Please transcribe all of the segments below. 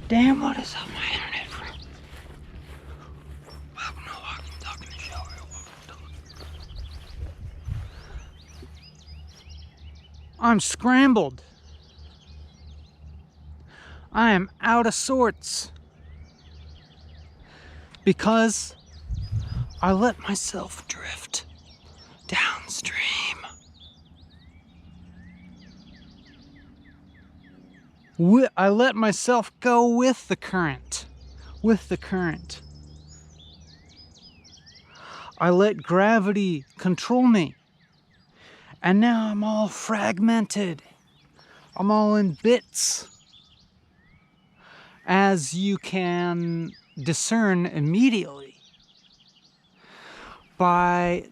Damn, what is up my internet for? Welcome to Walking Talk in the Show. I'm scrambled. I am out of sorts. Because I let myself drift downstream. I let myself go with the current. I let gravity control me. And now I'm all fragmented. I'm all in bits. As you can discern immediately by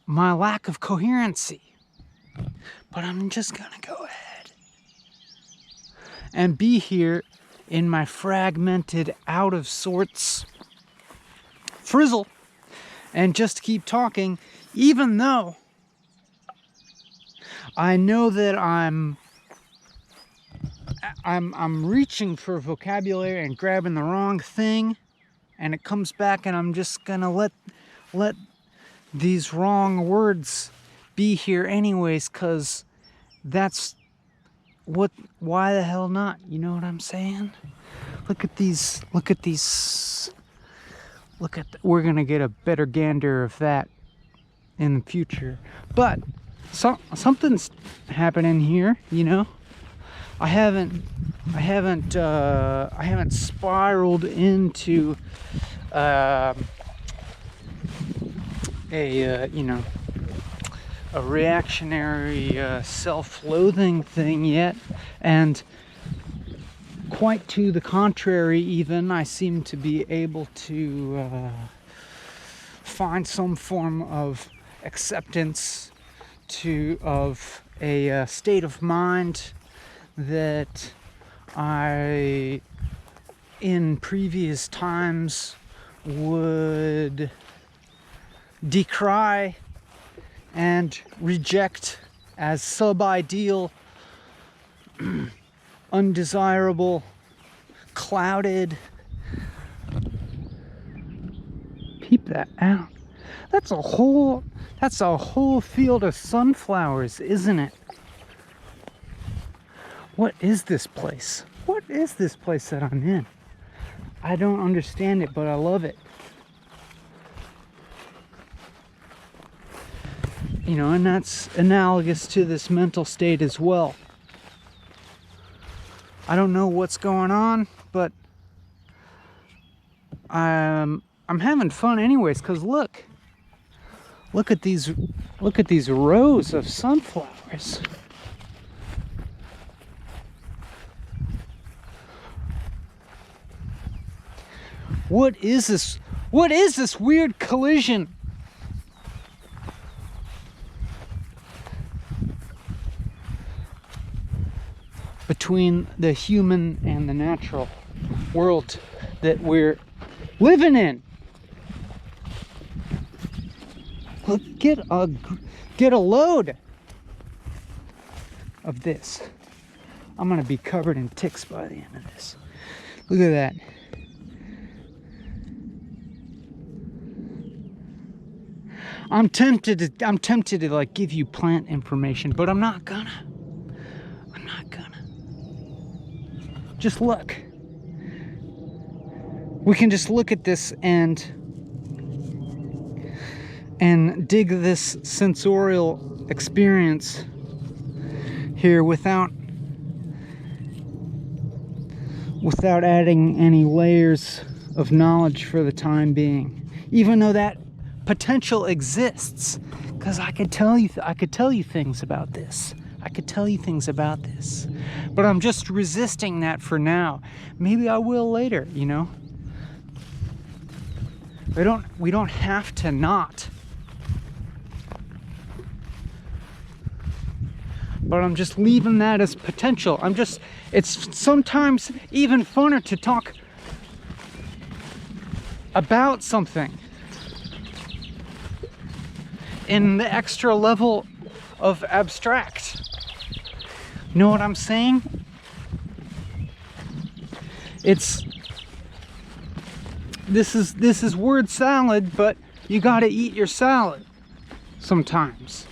my lack of coherency. But I'm just gonna go ahead and be here in my fragmented, out of sorts frizzle and just keep talking, even though I know that I'm reaching for vocabulary and grabbing the wrong thing, and it comes back, and I'm just gonna let these wrong words be here anyways, cause that's why the hell not? You know what I'm saying? We're gonna get a better gander of that in the future. But something's happening here, you know? I haven't spiraled into a reactionary self-loathing thing yet, and quite to the contrary, even I seem to be able to find some form of acceptance of a state of mind that I in previous times would decry and reject as sub-ideal, undesirable, clouded. Peep that out. That's a whole field of sunflowers, isn't it? What is this place? What is this place that I'm in? I don't understand it, but I love it. You know, and that's analogous to this mental state as well. I don't know what's going on, but I'm having fun anyways, because look at these rows of sunflowers. What is this? What is this weird collision? Between the human and the natural world that we're living in. Look, get a load of this. I'm gonna be covered in ticks by the end of this. Look at that. I'm tempted to like give you plant information, but I'm not gonna. Just look. We can just look at this and dig this sensorial experience here without adding any layers of knowledge for the time being, even though that potential exists, because I could tell you things about this. But I'm just resisting that for now. Maybe I will later, you know? We don't have to not. But I'm just leaving that as potential. It's sometimes even funner to talk about something in the extra level of abstract. You know what I'm saying? This is word salad, but you gotta eat your salad sometimes.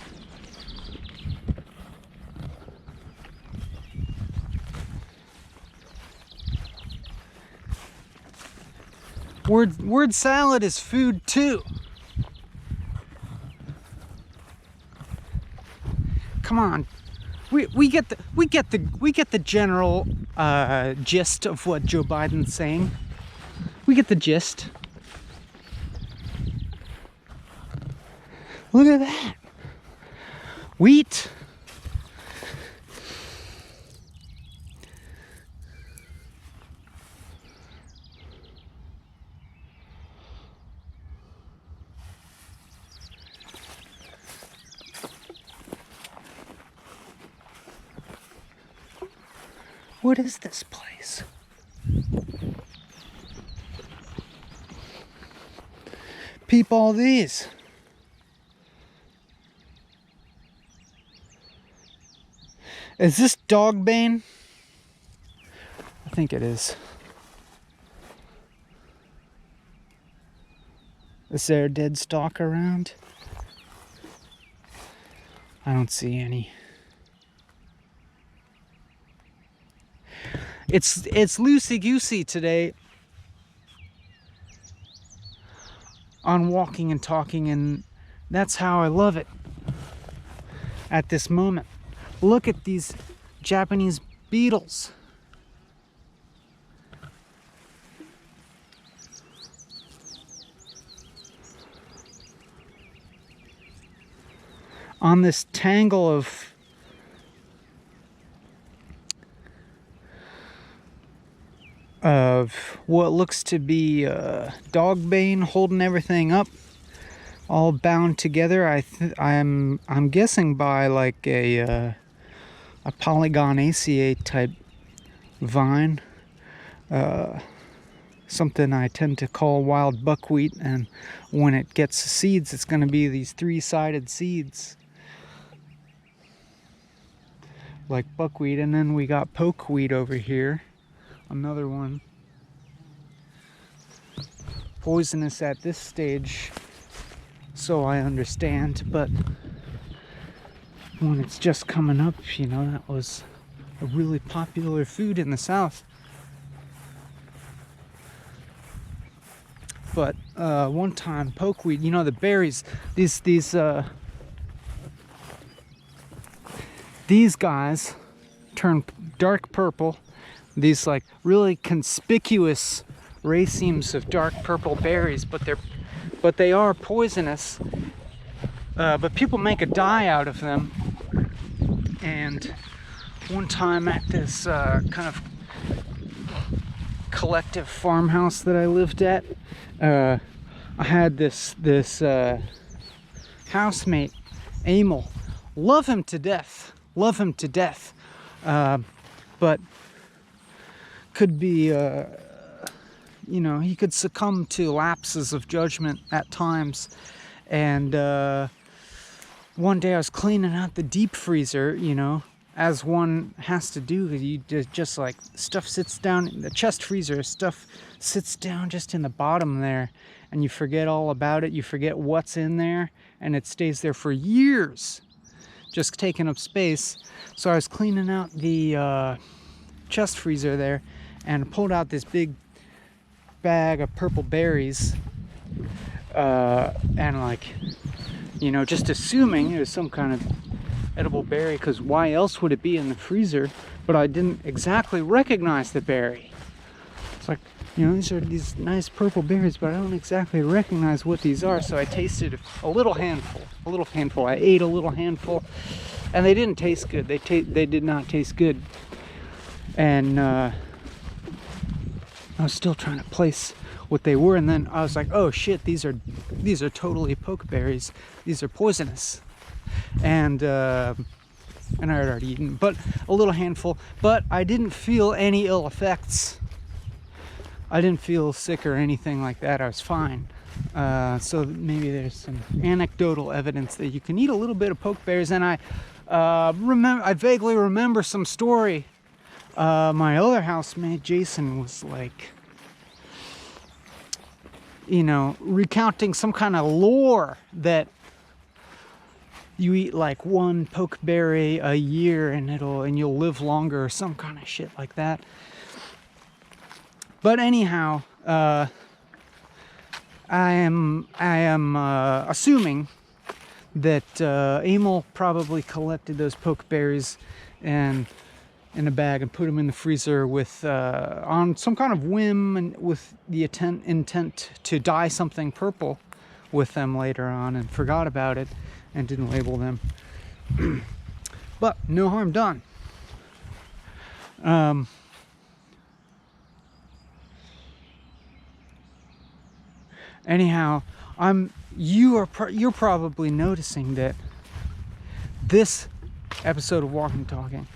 Word salad is food too. Come on, we get the general gist of what Joe Biden's saying. We get the gist. Look at that. Wheat. What is this place? Peep all these. Is this Dogbane? I think it is. Is there a dead stalk around? I don't see any. It's loosey-goosey today on walking and talking, and that's how I love it at this moment. Look at these Japanese beetles. On this tangle of what looks to be Dogbane holding everything up, all bound together. I'm guessing by like a Polygonaceae type vine, something I tend to call wild buckwheat, and when it gets seeds, it's going to be these three-sided seeds like buckwheat. And then we got pokeweed over here, another one. Poisonous at this stage, so I understand, but when it's just coming up, you know, that was a really popular food in the South. But one time, pokeweed, you know, the berries, these guys turn dark purple. These like really conspicuous racemes of dark purple berries, but they are poisonous. But people make a dye out of them. And one time at this kind of collective farmhouse that I lived at, I had this housemate, Emil. Love him to death. But could be, you know, he could succumb to lapses of judgment at times. And one day I was cleaning out the deep freezer, you know, as one has to do. You just like, stuff sits down in the chest freezer, stuff sits down just in the bottom there, and you forget all about it. You forget what's in there, and it stays there for years, just taking up space. So I was cleaning out the chest freezer there, and pulled out this big bag of purple berries, and like, you know, just assuming it was some kind of edible berry, because why else would it be in the freezer? But I didn't exactly recognize the berry. It's like, you know, these are these nice purple berries, but I don't exactly recognize what these are. So I tasted a little handful. I ate a little handful, and they didn't taste good. They did not taste good. And I was still trying to place what they were, and then I was like, oh shit, these are totally pokeberries. These are poisonous. And I had already eaten, but a little handful. But I didn't feel any ill effects. I didn't feel sick or anything like that. I was fine. So maybe there's some anecdotal evidence that you can eat a little bit of pokeberries. And I vaguely remember some story my other housemate, Jason, was like, you know, recounting some kind of lore that you eat like one pokeberry a year and you'll live longer, or some kind of shit like that. But anyhow, I am assuming that Emil probably collected those pokeberries and in a bag and put them in the freezer with on some kind of whim, and with the intent to dye something purple with them later on, and forgot about it and didn't label them. But no harm done. Anyhow, you're probably noticing that this episode of Walking Talking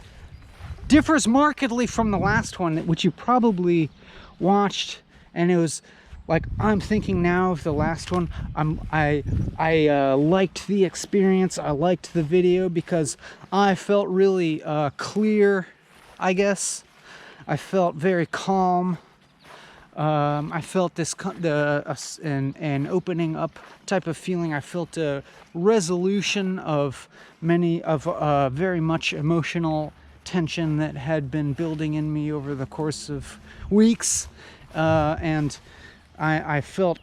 differs markedly from the last one, which you probably watched, and it was like, I'm thinking now of the last one. I liked the experience. I liked the video because I felt really clear, I guess. I felt very calm. I felt this an opening up type of feeling. I felt a resolution of very much emotional tension that had been building in me over the course of weeks, and I felt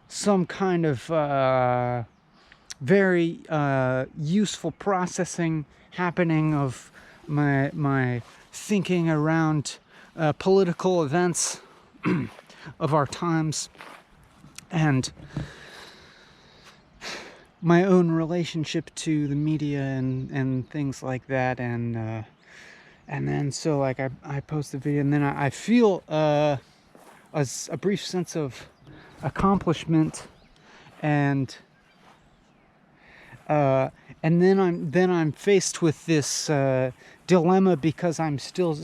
some kind of very useful processing happening of my thinking around political events of our times, and my own relationship to the media and things like that, and then so like I post the video, and then I feel a brief sense of accomplishment, and then I'm faced with this dilemma, because I'm still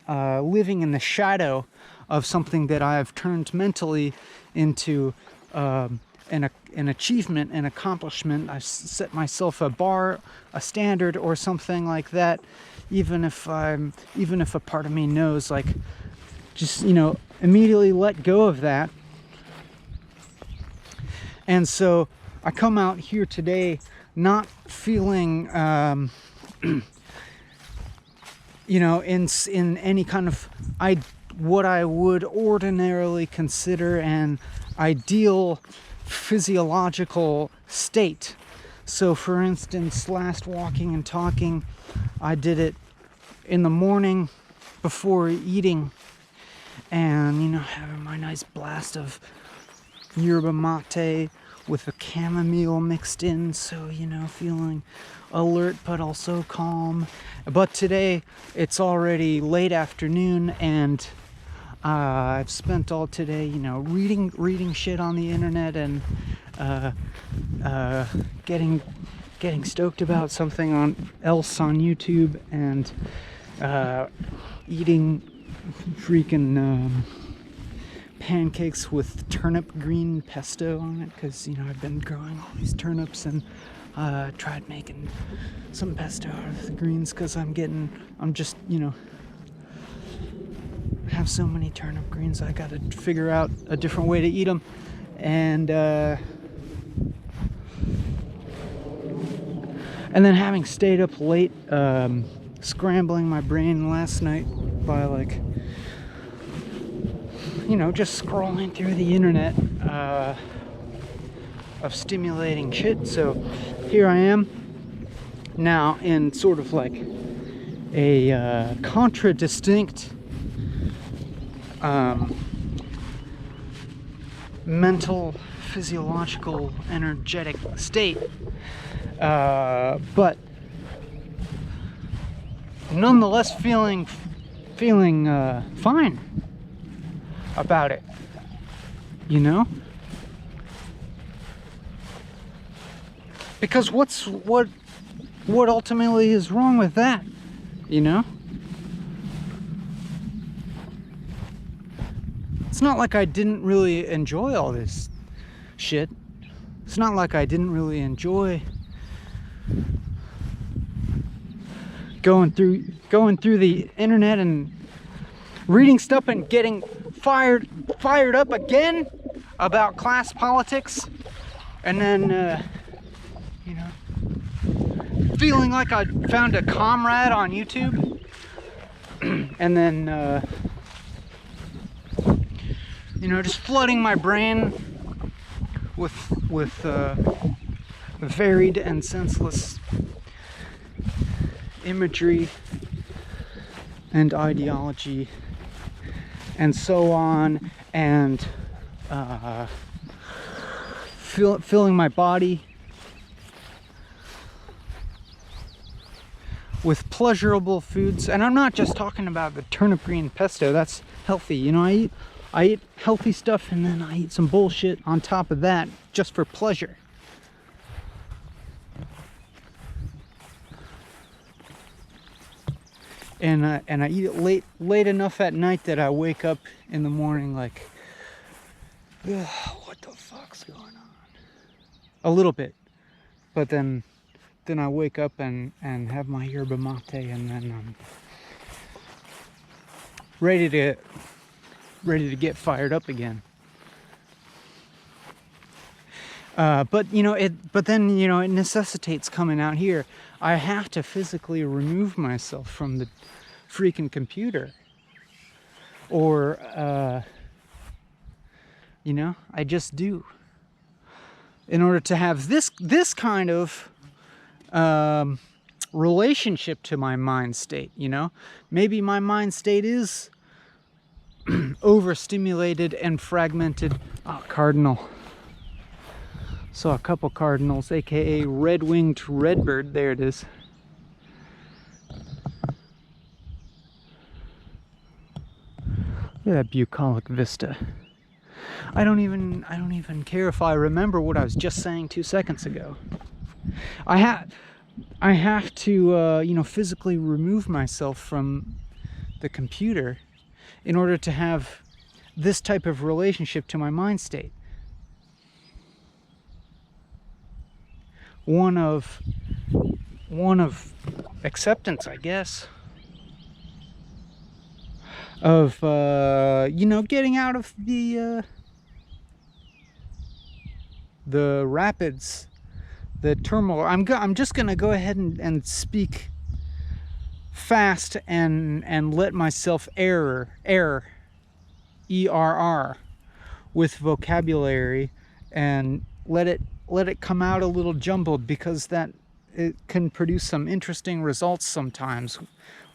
living in the shadow of something that I've turned mentally into an achievement, an accomplishment. I've set myself a bar, a standard, or something like that. Even if a part of me knows, like, just, you know, immediately let go of that. And so I come out here today not feeling, you know, in any kind of what I would ordinarily consider an ideal physiological state. So for instance, last Walking and Talking, I did it in the morning before eating, and, you know, having my nice blast of yerba mate with a chamomile mixed in, so, you know, feeling alert but also calm. But today it's already late afternoon, and I've spent all today, you know, reading shit on the internet, and getting stoked about something else on YouTube, and eating freaking pancakes with turnip green pesto on it, because, you know, I've been growing all these turnips, and tried making some pesto out of the greens, because I'm just, you know, have so many turnip greens, I gotta figure out a different way to eat them. And then having stayed up late scrambling my brain last night by, like, you know, just scrolling through the internet of stimulating shit. So here I am now in sort of like a contradistinct mental, physiological, energetic state, but nonetheless feeling fine about it, you know? Because what ultimately is wrong with that, you know? It's not like I didn't really enjoy all this shit. It's not like I didn't really enjoy going through going through the internet and reading stuff and getting fired up again about class politics, and then you know, feeling like I found a comrade on YouTube, and then you know, just flooding my brain with varied and senseless imagery and ideology and so on, and filling my body with pleasurable foods. And I'm not just talking about the turnip green pesto. That's healthy, you know. I eat healthy stuff, and then I eat some bullshit on top of that just for pleasure. And I eat it late enough at night that I wake up in the morning like, what the fuck's going on? A little bit, but then I wake up and have my yerba mate, and then I'm ready to get fired up again. But you know, then you know, it necessitates coming out here. I have to physically remove myself from the freaking computer, or you know, I just do, in order to have this kind of relationship to my mind state. You know, maybe my mind state is overstimulated and fragmented. Oh, cardinal. Saw a couple cardinals, aka red-winged redbird. There it is. Look at that bucolic vista. I don't even care if I remember what I was just saying 2 seconds ago. I have to you know, physically remove myself from the computer in order to have this type of relationship to my mind state. One of acceptance, I guess, of you know, getting out of the rapids, the turmoil. I'm just gonna go ahead and speak fast and let myself err ERR with vocabulary, and let it come out a little jumbled, because that it can produce some interesting results sometimes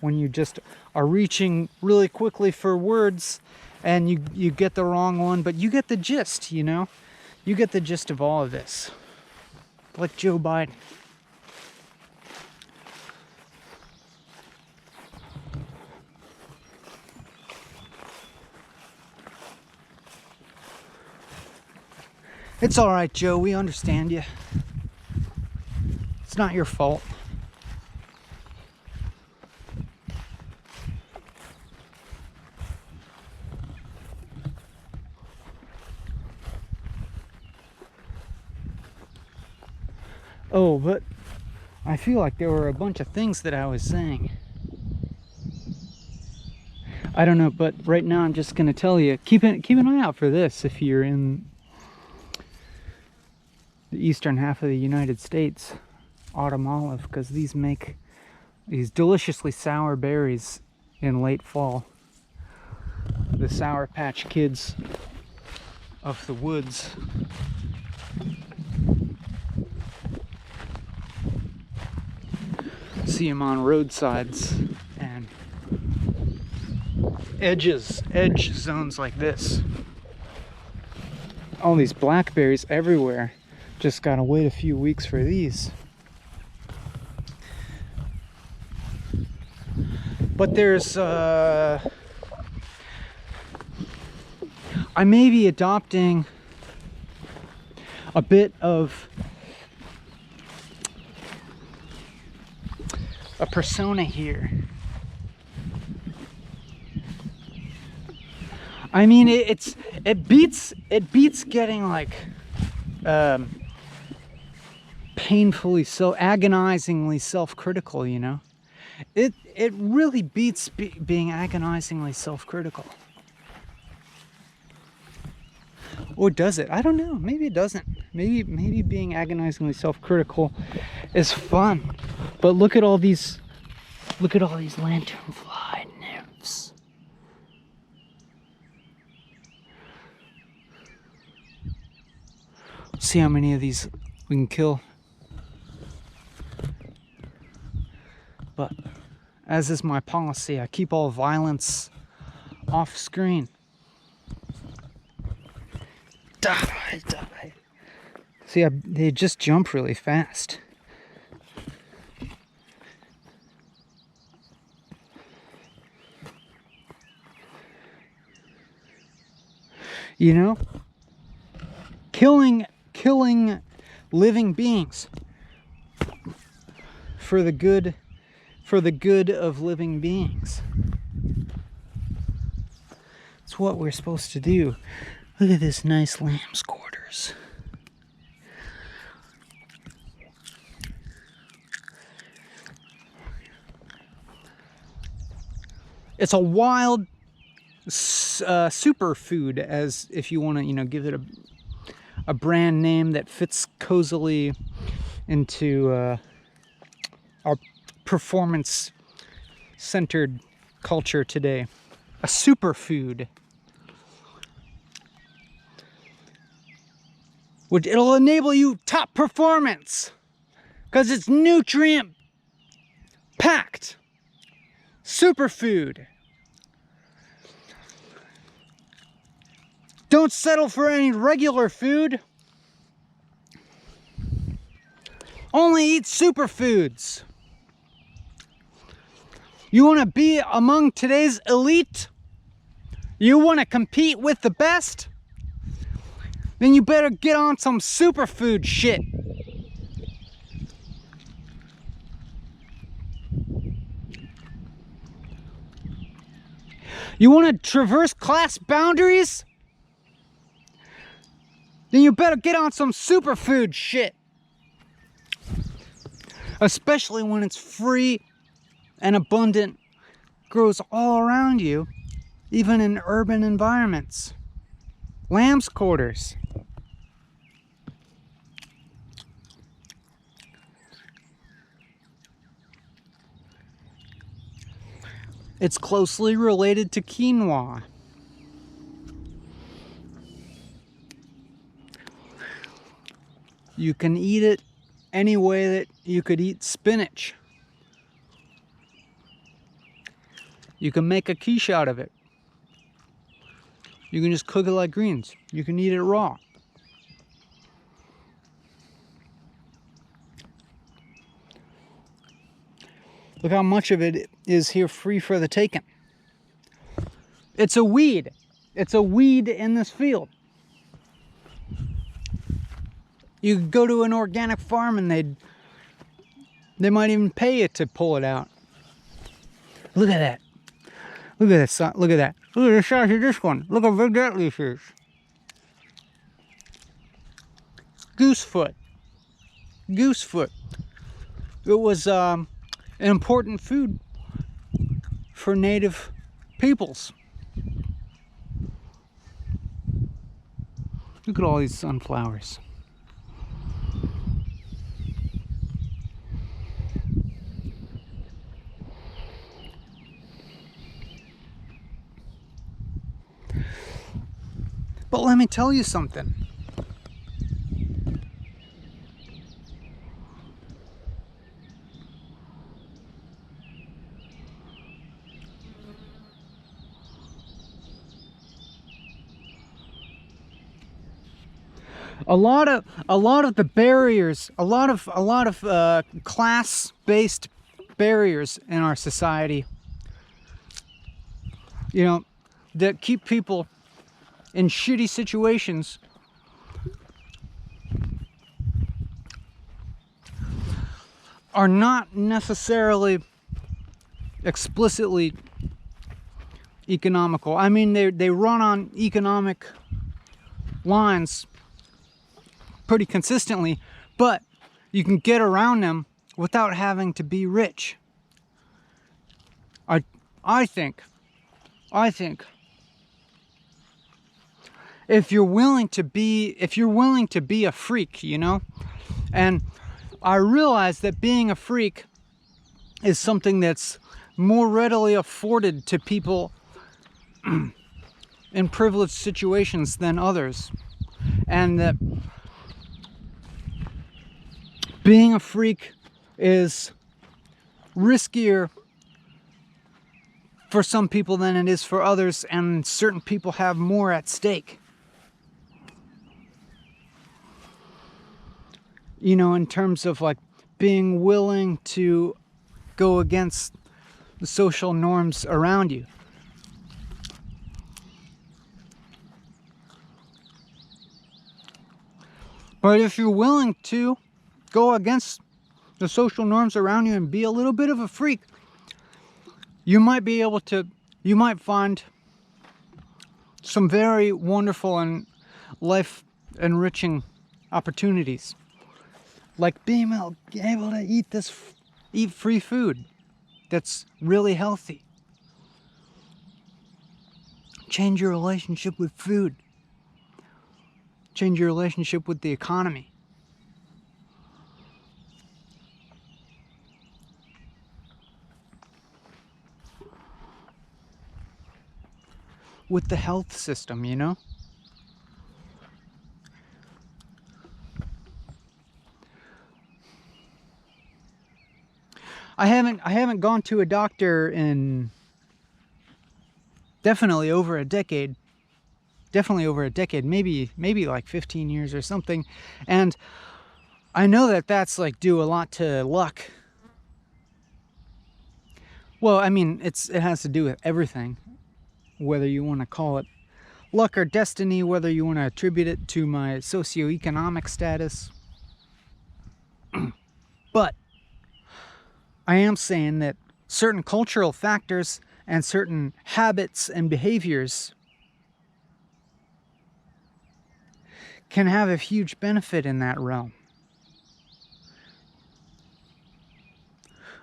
when you just are reaching really quickly for words and you get the wrong one, but you get the gist, you know? You get the gist of all of this. Like Joe Biden. It's all right, Joe. We understand you. It's not your fault. Oh, but I feel like there were a bunch of things that I was saying. I don't know, but right now I'm just going to tell you, keep an eye out for this if you're in the eastern half of the United States. Autumn olive, because these make these deliciously sour berries in late fall. The Sour Patch Kids of the woods. See them on roadsides and edge zones like this. All these blackberries everywhere. Just gotta wait a few weeks for these. But there's I may be adopting a bit of a persona here. I mean, it beats getting like painfully, so agonizingly self-critical, you know. It really beats being agonizingly self-critical. Or does it? I don't know. Maybe it doesn't. Maybe being agonizingly self-critical is fun. But look at all these lanternfly nymphs. See how many of these we can kill. But as is my policy, I keep all violence off screen. Die, die. See, they just jump really fast. You know, killing living beings for the good of living beings. It's what we're supposed to do. Look at this nice lamb's quarters. It's a wild superfood, as if you want to, give it a brand name that fits cozily into our performance-centered culture today. A superfood. Which it'll enable you top performance. Because it's nutrient packed. Superfood. Don't settle for any regular food. Only eat superfoods. You want to be among today's elite? You want to compete with the best? Then you better get on some superfood shit. You want to traverse class boundaries? Then you better get on some superfood shit. Especially when it's free and abundant, grows all around you, even in urban environments. Lamb's quarters. It's closely related to quinoa. You can eat it any way that you could eat spinach. You can make a quiche out of it. You can just cook it like greens. You can eat it raw. Look how much of it is here free for the taking. It's a weed. It's a weed in this field. You could go to an organic farm and they might even pay you to pull it out. Look at that. Look at this. Look at that. Look at the size of this one. Look how big that leaf is. Goosefoot. Goosefoot. It was an important food for native peoples. Look at all these sunflowers. But let me tell you something. A lot of the barriers, a lot of class-based barriers in our society, that keep people in shitty situations, are not necessarily explicitly economical. I mean, they run on economic lines pretty consistently, but you can get around them without having to be rich. I think if you're willing to be a freak, you know, and I realize that being a freak is something that's more readily afforded to people in privileged situations than others, and that being a freak is riskier for some people than it is for others, and certain people have more at stake. You know, in terms of like being willing to go against the social norms around you. But if you're willing to go against the social norms around you and be a little bit of a freak, you might find some very wonderful and life enriching opportunities. Like being able to eat free food that's really healthy. Change your relationship with food. Change your relationship with the economy. With the health system, you know? I haven't gone to a doctor in definitely over a decade. Maybe like 15 years or something. And I know that that's like due a lot to luck. Well, I mean, it has to do with everything. Whether you want to call it luck or destiny, whether you want to attribute it to my socioeconomic status. But I am saying that certain cultural factors and certain habits and behaviors can have a huge benefit in that realm.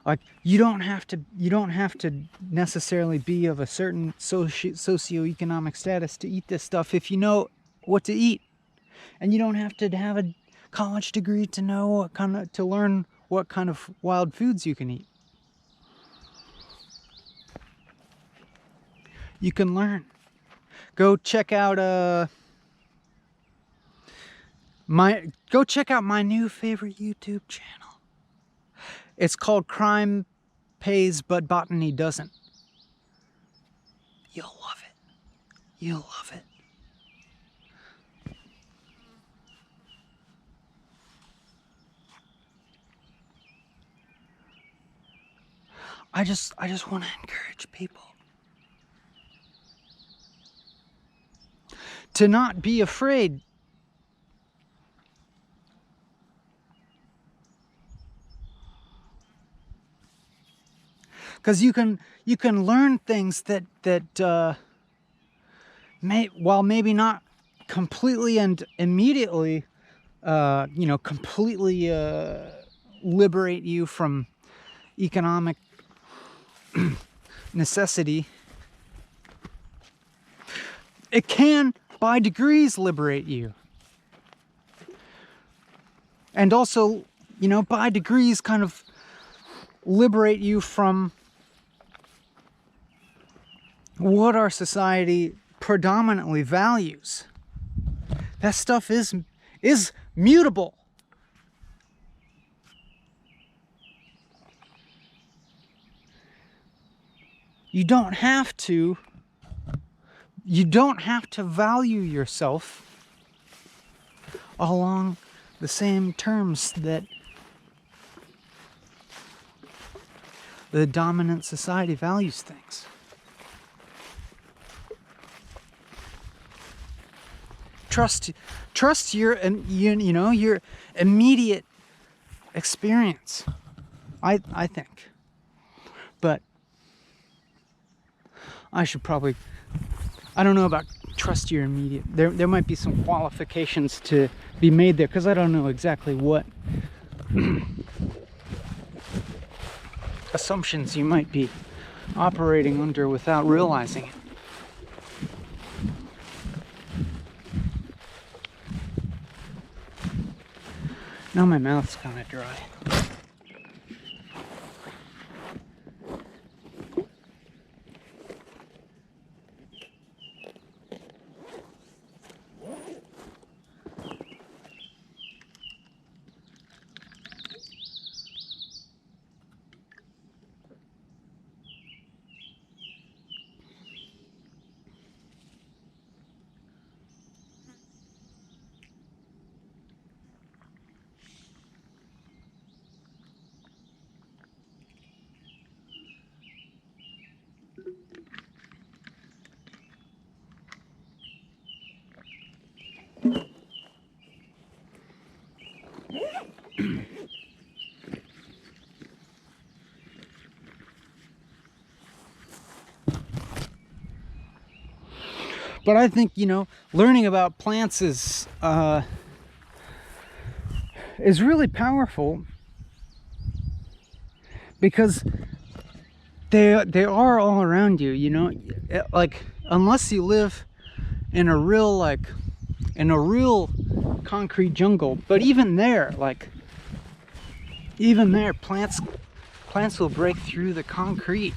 Like, you don't have to necessarily be of a certain socioeconomic status to eat this stuff if you know what to eat. And you don't have to have a college degree to know to learn what kind of wild foods you can eat. You can learn. Go check out my new favorite YouTube channel. It's called Crime Pays But Botany Doesn't. You'll love it. You'll love it. I just want to encourage people to not be afraid. Because you can learn things that while maybe not completely and immediately, completely liberate you from economic necessity, it can, by degrees, liberate you. And also, by degrees, kind of liberate you from what our society predominantly values. That stuff is mutable. You don't have to value yourself along the same terms that the dominant society values things. Trust your immediate experience. I think. But I don't know about trust your immediate. There might be some qualifications to be made there, because I don't know exactly what assumptions you might be operating under without realizing it. Now my mouth's kind of dry. But I think, you know, learning about plants is really powerful, because they are all around you, you know. Like, unless you live in a real concrete jungle, but even there, plants will break through the concrete.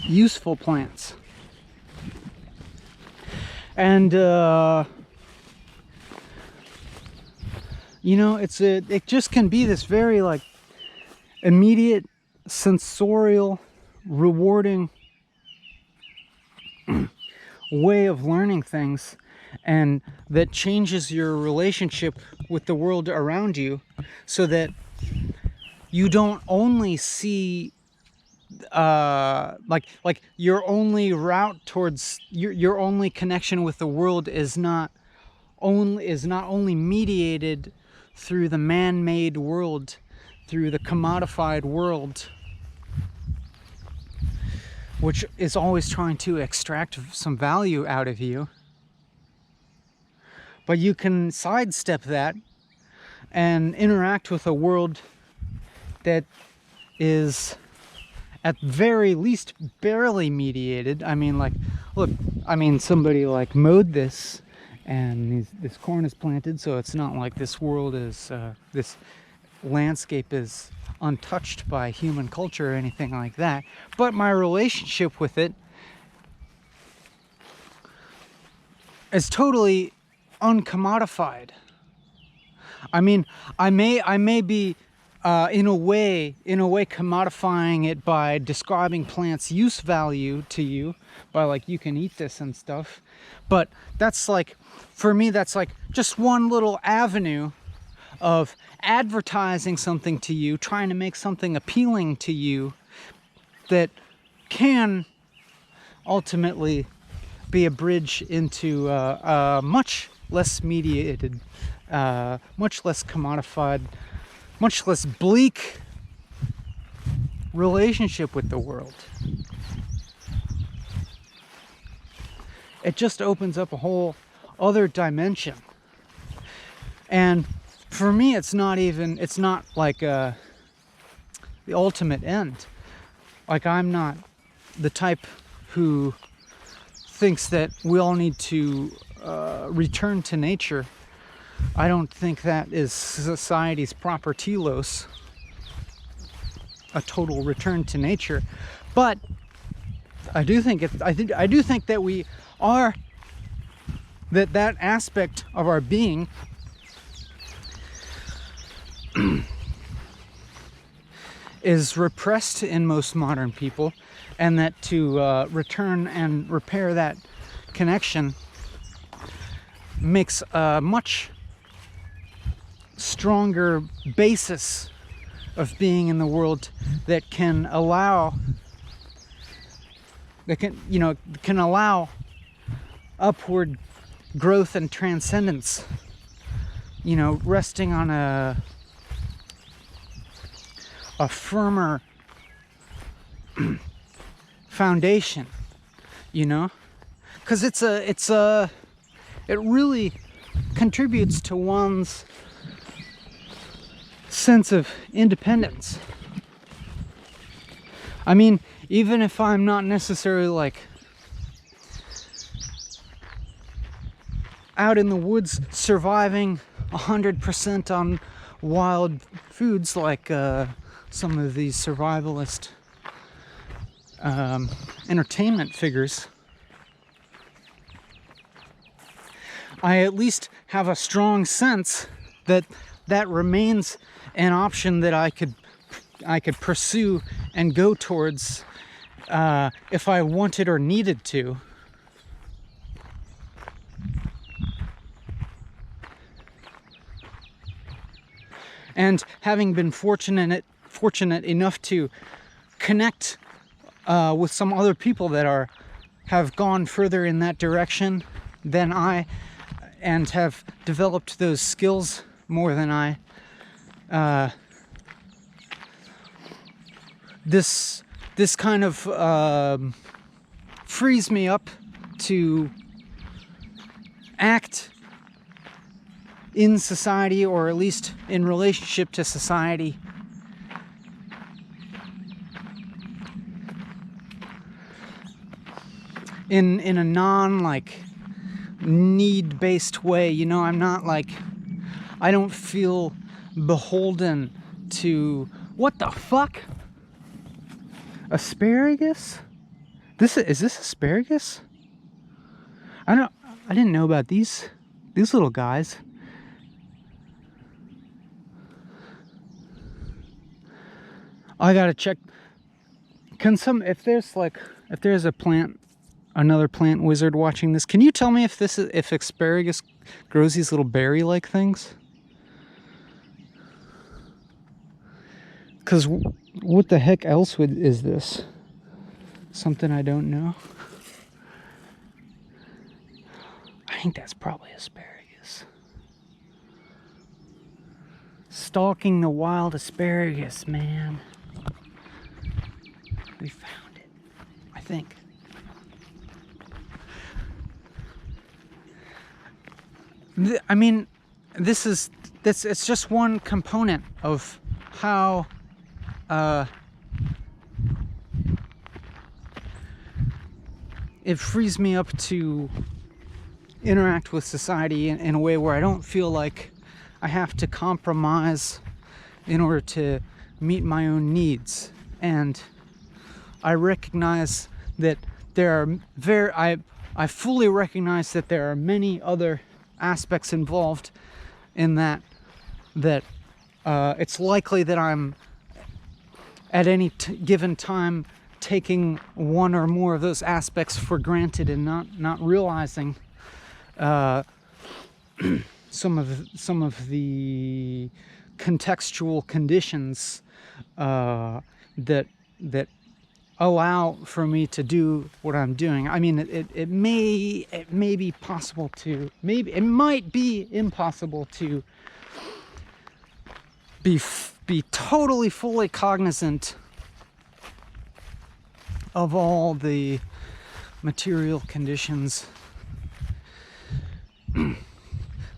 Useful plants. And you know, it just can be this very like immediate, sensorial, rewarding way of learning things, and that changes your relationship with the world around you, so that you don't only see like your only route towards your only connection with the world is not only mediated through the man-made world, through the commodified world, which is always trying to extract some value out of you. But you can sidestep that and interact with a world that is at very least barely mediated. I mean, like, look, I mean, somebody like mowed this, and this corn is planted, so it's not like this world is, this landscape is untouched by human culture or anything like that. But my relationship with it is totally uncommodified. I mean, I may be in a way commodifying it by describing plants' use value to you, by like, you can eat this and stuff. But that's like, for me, that's like just one little avenue of advertising something to you, trying to make something appealing to you that can ultimately be a bridge into a much less mediated, much less commodified, much less bleak relationship with the world. It just opens up a whole other dimension. And for me, it's not like the ultimate end. Like, I'm not the type who thinks that we all need to return to nature. I don't think that is society's proper telos, a total return to nature. But I do think that we are, that aspect of our being is repressed in most modern people, and that to return and repair that connection makes a much stronger basis of being in the world that can allow upward growth and transcendence, you know, resting on a firmer foundation, you know, because it really contributes to one's sense of independence. I mean, even if I'm not necessarily like out in the woods surviving 100% on wild foods like some of these survivalist entertainment figures, I at least have a strong sense that that remains an option that I could pursue and go towards if I wanted or needed to. And having been fortunate enough to connect with some other people that have gone further in that direction than I, and have developed those skills more than I, this kind of frees me up to act in society, or at least in relationship to society, in a non like need-based way. You know, I'm not like, I don't feel beholden to, what the fuck? Asparagus? Is this asparagus? I didn't know about these little guys. I gotta check. If there's another plant wizard watching this, can you tell me if asparagus grows these little berry-like things? Because what the heck else is this? Something I don't know. I think that's probably asparagus. Stalking the wild asparagus, man. We found it, I think. I mean, it's just one component of how it frees me up to interact with society in a way where I don't feel like I have to compromise in order to meet my own needs. And I recognize that I fully recognize that there are many other aspects involved in that it's likely that I'm at any given time taking one or more of those aspects for granted and not realizing some of the contextual conditions that allow for me to do what I'm doing. I mean, it may be possible to, maybe it might be impossible to be totally fully cognizant of all the material conditions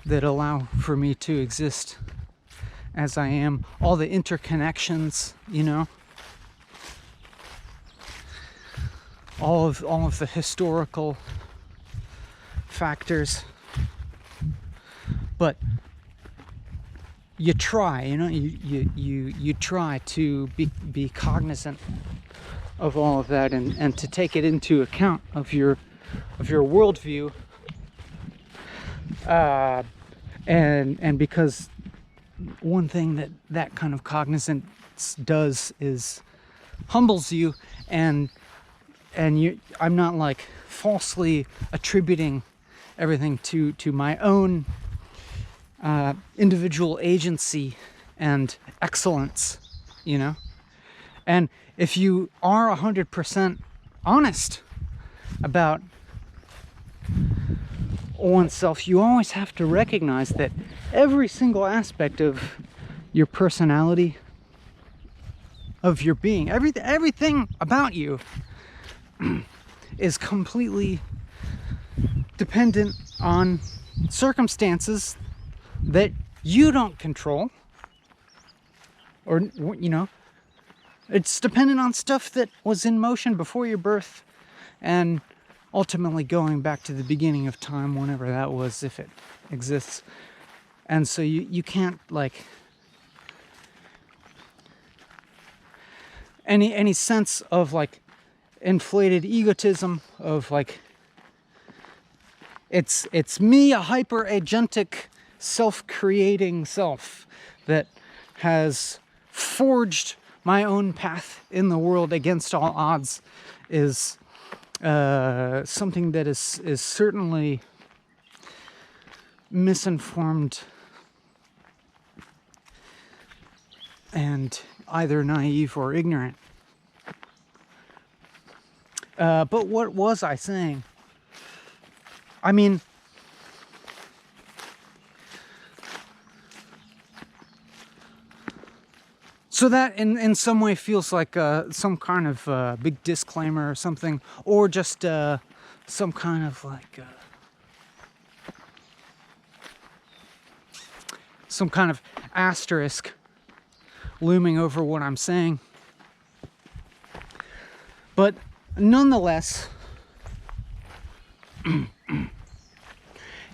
that allow for me to exist as I am, all the interconnections, you know, all of the historical factors. But you try, you know, you try to be cognizant of all of that, and to take it into account of your worldview, and because one thing that kind of cognizance does is humbles you, and I'm not like falsely attributing everything to my own individual agency and excellence, you know. And if you are 100% honest about oneself, you always have to recognize that every single aspect of your personality, of your being, everything about you is completely dependent on circumstances that you don't control, or, you know, It's dependent on stuff that was in motion before your birth, and ultimately going back to the beginning of time, whenever that was, if it exists. And so you can't, like, any sense of, like, inflated egotism of, like, it's me, a hyper agentic self-creating self that has forged my own path in the world against all odds, is something that is certainly misinformed and either naive or ignorant. But what was I saying? I mean, so that in some way feels like some kind of big disclaimer or something, or just some kind of, like, some kind of asterisk looming over what I'm saying. But nonetheless,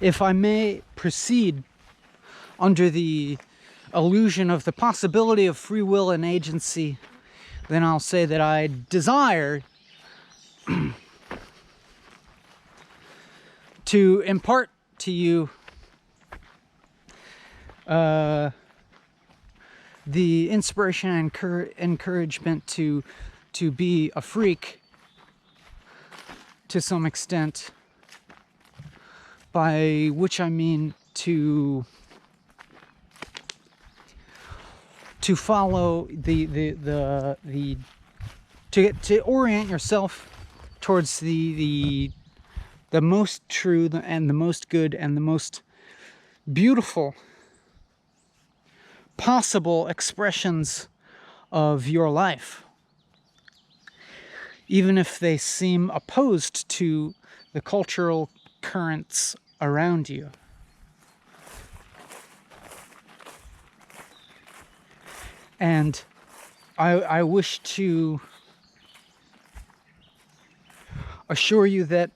if I may proceed under the illusion of the possibility of free will and agency, then I'll say that I desire to impart to you the inspiration and encouragement to be a freak to some extent, by which I mean to follow to orient yourself towards the most true and the most good and the most beautiful possible expressions of your life, even if they seem opposed to the cultural currents around you. And I wish to assure you that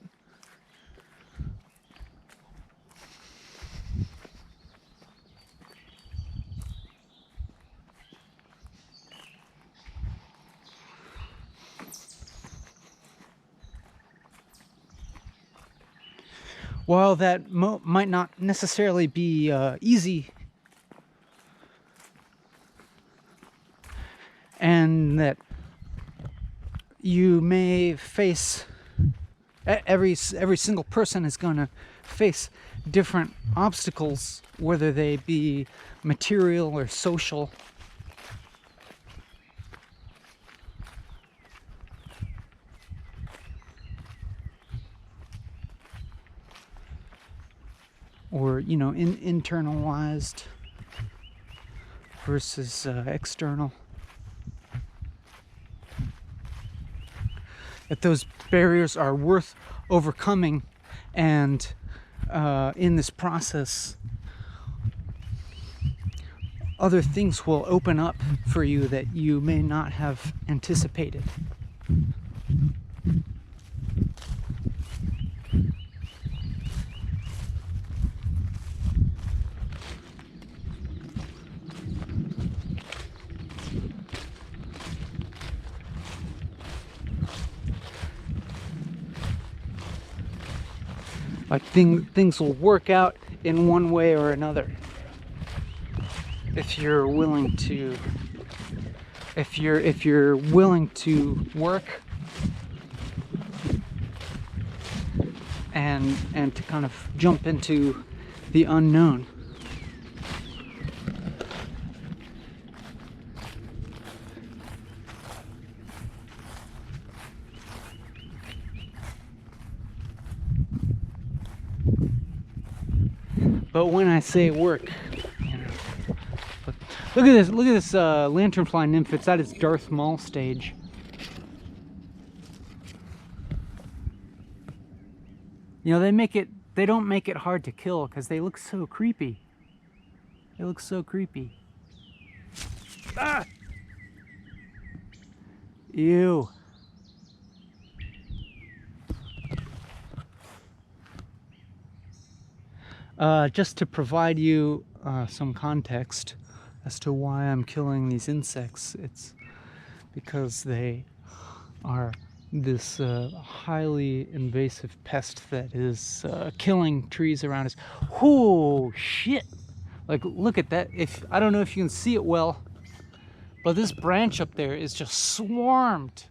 while that might not necessarily be easy, and that you may face, every single person is going to face different obstacles, whether they be material or social. Or, you know, internalized versus external. That those barriers are worth overcoming, and in this process, other things will open up for you that you may not have anticipated. Like things will work out in one way or another if you're willing to. If you're willing to work and to kind of jump into the unknown. But when I say work, you know, look at this lanternfly nymph. It's at its Darth Maul stage. You know, they don't make it hard to kill because they look so creepy. They look so creepy. Ah! Ew. Just to provide you some context as to why I'm killing these insects, it's because they are this highly invasive pest that is killing trees around us. Oh shit! Like, look at that. If I don't know if you can see it well, but this branch up there is just swarmed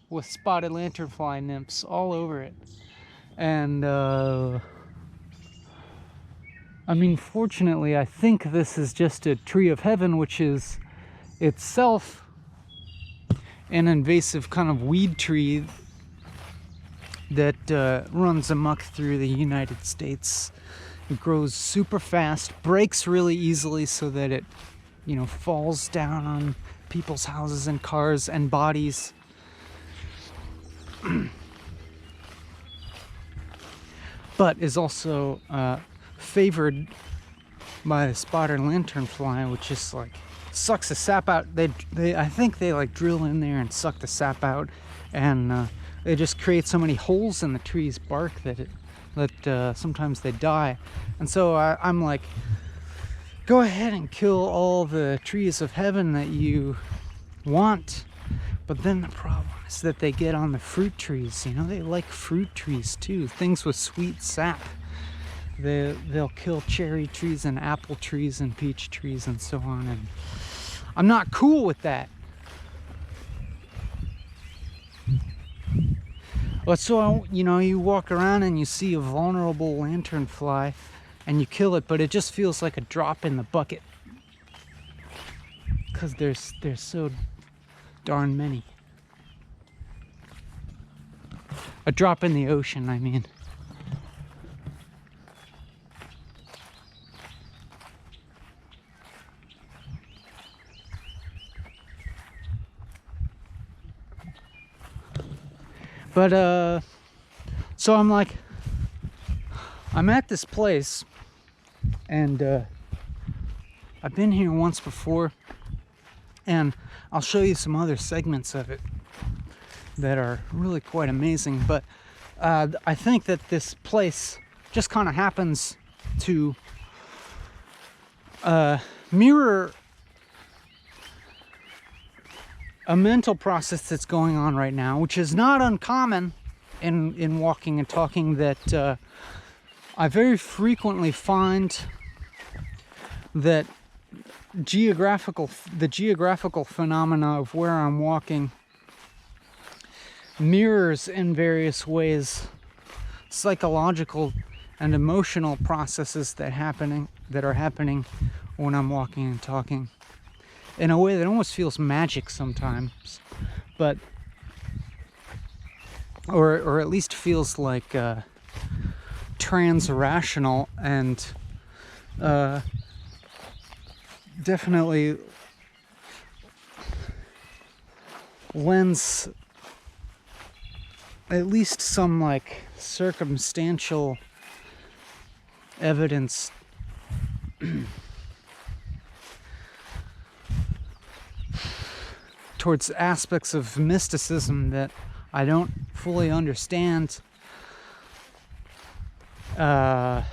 with spotted lanternfly nymphs all over it. And I mean, fortunately, I think this is just a tree of heaven, which is itself an invasive kind of weed tree that runs amok through the United States. It grows super fast, breaks really easily so that it, you know, falls down on people's houses and cars and bodies. But is also favored by the spotted lanternfly, which is like sucks the sap out. I think they like drill in there and suck the sap out, and they just create so many holes in the tree's bark that sometimes they die. And so I'm like, go ahead and kill all the trees of heaven that you want. But then the problem is that they get on the fruit trees. You know, they like fruit trees too, things with sweet sap. They'll kill cherry trees and apple trees and peach trees and so on, and I'm not cool with that. But so, you know, you walk around and you see a vulnerable lanternfly and you kill it, but it just feels like a drop in the bucket because there's so darn many. A drop in the ocean, I mean. But so I'm like, I'm at this place, and I've been here once before, and I'll show you some other segments of it that are really quite amazing. But I think that this place just kind of happens to mirror a mental process that's going on right now, which is not uncommon in walking and talking, that I very frequently find that the geographical phenomena of where I'm walking mirrors in various ways psychological and emotional processes that are happening when I'm walking and talking, in a way that almost feels magic sometimes, but or at least feels like trans-rational, and definitely lends at least some like circumstantial evidence towards aspects of mysticism that I don't fully understand in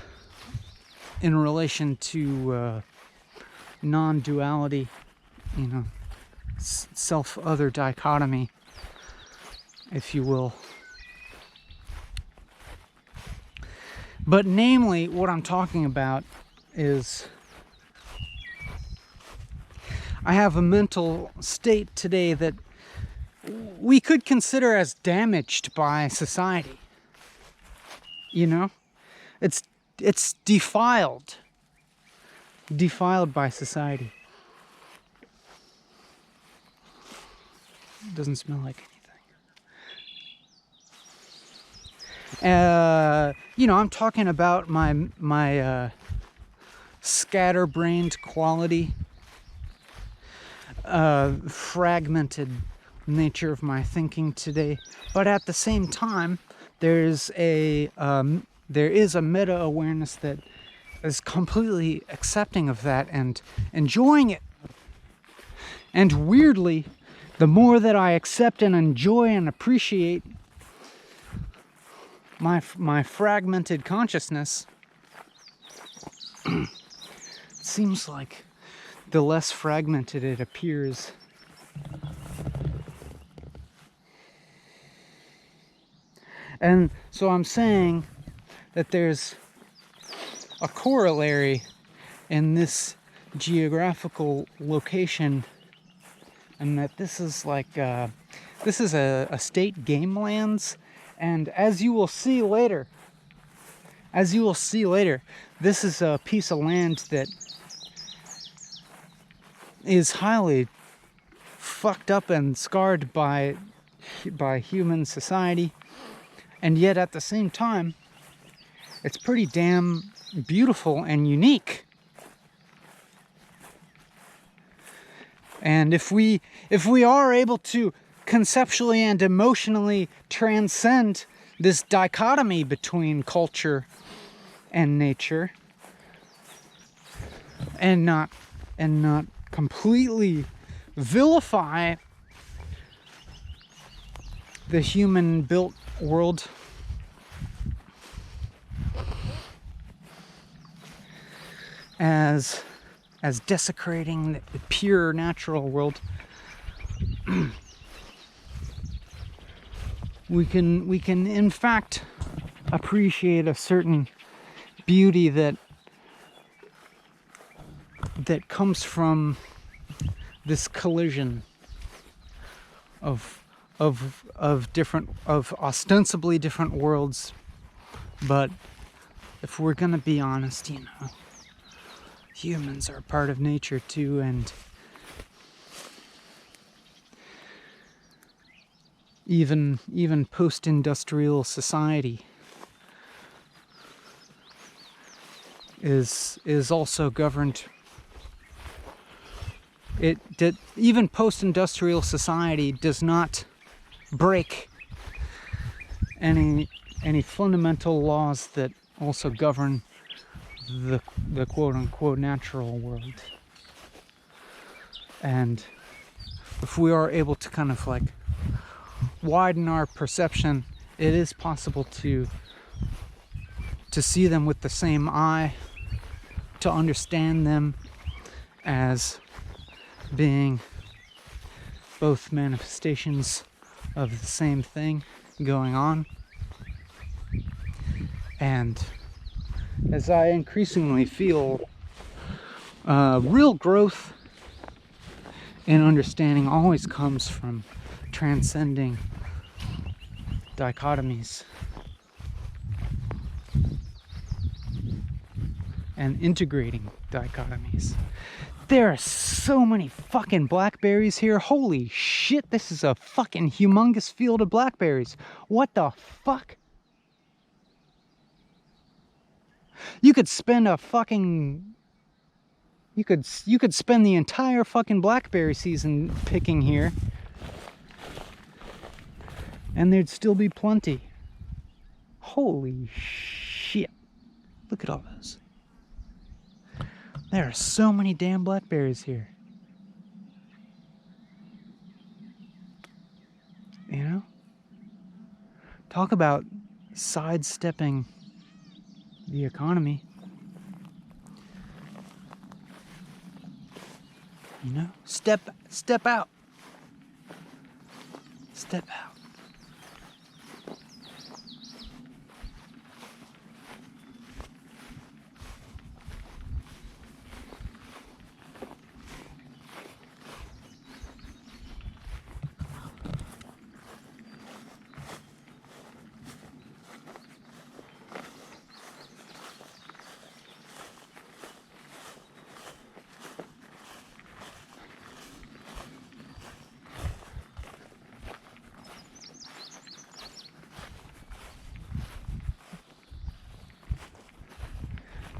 relation to non-duality, you know, self-other dichotomy, if you will. But namely, what I'm talking about is I have a mental state today that we could consider as damaged by society. You know? It's defiled by society. It doesn't smell like anything. You know, I'm talking about my scatterbrained quality, fragmented nature of my thinking today, but at the same time, there is a meta-awareness that is completely accepting of that and enjoying it. And weirdly, the more that I accept and enjoy and appreciate my fragmented consciousness, it seems like the less fragmented it appears. And so I'm saying that there's a corollary in this geographical location, and that this is like this is a state game lands, and as you will see later, this is a piece of land that is highly fucked up and scarred by human society, and yet at the same time it's pretty damn beautiful and unique. And if we are able to conceptually and emotionally transcend this dichotomy between culture and nature, and not completely vilify the human-built world, as desecrating the pure natural world, we can in fact appreciate a certain beauty that comes from this collision of ostensibly different worlds. But if we're gonna be honest, humans are part of nature too, and even post-industrial society is also governed. Even post-industrial society does not break any fundamental laws that also govern the quote-unquote natural world. And if we are able to kind of like widen our perception, it is possible to see them with the same eye, to understand them as being both manifestations of the same thing going on. And as I increasingly feel real growth in understanding always comes from transcending dichotomies and integrating dichotomies. There are so many fucking blackberries here. Holy shit, this is a fucking humongous field of blackberries. What the fuck? You could spend you could spend the entire fucking blackberry season picking here, and there'd still be plenty. Holy shit. Look at all those. There are so many damn blackberries here. You know? Talk about sidestepping the economy. You know? Step out. Step out.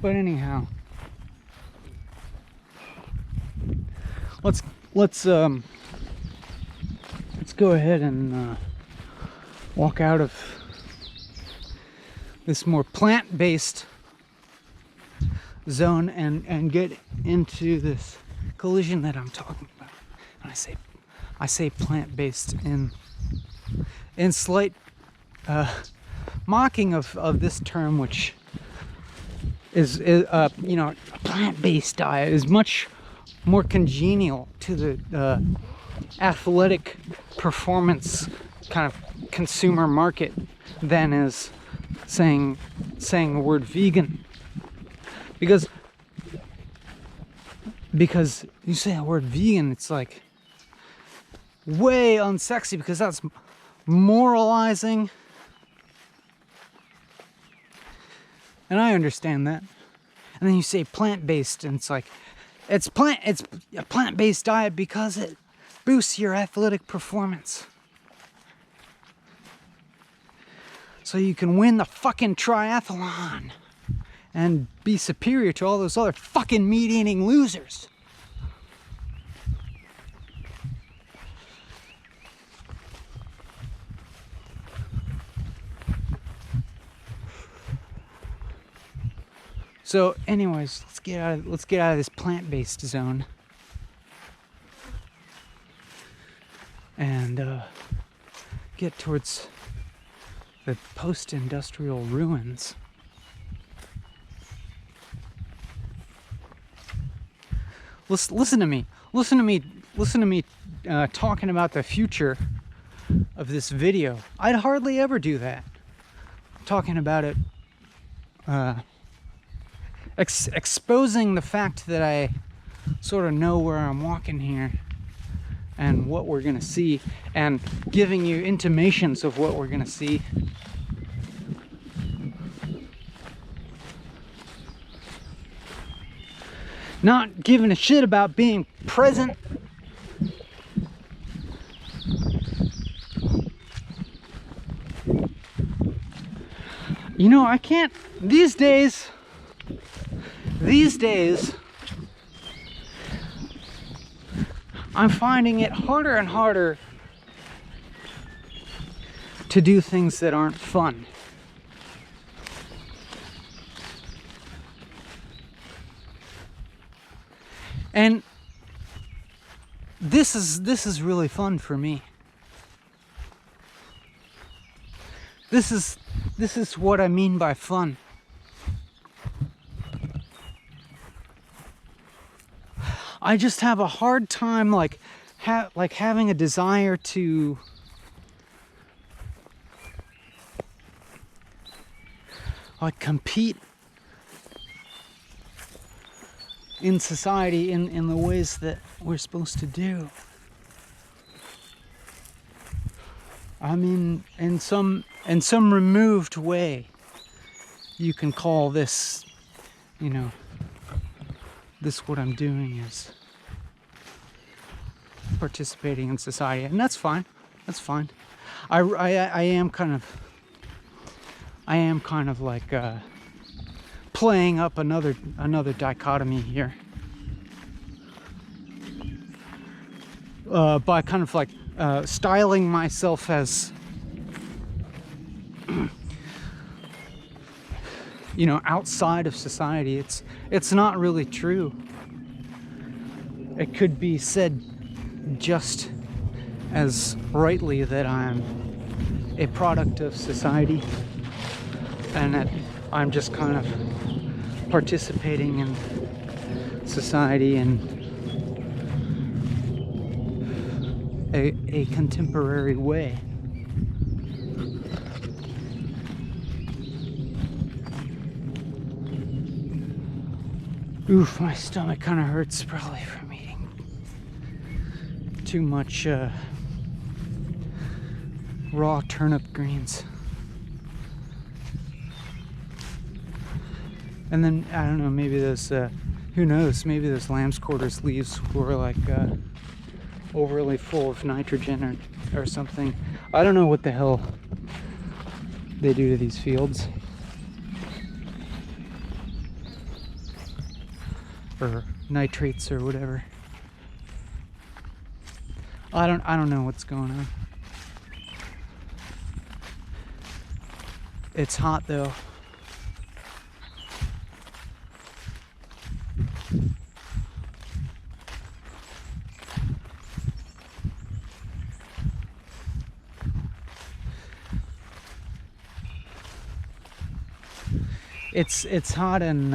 But anyhow, let's go ahead and walk out of this more plant-based zone and get into this collision that I'm talking about. When I say I say plant-based in slight mocking of this term, which is you know, a plant-based diet is much more congenial to the athletic performance kind of consumer market than is saying the word vegan, because you say the word vegan, it's like way unsexy because that's moralizing, and I understand that. And then you say plant-based, and it's like it's a plant-based diet because it boosts your athletic performance, so you can win the fucking triathlon and be superior to all those other fucking meat-eating losers. So anyways, let's get out of this plant-based zone and get towards the post-industrial ruins. Listen to me talking about the future of this video. I'd hardly ever do that. Talking about it, exposing the fact that I sort of know where I'm walking here and what we're gonna see, and giving you intimations of what we're gonna see. Not giving a shit about being present. You know, I can't, these days, I'm finding it harder and harder to do things that aren't fun. And this is really fun for me. This is what I mean by fun. I just have a hard time like having a desire to like compete in society in the ways that we're supposed to do. I mean, in some removed way, you can call this, you know, this what I'm doing is participating in society, and that's fine. That's fine. I am kind of like playing up another dichotomy here by kind of like styling myself as you know, outside of society. It's not really true. It could be said just as rightly that I'm a product of society and that I'm just kind of participating in society in a contemporary way. Oof, my stomach kind of hurts, probably from eating too much raw turnip greens. And then, I don't know, maybe those, who knows, maybe those lamb's quarters leaves were like overly full of nitrogen or something. I don't know what the hell they do to these fields. Or nitrates or whatever. I don't know what's going on. It's hot though. it's hot, and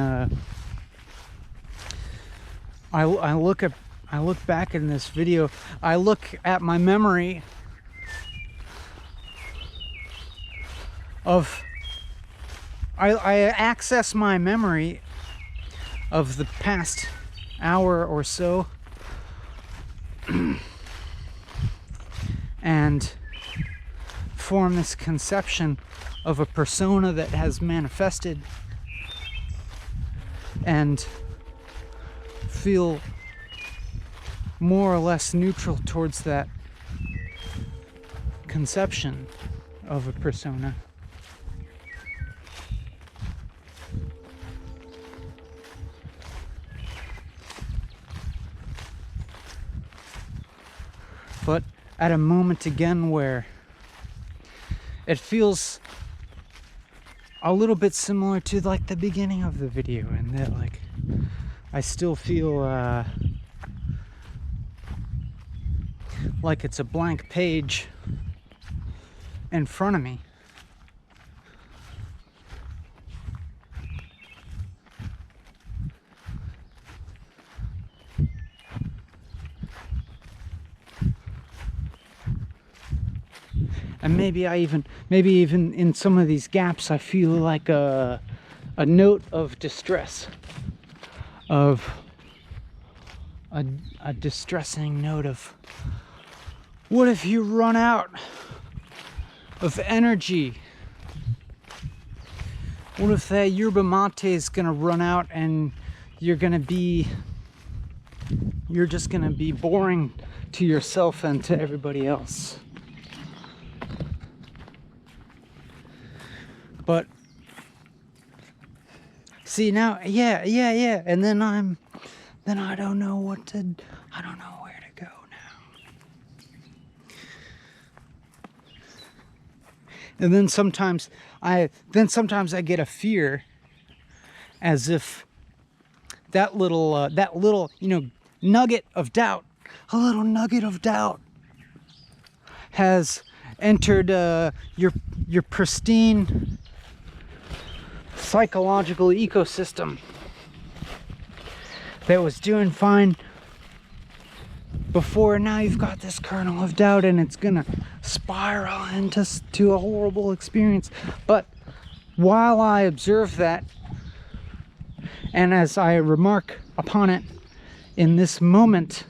I look back in this video. I look at my memory of I access my memory of the past hour or so, and form this conception of a persona that has manifested, and feel more or less neutral towards that conception of a persona. But at a moment again where it feels a little bit similar to like the beginning of the video, and that like I still feel like it's a blank page in front of me. And maybe even in some of these gaps, I feel like a note of distress, of a distressing note of, what if you run out of energy? What if that yerba mate is gonna run out and you're just gonna be boring to yourself and to everybody else? But see now, yeah, and then I don't know where to go now. And then sometimes I get a fear, as if that little nugget of doubt, a little nugget of doubt, has entered your pristine psychological ecosystem that was doing fine before. Now you've got this kernel of doubt, and it's gonna spiral into a horrible experience. But while I observe that, and as I remark upon it in this moment,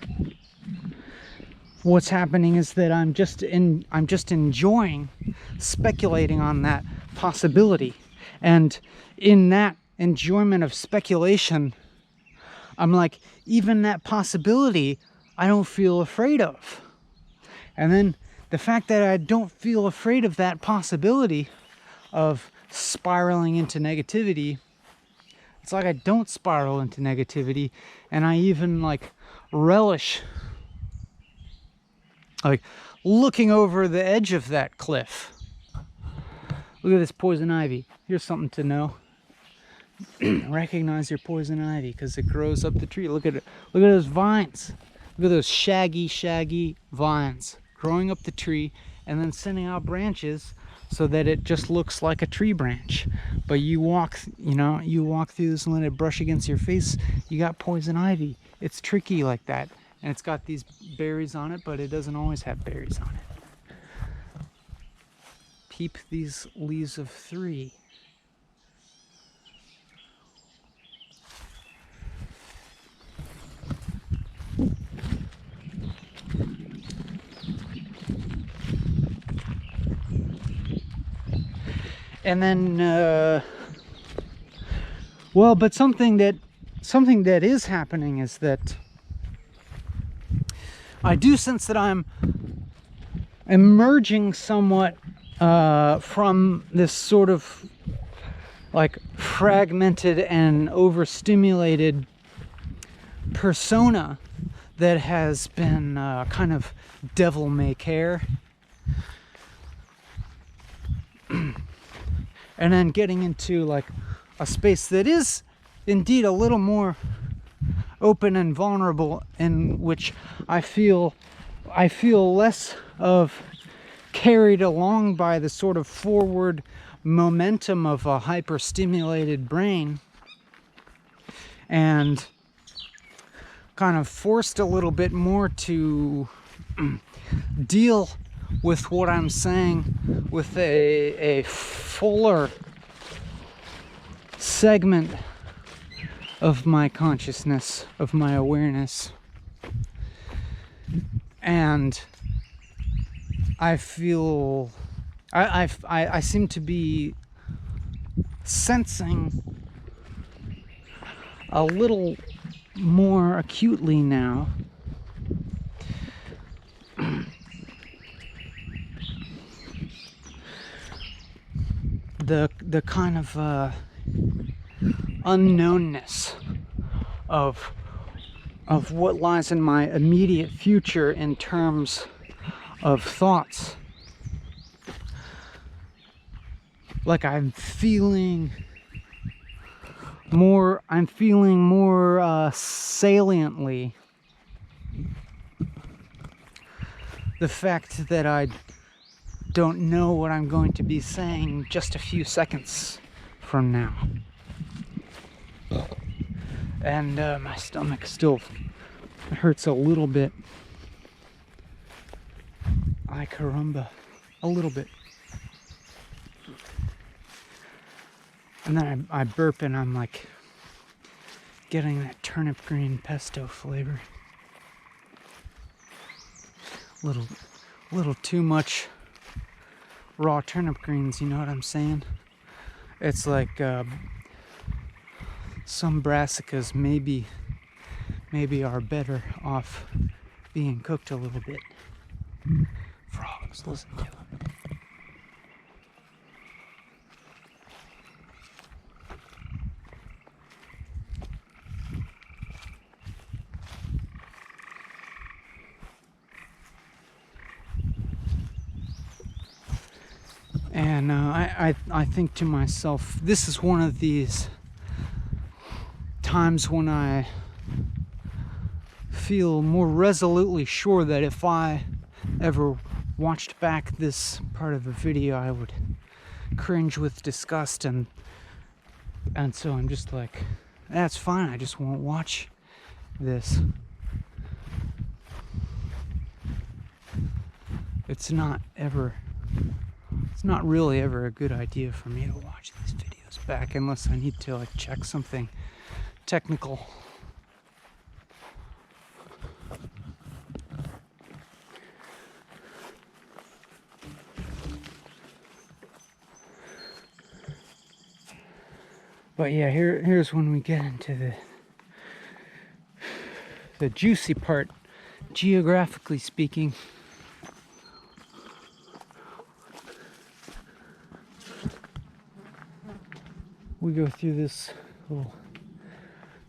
what's happening is that I'm just enjoying speculating on that possibility. And in that enjoyment of speculation, I'm like, even that possibility I don't feel afraid of. And then the fact that I don't feel afraid of that possibility of spiraling into negativity, it's like I don't spiral into negativity, and I even like relish like looking over the edge of that cliff. Look at this poison ivy. Here's something to know. Recognize your poison ivy because it grows up the tree. Look at it. Look at those vines. Look at those shaggy vines growing up the tree and then sending out branches so that it just looks like a tree branch. But you walk through this and let it brush against your face, you got poison ivy. It's tricky like that. And it's got these berries on it, but it doesn't always have berries on it. Peep these leaves of 3. And then, well, but something that is happening is that I do sense that I'm emerging somewhat from this sort of like fragmented and overstimulated persona that has been kind of devil may care. And then getting into like a space that is indeed a little more open and vulnerable, in which I feel less of carried along by the sort of forward momentum of a hyper-stimulated brain and kind of forced a little bit more to deal with what I'm saying with a fuller segment of my consciousness, of my awareness. And I feel I seem to be sensing a little more acutely now the kind of unknownness of what lies in my immediate future in terms of thoughts. Like I'm feeling more saliently the fact that I don't know what I'm going to be saying just a few seconds from now. And my stomach still hurts a little bit. Ay caramba, a little bit. And then I burp and I'm like getting that turnip green pesto flavor. Little too much raw turnip greens, you know what I'm saying? It's like some brassicas maybe are better off being cooked a little bit. Frogs, listen to them. And I think to myself, this is one of these times when I feel more resolutely sure that if I ever watched back this part of a video, I would cringe with disgust, and so I'm just like, that's fine, I just won't watch this. It's not really ever a good idea for me to watch these videos back unless I need to like check something technical. But yeah, here's when we get into the juicy part, geographically speaking. We go through this little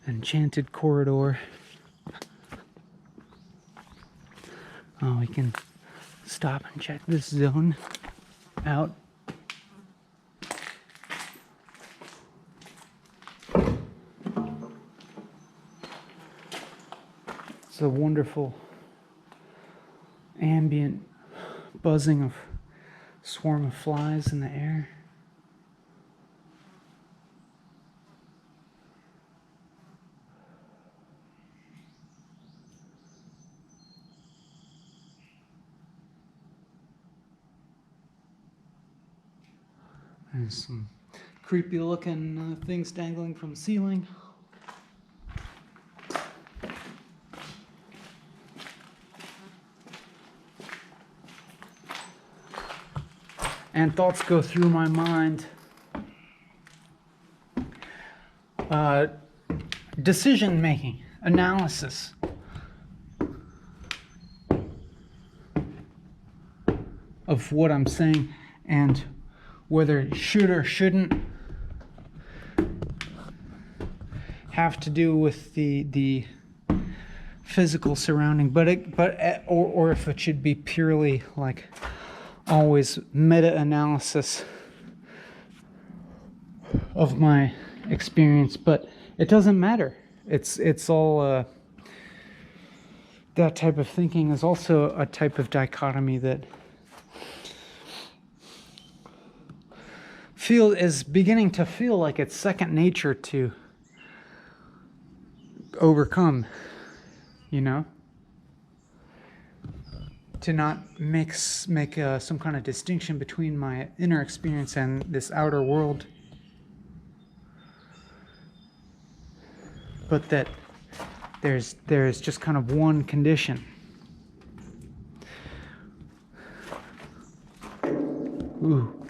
enchanted corridor. Oh, we can stop and check this zone out. It's a wonderful ambient buzzing of swarm of flies in the air. There's some creepy looking things dangling from the ceiling. And thoughts go through my mind. Decision making, analysis. Of what I'm saying and whether it should or shouldn't have to do with the physical surrounding, or if it should be purely like always meta-analysis of my experience. But it doesn't matter. It's all that type of thinking is also a type of dichotomy that is beginning to feel like it's second nature to overcome, you know? To not make some kind of distinction between my inner experience and this outer world, but that there's just kind of one condition. Ooh.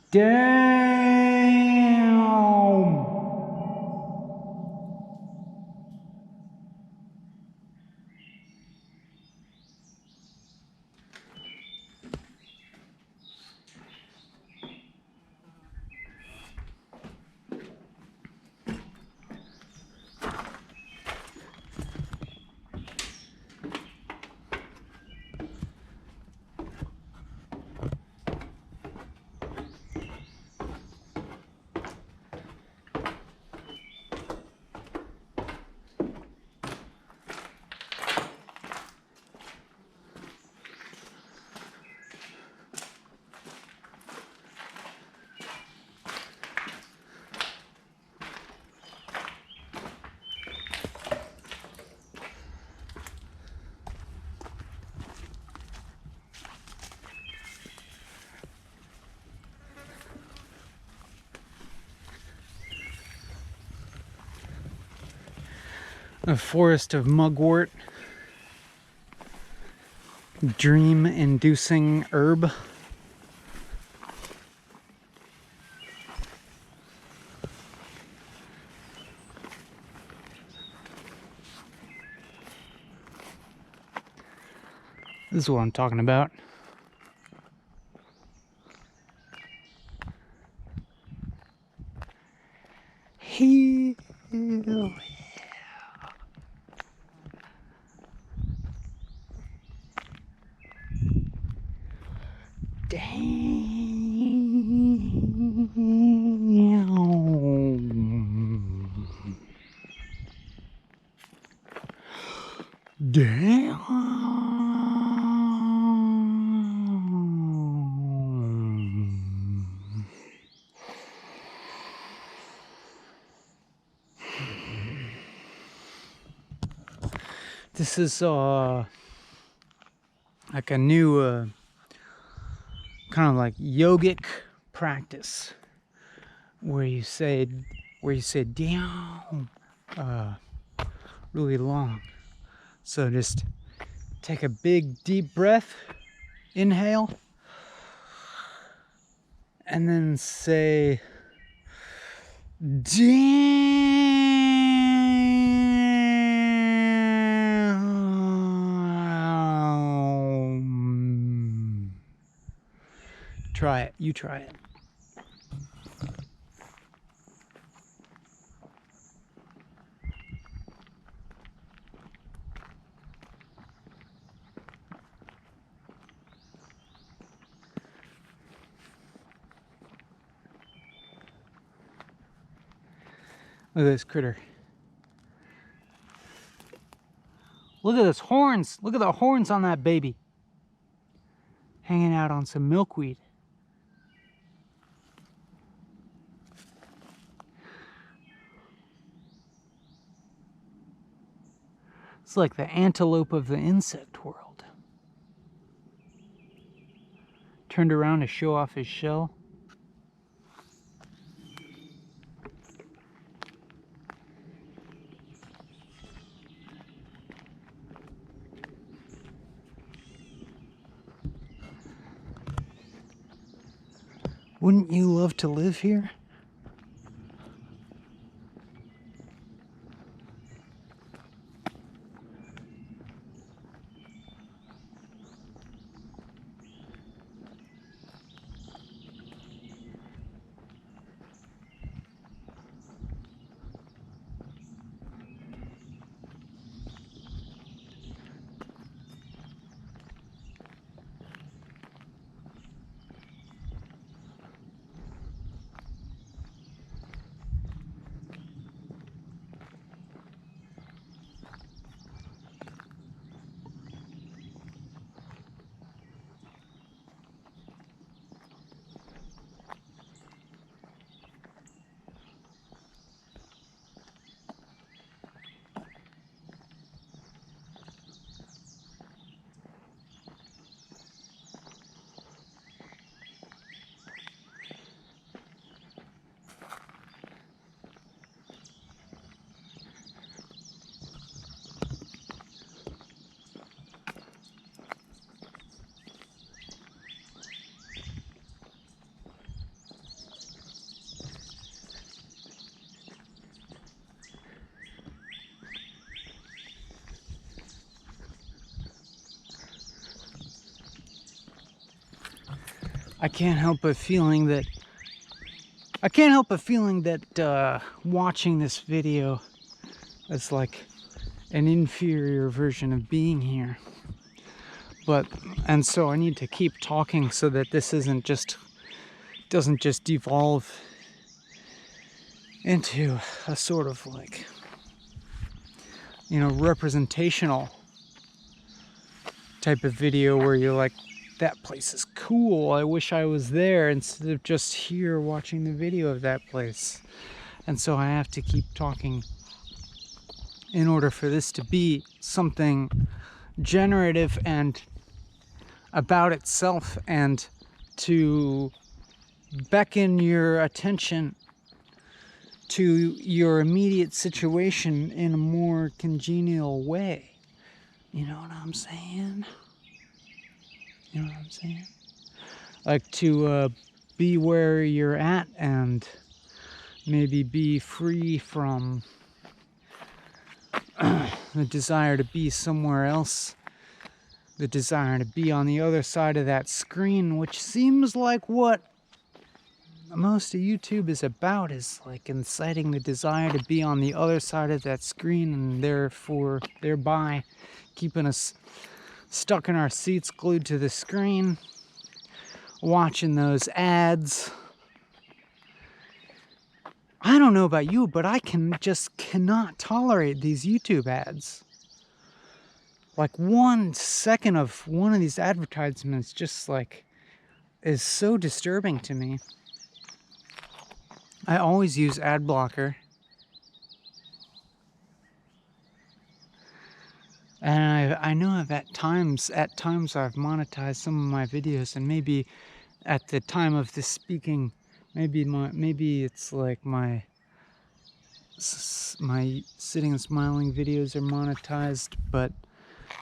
Damn. A forest of mugwort, dream-inducing herb. This is what I'm talking about. Hell yeah. Damn. This is like a new kind of like yogic practice where you say damn really long. So just take a big deep breath, inhale, and then say damn. Try it. You try it. Look at this critter. Look at those horns. Look at the horns on that baby. Hanging out on some milkweed. It's like the antelope of the insect world. Turned around to show off his shell. Wouldn't you love to live here? I can't help but feeling that watching this video is like an inferior version of being here. And so I need to keep talking so that this doesn't just devolve into a sort of like, representational type of video where you're like, that place is cool, I wish I was there, instead of just here watching the video of that place. And so I have to keep talking in order for this to be something generative and about itself, and to beckon your attention to your immediate situation in a more congenial way. You know what I'm saying? You know what I'm saying? Like to be where you're at and maybe be free from the desire to be somewhere else, the desire to be on the other side of that screen, which seems like what most of YouTube is about, is like inciting the desire to be on the other side of that screen, and thereby keeping us stuck in our seats, glued to the screen, watching those ads. I don't know about you, but I cannot tolerate these YouTube ads. Like 1 second of one of these advertisements just like is so disturbing to me. I always use ad blocker. And I know at times I've monetized some of my videos, and maybe at the time of this speaking, maybe it's like my sitting and smiling videos are monetized, but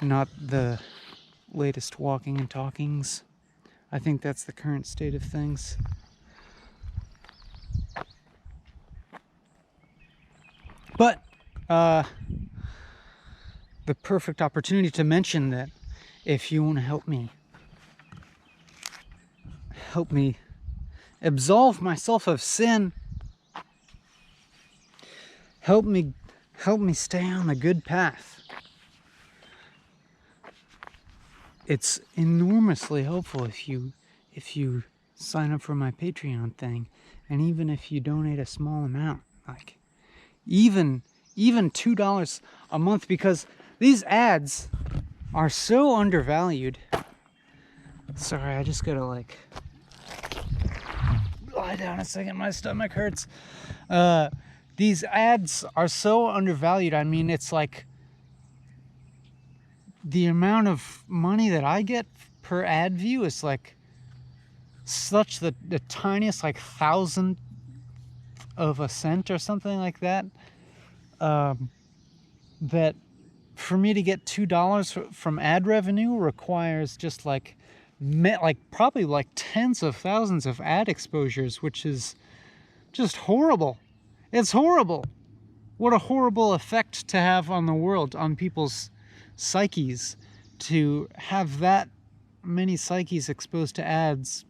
not the latest walking and talkings. I think that's the current state of things. But the perfect opportunity to mention that if you want to help me absolve myself of sin, help me stay on the good path, it's enormously helpful if you sign up for my Patreon thing, and even if you donate a small amount, like even $2 a month, because these ads are so undervalued. Sorry, I just gotta like lie down a second, my stomach hurts. These ads are so undervalued. I mean, it's like the amount of money that I get per ad view is like such the tiniest, like 1,000th of a cent or something like that. That for me to get $2 from ad revenue requires just like probably like tens of thousands of ad exposures, which is just horrible. It's horrible. What a horrible effect to have on the world, on people's psyches, to have that many psyches exposed to ads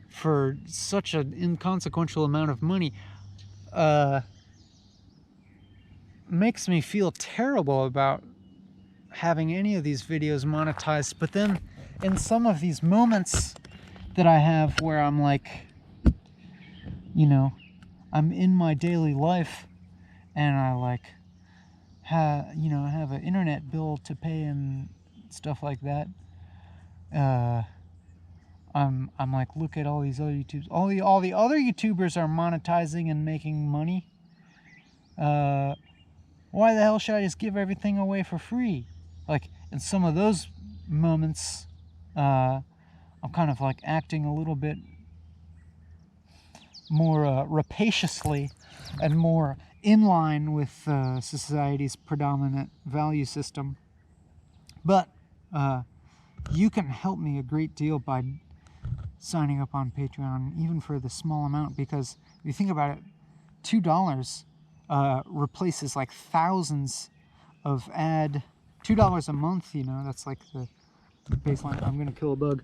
for such an inconsequential amount of money. Makes me feel terrible about having any of these videos monetized. But then in some of these moments that I have where I'm like, I'm in my daily life and I like have an internet bill to pay and stuff like that, I'm like, look at all these other YouTubers, all the other YouTubers are monetizing and making money. Why the hell should I just give everything away for free? Like, in some of those moments, I'm kind of like acting a little bit more rapaciously and more in line with society's predominant value system. But you can help me a great deal by signing up on Patreon, even for the small amount, because if you think about it, $2 replaces like thousands of ad. $2 a month, that's like the baseline. I'm gonna kill a bug.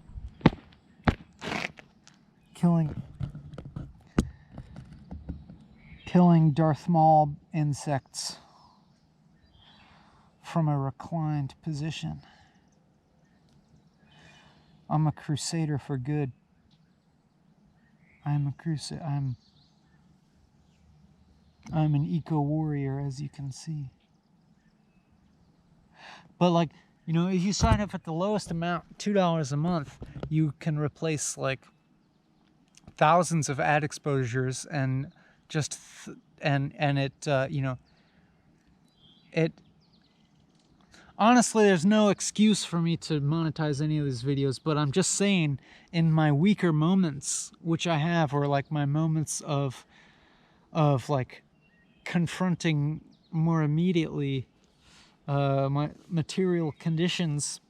killing Darth Maul insects from a reclined position. I'm a crusader for good. I'm an eco-warrior, as you can see. But like, you know, if you sign up at the lowest amount, $2 a month, you can replace like thousands of ad exposures and just and it you know, it honestly, there's no excuse for me to monetize any of these videos, but I'm just saying, in my weaker moments, which I have, or like my moments of like confronting more immediately my material conditions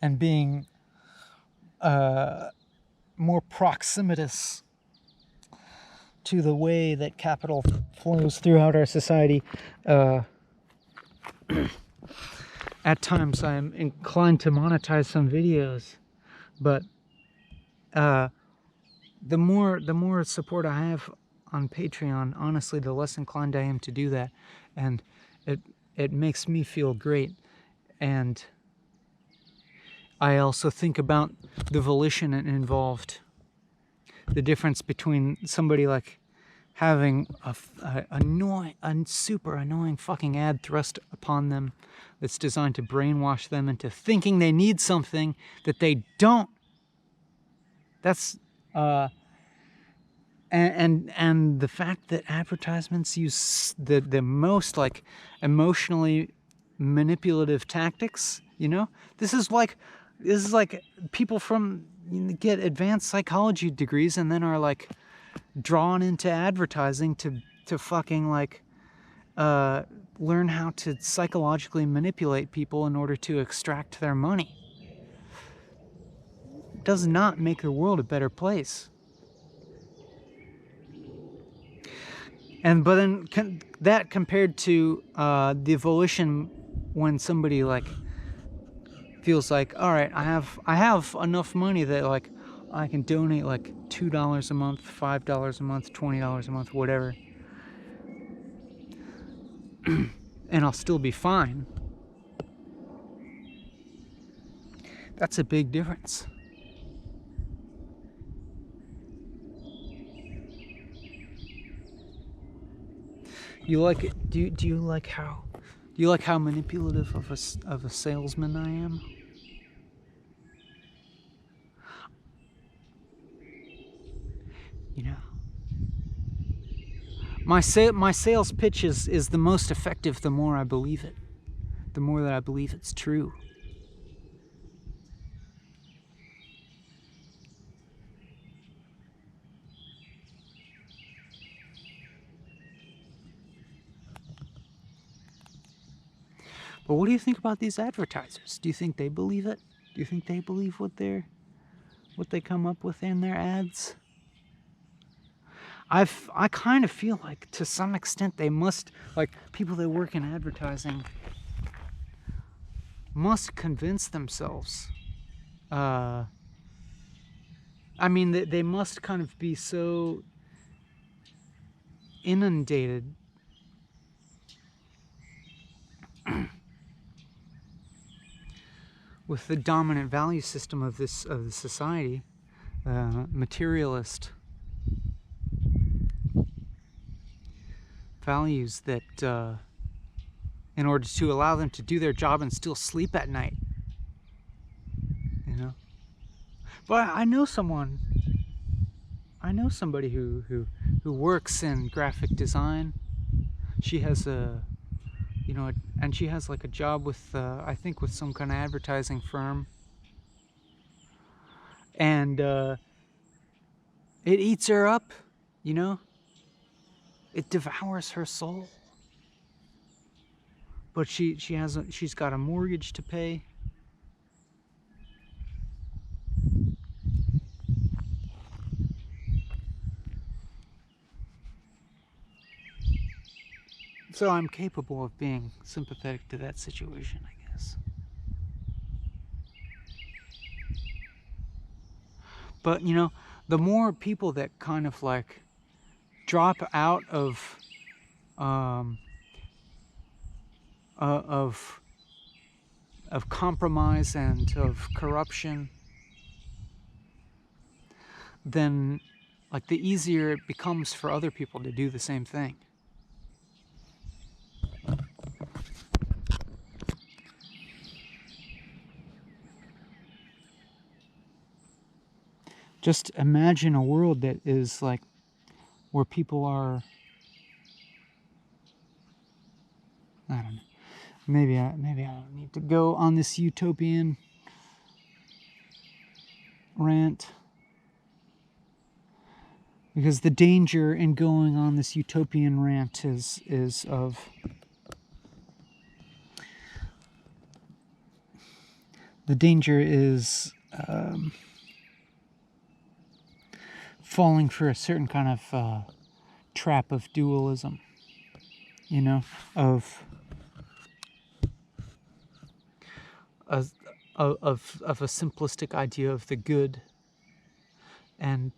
and being more proximitous to the way that capital flows throughout our society, at times I'm inclined to monetize some videos, but the more support I have on Patreon, honestly, the less inclined I am to do that, and it makes me feel great. And I also think about the volition involved, the difference between somebody like having a super annoying fucking ad thrust upon them that's designed to brainwash them into thinking they need something that they don't. That's and the fact that advertisements use the most like emotionally manipulative tactics, you know, this is like people from get advanced psychology degrees and then are like drawn into advertising to fucking like learn how to psychologically manipulate people in order to extract their money. It does not make the world a better place. But then that compared to the volition when somebody like feels like, all right, I have enough money that like I can donate like $2 a month, $5 a month, $20 a month, whatever, and I'll still be fine. That's a big difference. You like it? Do you like how manipulative of a salesman I am? You know, my sales pitch is the most effective the more I believe it, the more that I believe it's true. But what do you think about these advertisers? Do you think they believe it? Do you think they believe what they come up with in their ads? I kind of feel like to some extent they must, like people that work in advertising must convince themselves. I mean, they must kind of be so inundated with the dominant value system of the society, materialist values, that in order to allow them to do their job and still sleep at night, you know. But I know somebody who works in graphic design. She has and she has like a job with I think with some kind of advertising firm, and it eats her up, you know. It devours her soul. But she's got a mortgage to pay. So I'm capable of being sympathetic to that situation, I guess. But, you know, the more people that kind of like drop out of compromise and of corruption, then like the easier it becomes for other people to do the same thing. Just imagine a world that is like where people are, I don't know, maybe I don't need to go on this utopian rant, because the danger in going on this utopian rant is of the danger is falling for a certain kind of trap of dualism, you know, of a simplistic idea of the good, and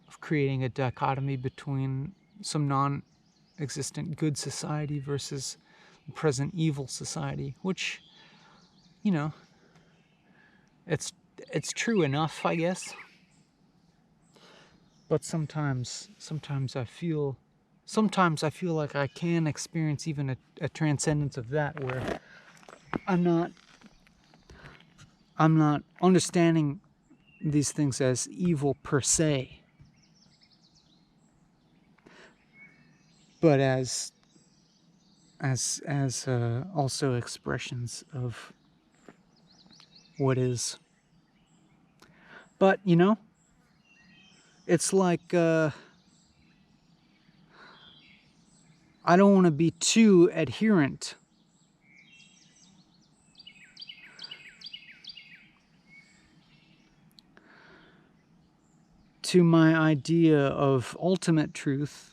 of creating a dichotomy between some non-existent good society versus present evil society, which, you know, it's true enough, I guess. But sometimes I feel like I can experience even a transcendence of that, where I'm not understanding these things as evil per se, but as also expressions of what is. But, you know, it's like I don't want to be too adherent to my idea of ultimate truth,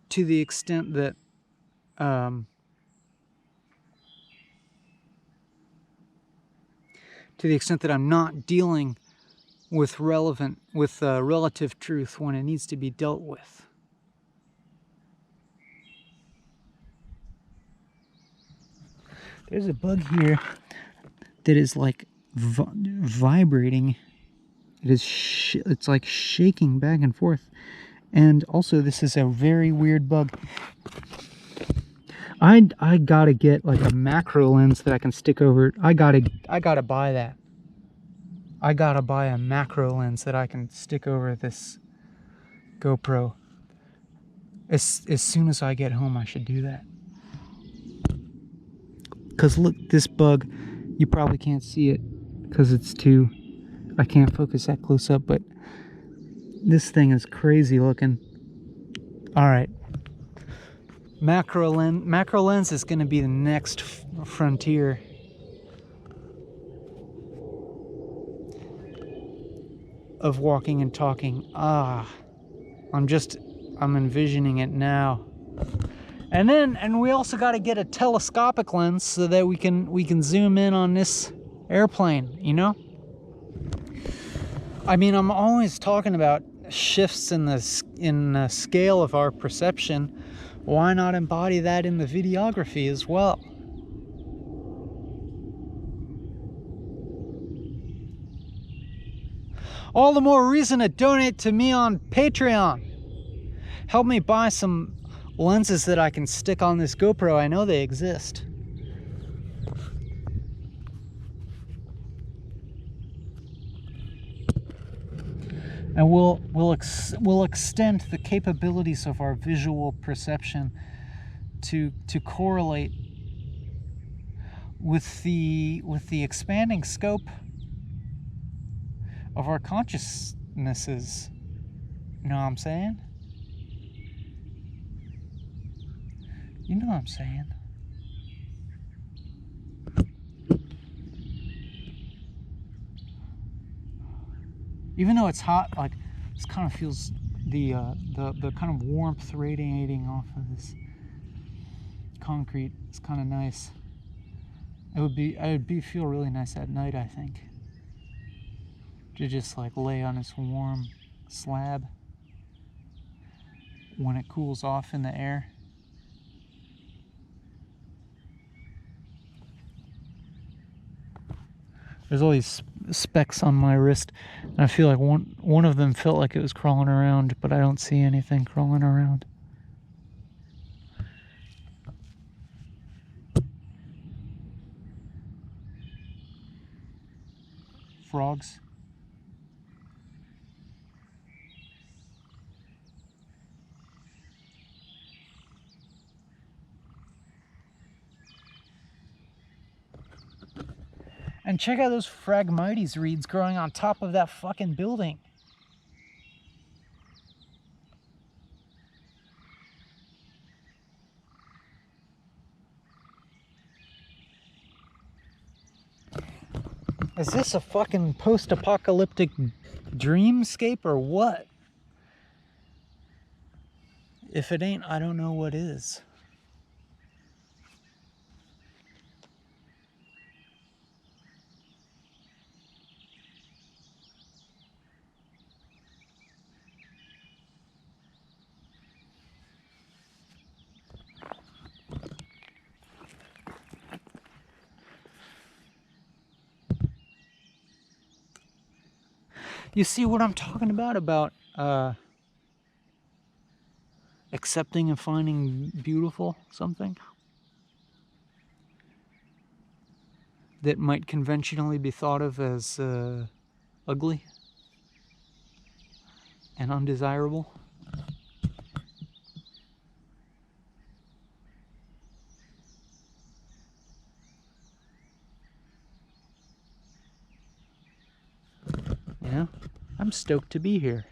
to the extent that I'm not dealing with relative truth when it needs to be dealt with. There's a bug here that is like vibrating. It's like shaking back and forth. And also, this is a very weird bug. I gotta get like a macro lens that I can stick over it. I gotta buy that. I gotta buy a macro lens that I can stick over this GoPro. As soon as I get home, I should do that. Because look, this bug, you probably can't see it because I can't focus that close up, but this thing is crazy looking. All right. Macro lens is going to be the next frontier. Of walking and talking. I'm envisioning it now. And we also got to get a telescopic lens so that we can zoom in on this airplane, you know? I mean, I'm always talking about shifts in the scale of our perception. Why not embody that in the videography as well? All the more reason to donate to me on Patreon. Help me buy some lenses that I can stick on this GoPro. I know they exist. And we'll extend the capabilities of our visual perception to correlate with the expanding scope of our consciousnesses. You know what I'm saying? You know what I'm saying? Even though it's hot, like, this kind of feels the kind of warmth radiating off of this concrete. It's kind of nice. It would feel really nice at night, I think. to just like lay on this warm slab when it cools off in the air. There's all these specks on my wrist, and I feel like one of them felt like it was crawling around, but I don't see anything crawling around. Frogs. And check out those Phragmites reeds growing on top of that fucking building. Is this a fucking post-apocalyptic dreamscape or what? If it ain't, I don't know what is. You see what I'm talking about accepting and finding beautiful something that might conventionally be thought of as ugly and undesirable. You know, I'm stoked to be here.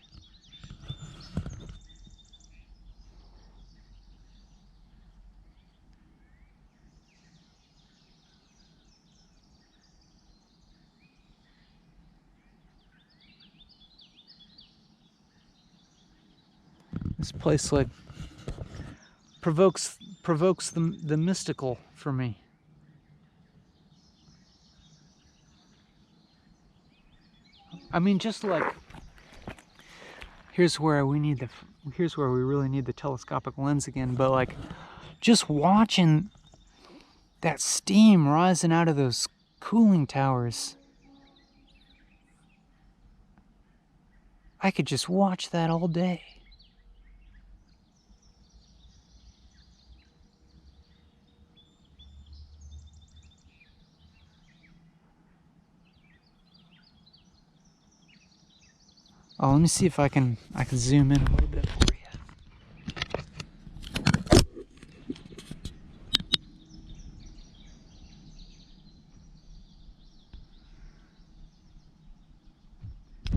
This place like provokes the mystical for me. I mean, just like here's where we really need the telescopic lens again, but like just watching that steam rising out of those cooling towers, I could just watch that all day. Oh, let me see if I can zoom in a little bit for you.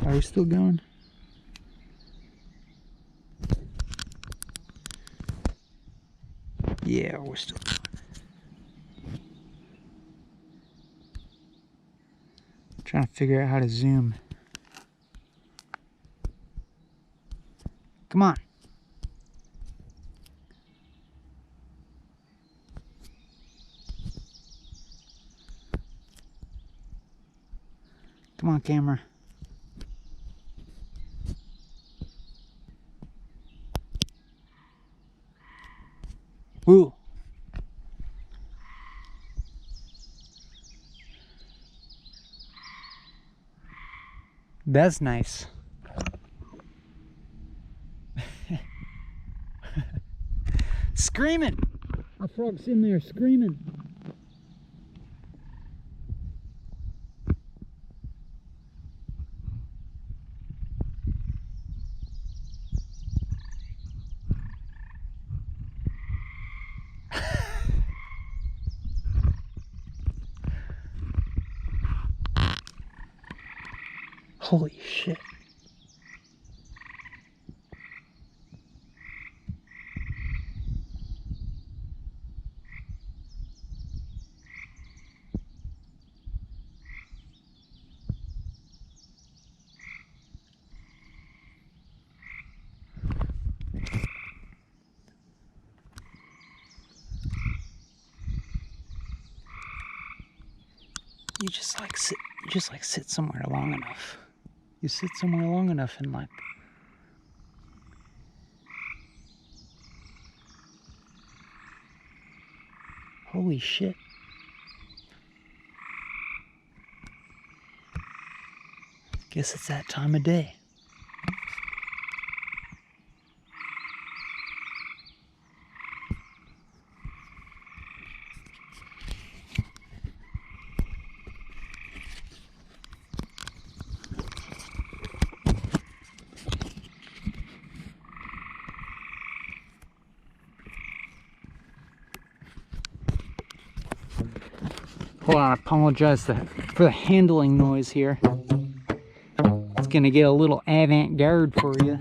Are we still going? Yeah, we're still going. I'm trying to figure out how to zoom. Come on. Come on, camera. Woo. That's nice. Screaming. A frog's in there screaming. Holy shit. You just like sit somewhere long enough. You sit somewhere long enough and like, holy shit. Guess it's that time of day. Hold on, I apologize for the handling noise here. It's gonna get a little avant-garde for you.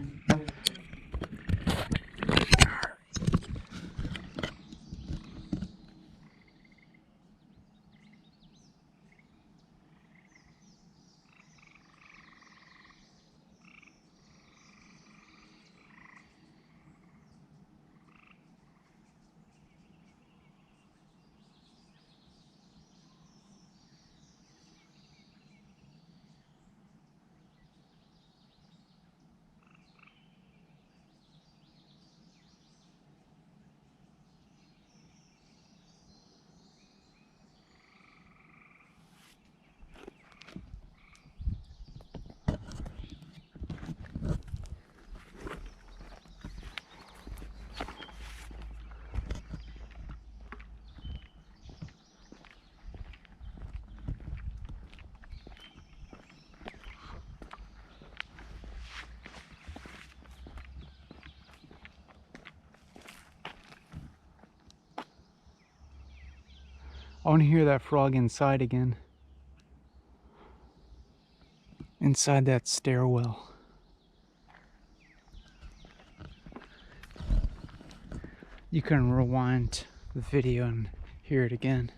I want to hear that frog inside again. Inside that stairwell. You can rewind the video and hear it again.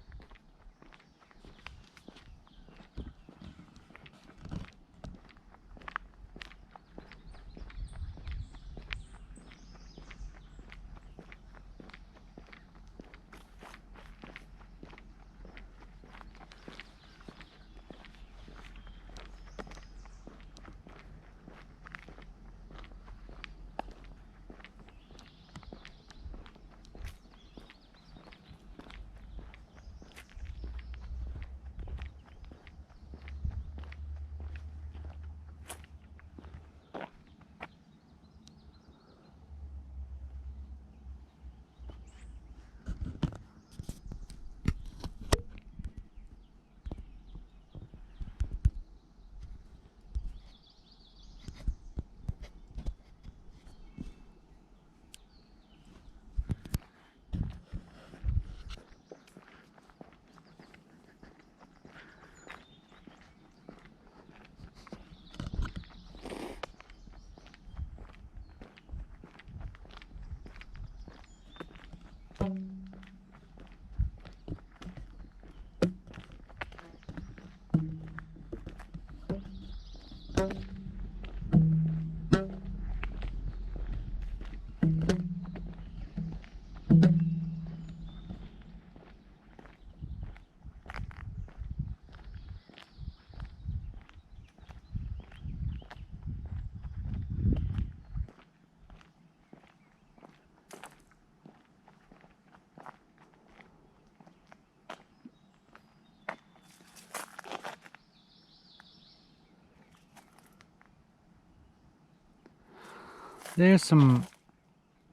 There's some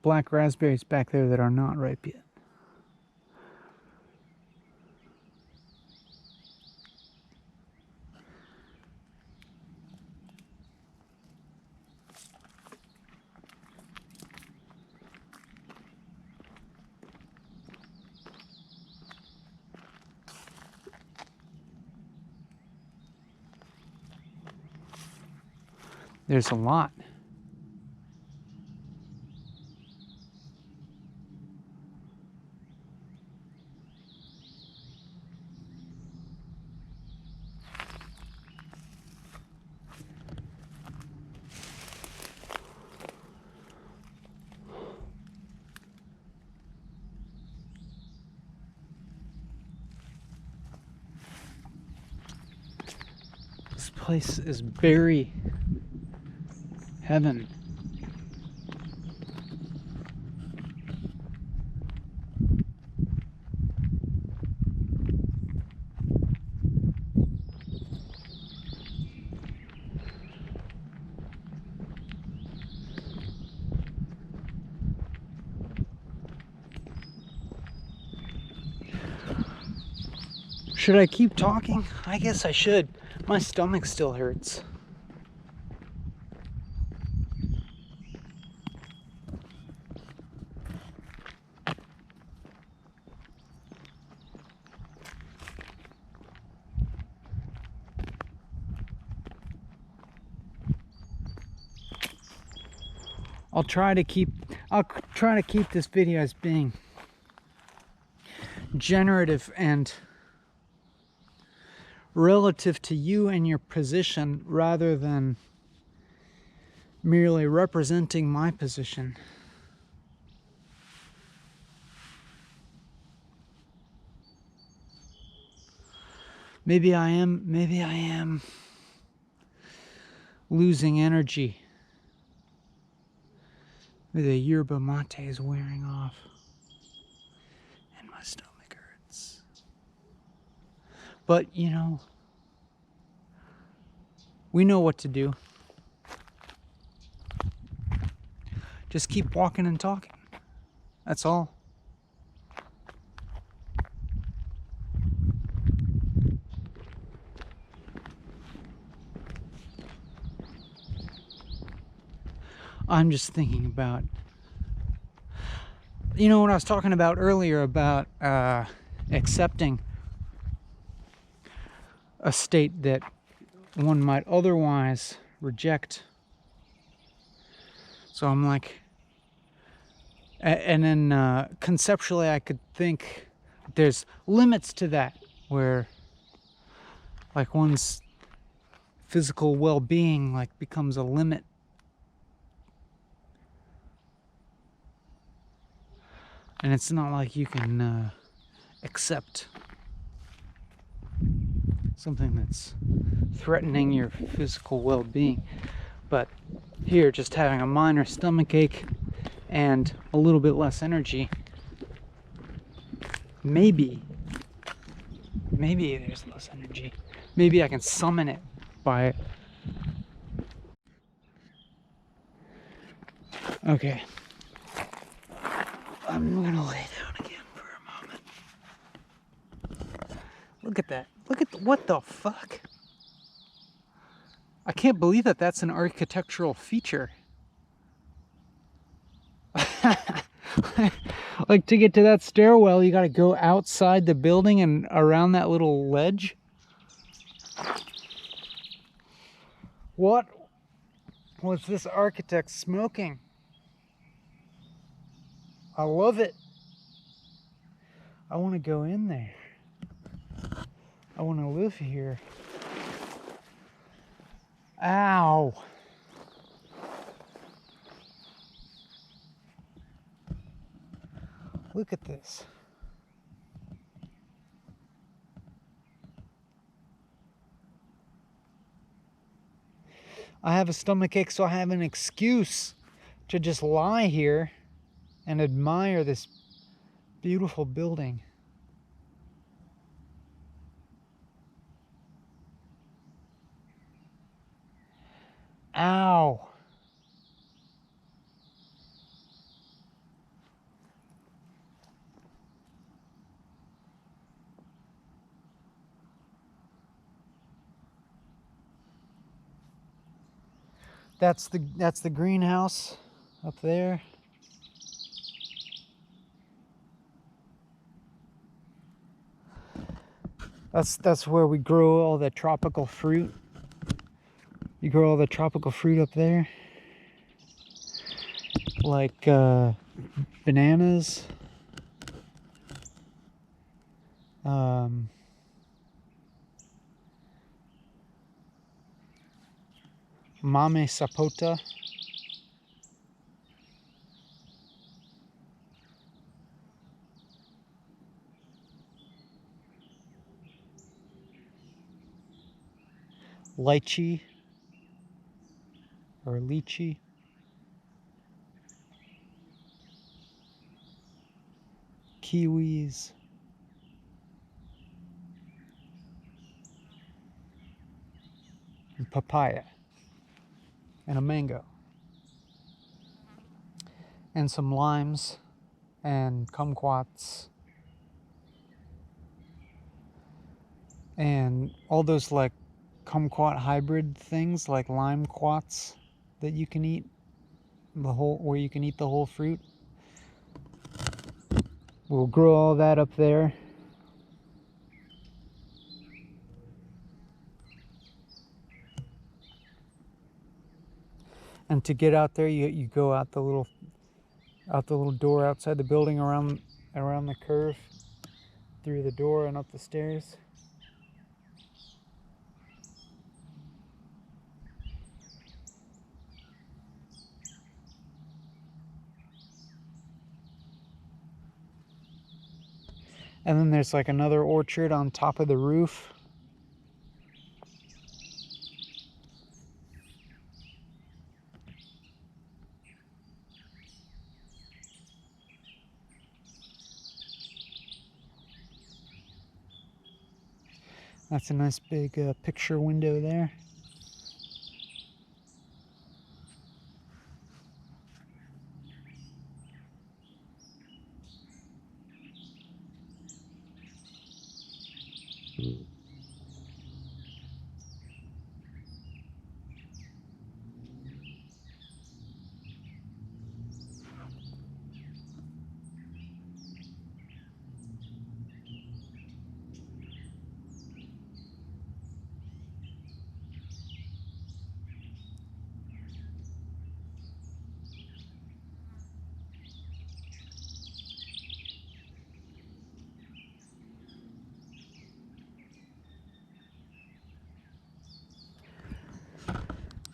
black raspberries back there that are not ripe yet. There's a lot. place is berry heaven. Should I keep talking? I guess I should. My stomach still hurts. I'll try to keep this video as being generative and relative to you and your position rather than merely representing my position. Maybe I am losing energy. Maybe the yerba mate is wearing off and my stomach hurts. But, you know, we know what to do. Just keep walking and talking. That's all. I'm just thinking about, you know, what I was talking about earlier about accepting a state that one might otherwise reject. So I'm like, and then conceptually I could think there's limits to that, where like one's physical well-being like becomes a limit. And it's not like you can accept something that's threatening your physical well-being. But here, just having a minor stomach ache and a little bit less energy, maybe there's less energy. Maybe I can summon it by... Okay. I'm gonna lay down again for a moment. Look at that. Look at what the fuck? I can't believe that that's an architectural feature. Like, to get to that stairwell, you gotta go outside the building and around that little ledge. What was this architect smoking? I love it. I want to go in there. I want to live here. Ow. Look at this. I have a stomach ache, so I have an excuse to just lie here and admire this beautiful building. Ow. That's the greenhouse up there. That's where we grow all the tropical fruit. You grow all the tropical fruit up there, like bananas, mame sapota. lychee or lychee. Kiwis. And papaya. And a mango. And some limes and kumquats. And all those like kumquat hybrid things like lime quats that you can eat where you can eat the whole fruit. We'll grow all that up there. And to get out there, you go out the little door outside the building, around the curve, through the door and up the stairs. And then there's like another orchard on top of the roof. That's a nice big picture window there.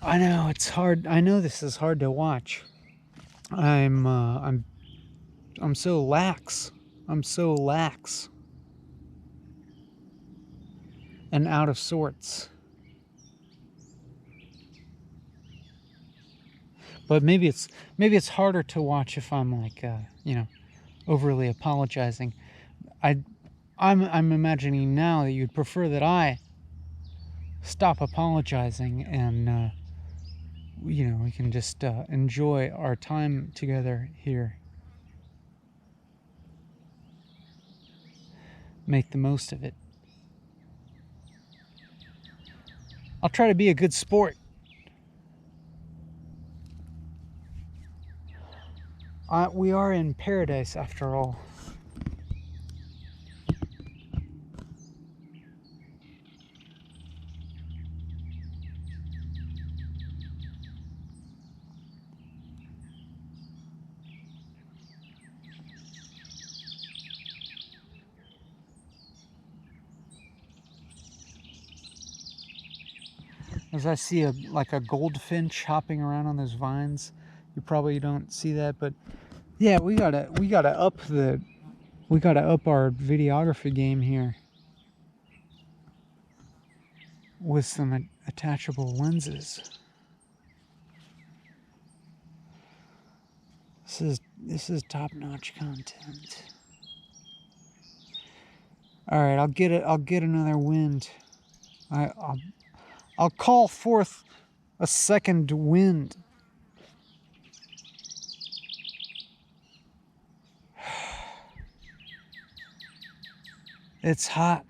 I know it's hard. I know this is hard to watch. I'm so lax. I'm so lax and out of sorts. But maybe it's harder to watch if I'm like overly apologizing. I'm imagining now that you'd prefer that I stop apologizing and we can just enjoy our time together here. Make the most of it. I'll try to be a good sport. We are in paradise after all. As I see a goldfinch hopping around on those vines. You probably don't see that, but yeah, we gotta up our videography game here with some attachable lenses. This is top-notch content. All right, I'll get another wind. I'll call forth a second wind. It's hot.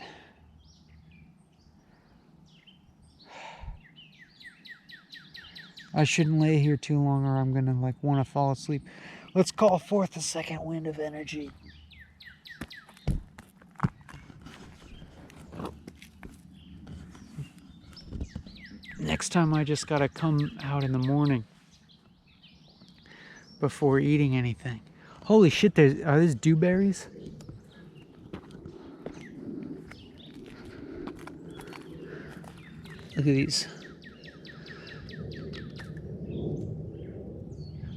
I shouldn't lay here too long or I'm gonna want to fall asleep. Let's call forth a second wind of energy. Next time I just gotta come out in the morning before eating anything. Holy shit, are these dewberries? Look at these.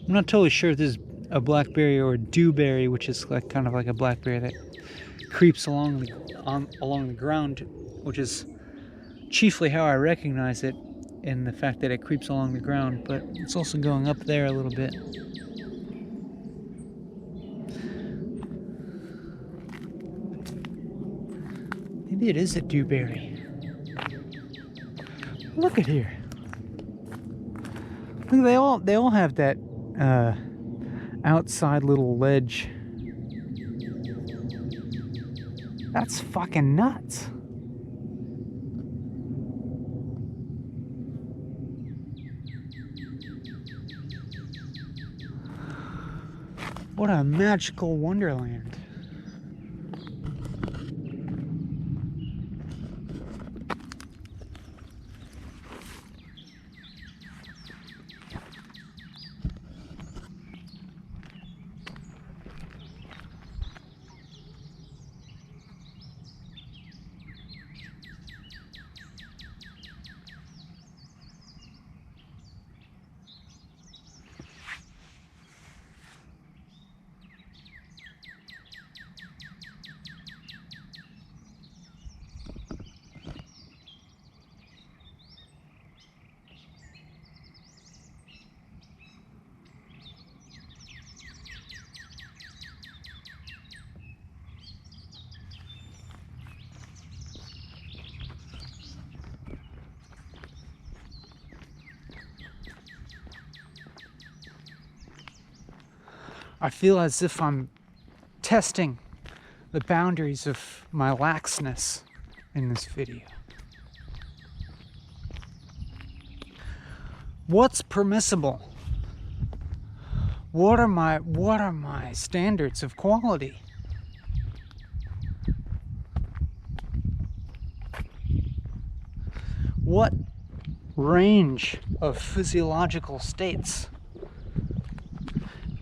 I'm not totally sure if this is a blackberry or a dewberry, which is kind of like a blackberry that creeps along the ground, which is chiefly how I recognize it in the fact that it creeps along the ground, but it's also going up there a little bit. Maybe it is a dewberry. Look at here. Look, they all have that outside little ledge. That's fucking nuts. What a magical wonderland. I feel as if I'm testing the boundaries of my laxness in this video. What's permissible? What are my standards of quality? What range of physiological states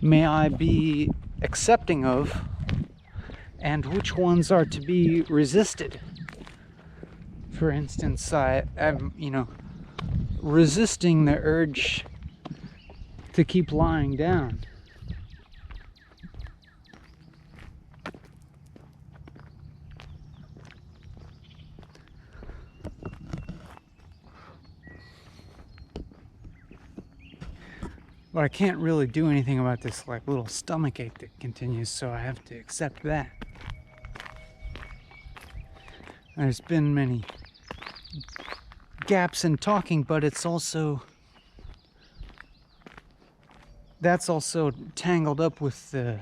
may I be accepting of, and which ones are to be resisted? For instance, I'm, resisting the urge to keep lying down. But I can't really do anything about this little stomach ache that continues, so I have to accept that. There's been many gaps in talking, but it's also, that's also tangled up with the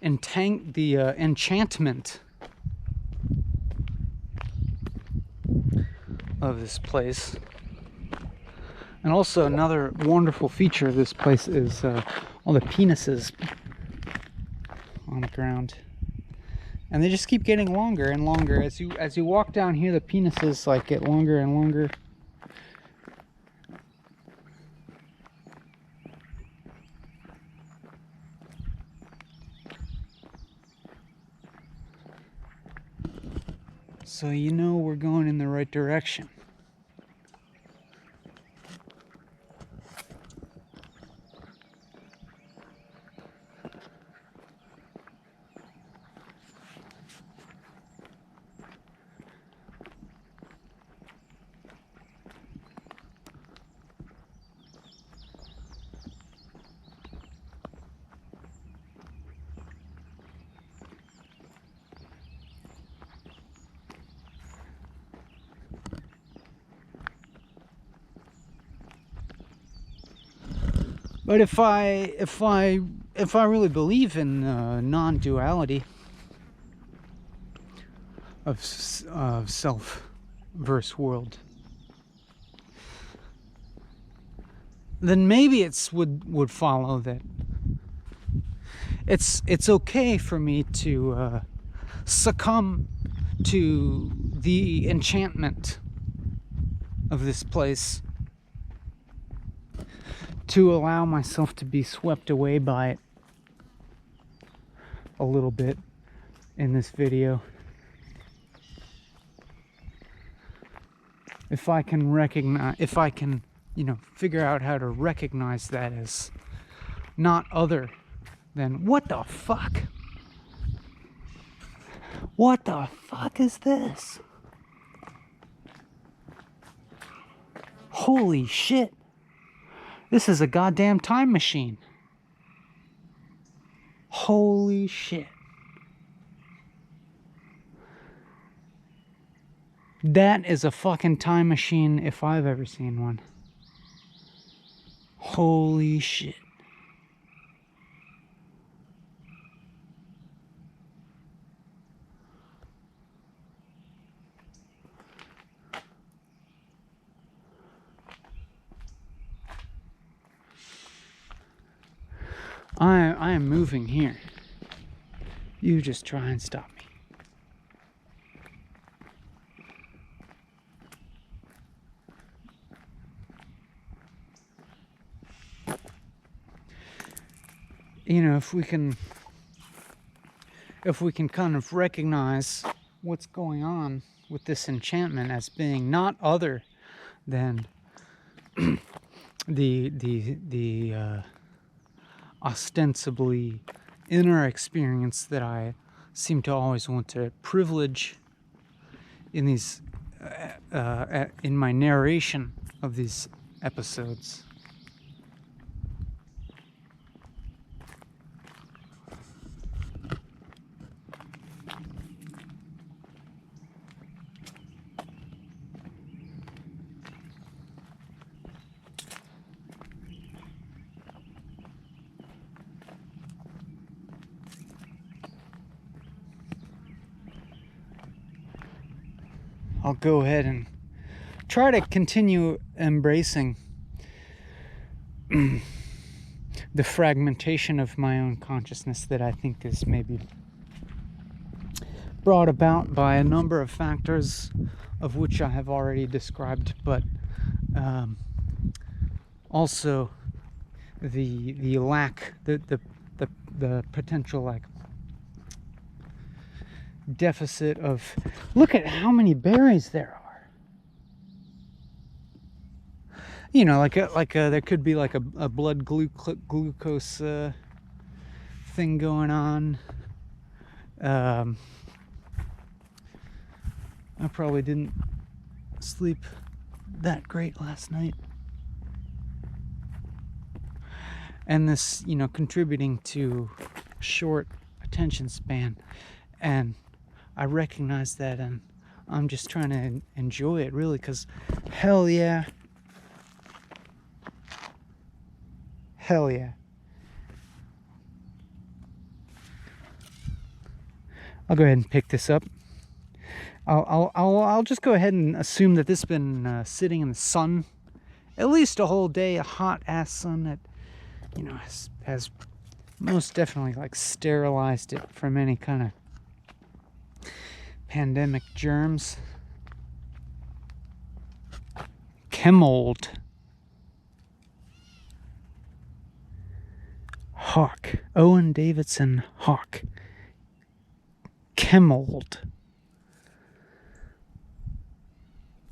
enchantment of this place. And also another wonderful feature of this place is all the penises on the ground. And they just keep getting longer and longer. As you walk down here, the penises get longer and longer. So we're going in the right direction. But if I really believe in non-duality of self versus world, then maybe would follow that it's okay for me to succumb to the enchantment of this place, to allow myself to be swept away by it a little bit in this video. If I can figure out how to recognize that as not other than, what the fuck? What the fuck is this? Holy shit. This is a goddamn time machine. Holy shit. That is a fucking time machine if I've ever seen one. Holy shit. I am moving here. You just try and stop me. You know, if we can kind of recognize what's going on with this enchantment as being not other than the ostensibly inner experience that I seem to always want to privilege in these in my narration of these episodes. I'll go ahead and try to continue embracing the fragmentation of my own consciousness that I think is maybe brought about by a number of factors, of which I have already described, but also the lack, the potential like deficit of, look at how many berries there are. You know, like there could be like a blood glucose thing going on. I probably didn't sleep that great last night, and this, you know, contributing to short attention span. And I recognize that, and I'm just trying to enjoy it, really, because hell yeah. Hell yeah. I'll go ahead and pick this up. I'll just go ahead and assume that this has been sitting in the sun at least a whole day, a hot ass sun that, you know, has most definitely like sterilized it from any kind of pandemic germs. Chemold. Hawk. Owen Davidson Hawk. Chemold.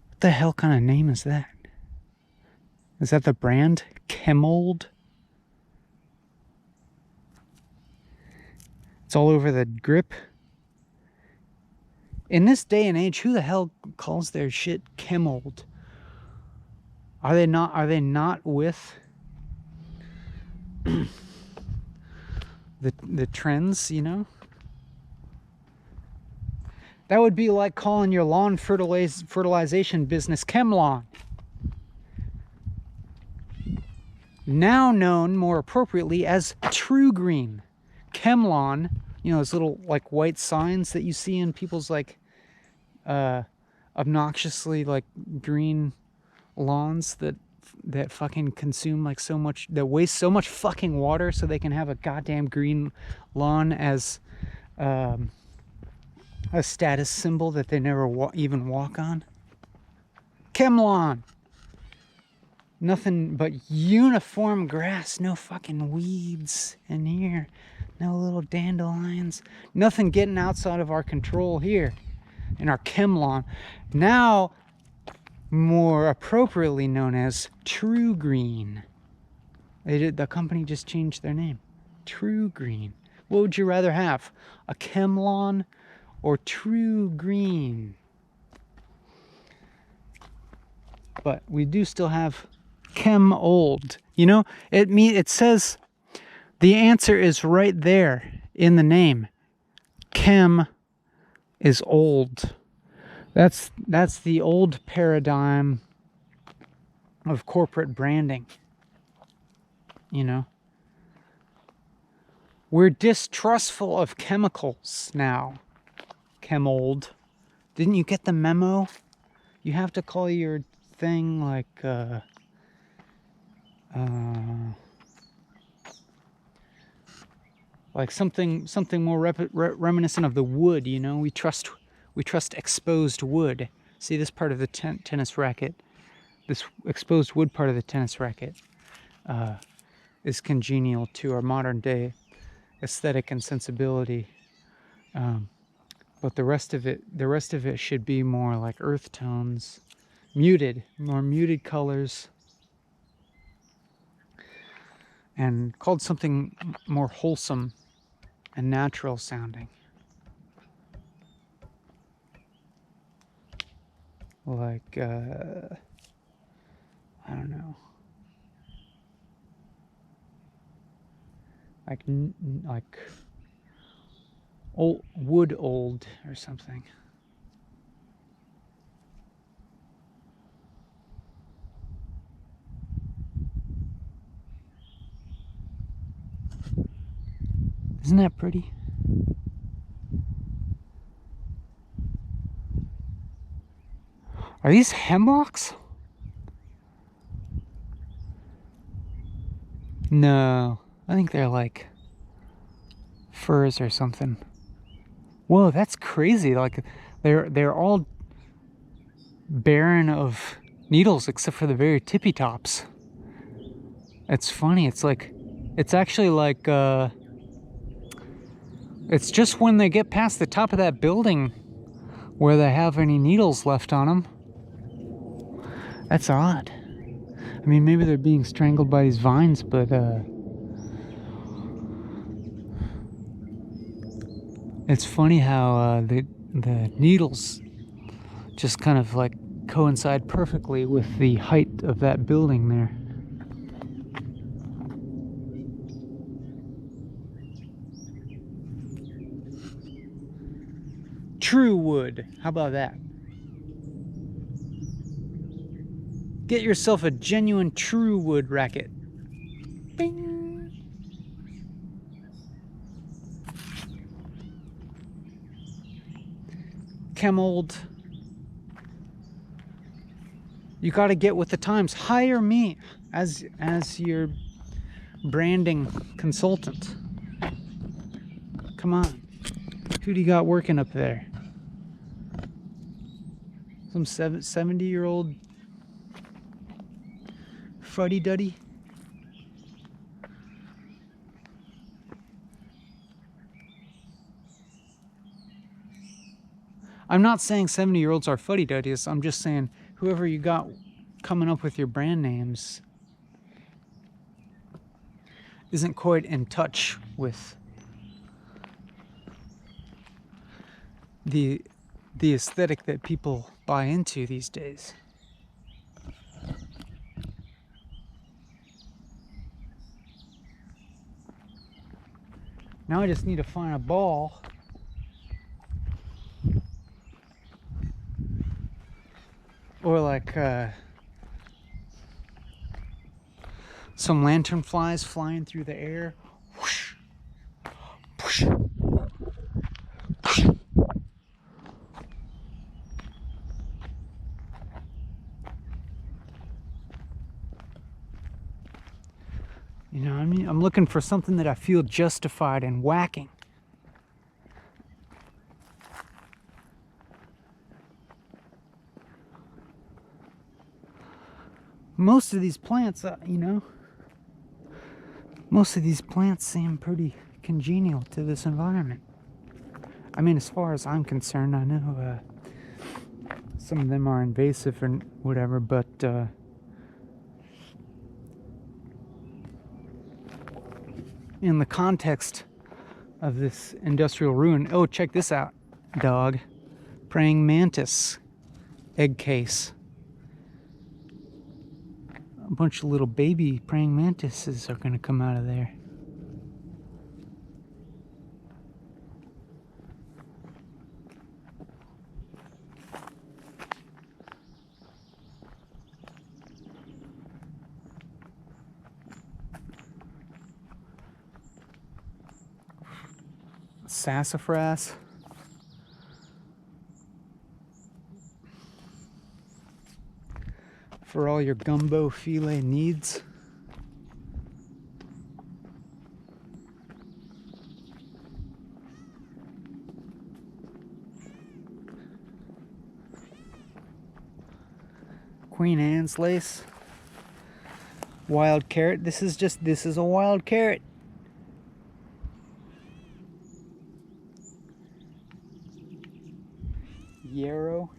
What the hell kind of name is that? Is that the brand? Chemold? It's all over the grip. In this day and age, who the hell calls their shit Chemold? Are they not with the trends, you know? That would be like calling your lawn fertilization business Chemlawn. Now known more appropriately as True Green. Chemlawn, you know, those little like white signs that you see in people's like obnoxiously like green lawns that fucking consume like so much, that waste so much fucking water so they can have a goddamn green lawn as a status symbol that they never even walk on. Chemlawn. Nothing but uniform grass, no fucking weeds in here, no little dandelions, nothing getting outside of our control here in our Chemlawn. Now more appropriately known as True Green. The company just changed their name. True Green. What would you rather have? A Chemlawn or True Green? but we do still have chem old. You know, it says the answer is right there in the name. Chem is old. That's the old paradigm of corporate branding. You know, we're distrustful of chemicals now. Chem old. Didn't you get the memo? You have to call your thing like something more reminiscent of the wood. You know, we trust exposed wood. See this part of the tennis racket, this exposed wood part of the tennis racket, is congenial to our modern day aesthetic and sensibility. But the rest of it should be more like earth tones, more muted colors, and called something more wholesome and natural sounding. Like, I don't know. Like old wood old or something. Isn't that pretty? Are these hemlocks? No, I think they're like firs or something. Whoa, that's crazy. Like they're all barren of needles except for the very tippy tops. It's funny. It's actually like it's just when they get past the top of that building where they have any needles left on them. That's odd. I mean, maybe they're being strangled by these vines, but it's funny how the needles just kind of like coincide perfectly with the height of that building there. True wood. How about that? Get yourself a genuine true wood racket. Bing. Chem old. You got to get with the times. Hire me as your branding consultant. Come on. Who do you got working up there? Some 70-year-old fuddy-duddy? I'm not saying 70-year-olds are fuddy-duddies. I'm just saying whoever you got coming up with your brand names isn't quite in touch with the aesthetic that people buy into these days. Now I just need to find a ball or like some lantern flies flying through the air. Whoosh, whoosh, whoosh. You know what I mean? I'm looking for something that I feel justified in whacking. Most of these plants, you know, most of these plants seem pretty congenial to this environment. I mean, as far as I'm concerned, I know some of them are invasive and whatever, but in the context of this industrial ruin, oh, check this out, dog. Praying mantis egg case. A bunch of little baby praying mantises are going to come out of there. Sassafras. For all your gumbo filet needs. Queen Anne's lace. Wild carrot. This is a wild carrot. Yarrow.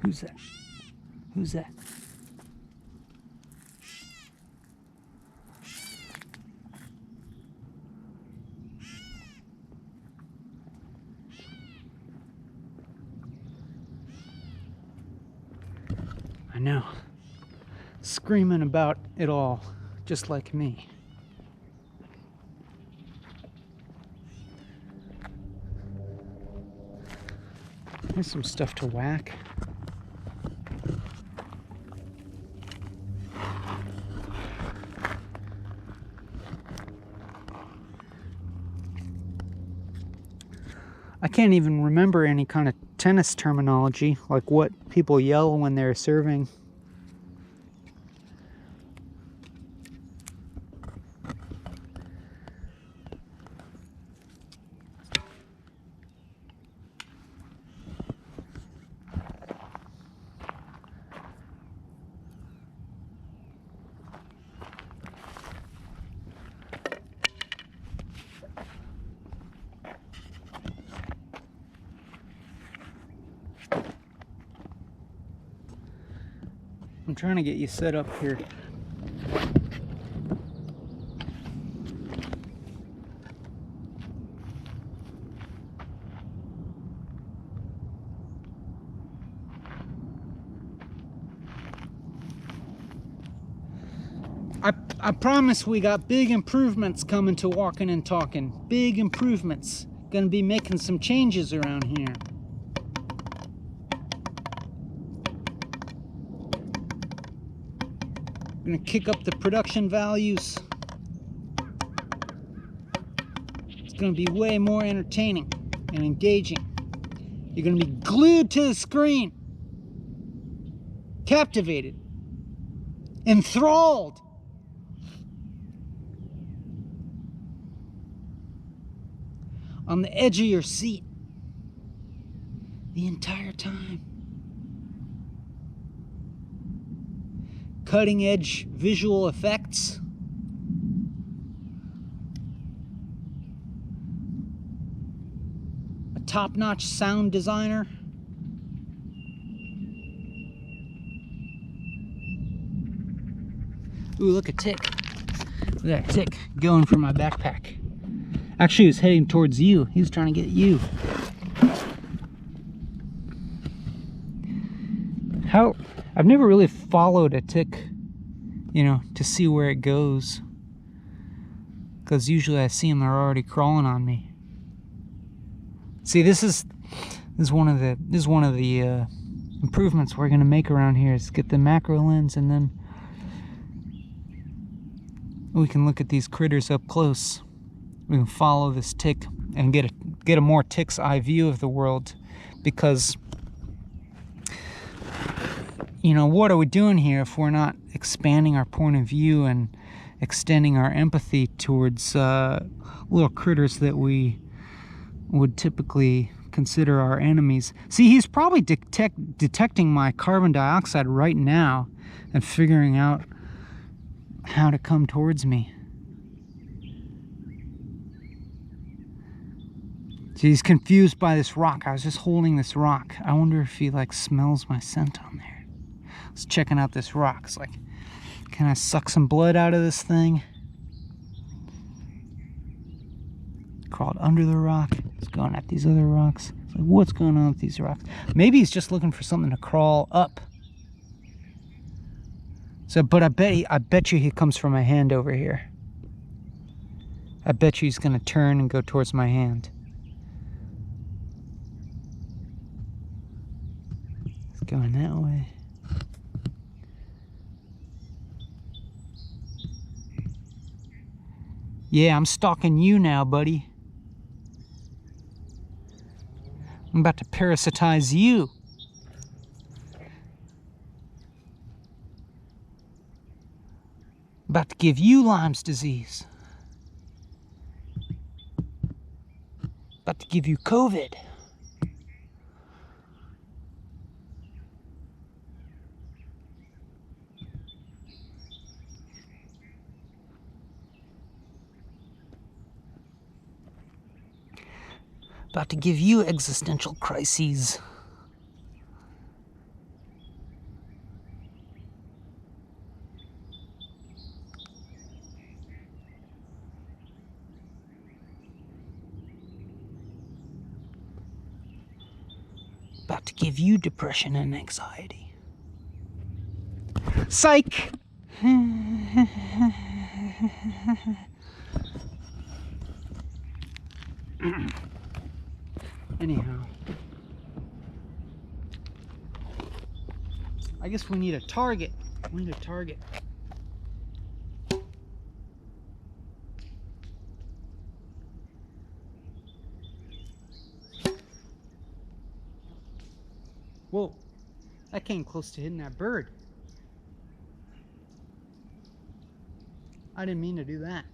Who's that? Who's that? I know. Screaming about it all, just like me. Here's some stuff to whack. I can't even remember any kind of tennis terminology, like what people yell when they're serving. I'm trying to get you set up here. I promise we got big improvements coming to Walking and Talking. Big improvements. Gonna be making some changes around here. Gonna kick up the production values. It's gonna be way more entertaining and engaging. You're gonna be glued to the screen, captivated, enthralled. On the edge of your seat the entire time. Cutting edge visual effects. A top-notch sound designer. Ooh, look, a tick. Look at that tick going for my backpack. Actually, he was heading towards you. He was trying to get you. I've never really followed a tick, you know, to see where it goes. Because usually I see them, they're already crawling on me. See, this is one of the improvements we're gonna make around here, is get the macro lens, and then we can look at these critters up close. We can follow this tick and get a more tick's eye view of the world, because, you know, what are we doing here if we're not expanding our point of view and extending our empathy towards little critters that we would typically consider our enemies? See, he's probably detecting my carbon dioxide right now and figuring out how to come towards me. See, he's confused by this rock. I was just holding this rock. I wonder if he like smells my scent on there. I was checking out this rock. It's like, Can I suck some blood out of this thing? Crawled under the rock. It's going at these other rocks. It's like, what's going on with these rocks? Maybe he's just looking for something to crawl up. So, but I bet you he comes for my hand over here. I bet you he's gonna turn and go towards my hand. It's going that way. Yeah, I'm stalking you now, buddy. I'm about to parasitize you. About to give you Lyme's disease. About to give you COVID. About to give you existential crises. About to give you depression and anxiety. Psych! Anyhow, I guess we need a target. We need a target. Whoa, that came close to hitting that bird. I didn't mean to do that.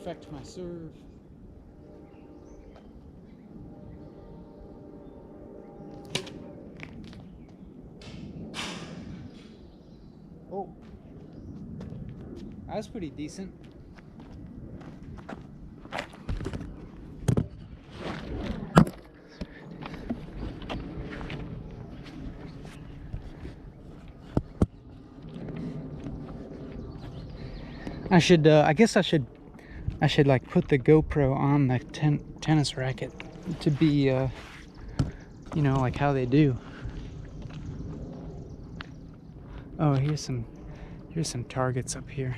Perfect my serve. Oh, that was pretty decent. I guess I should like put the GoPro on the tennis racket to be, you know, like how they do. Oh, here's some targets up here.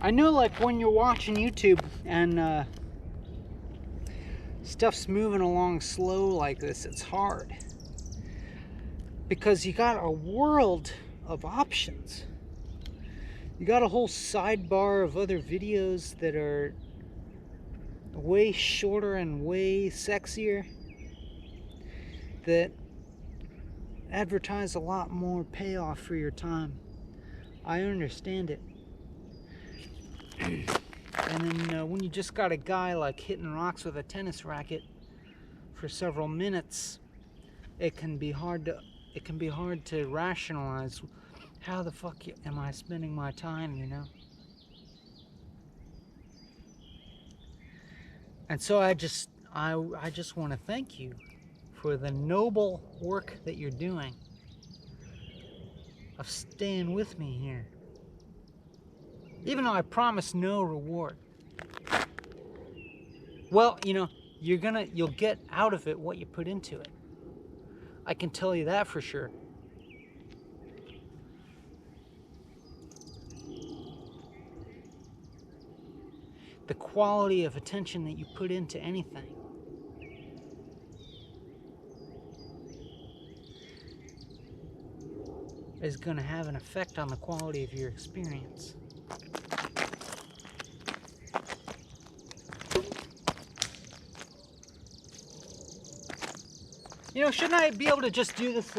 I know, like, when you're watching YouTube and stuff's moving along slow like this, it's hard. Because you got a world of options. You got a whole sidebar of other videos that are way shorter and way sexier, that advertise a lot more payoff for your time. I understand it. And then when you just got a guy like hitting rocks with a tennis racket for several minutes, it can be hard to rationalize how the fuck am I spending my time, you know? And so I just want to thank you for the noble work that you're doing of staying with me here. Even though I promise no reward. Well, you know, you'll get out of it what you put into it. I can tell you that for sure. The quality of attention that you put into anything is going to have an effect on the quality of your experience. You know, shouldn't I be able to just do this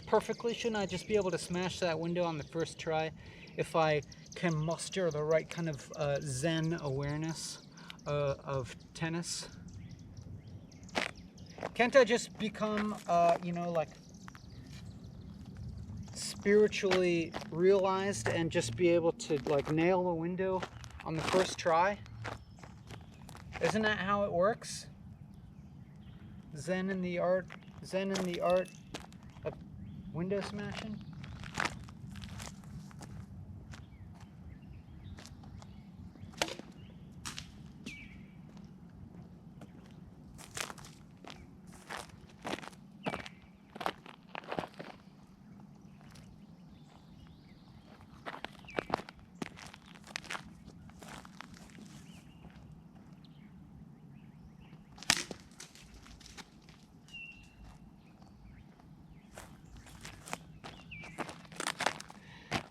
perfectly? Shouldn't I just be able to smash that window on the first try if I can muster the right kind of Zen awareness of tennis? Can't I just become, you know, like spiritually realized and just be able to like nail the window on the first try? Isn't that how it works? Zen in the art of window smashing?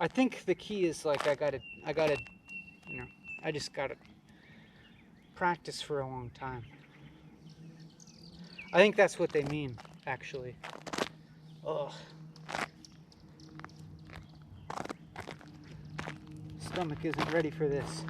I think the key is like I gotta, you know, I just gotta practice for a long time. I think that's what they mean, actually. Ugh. Stomach isn't ready for this.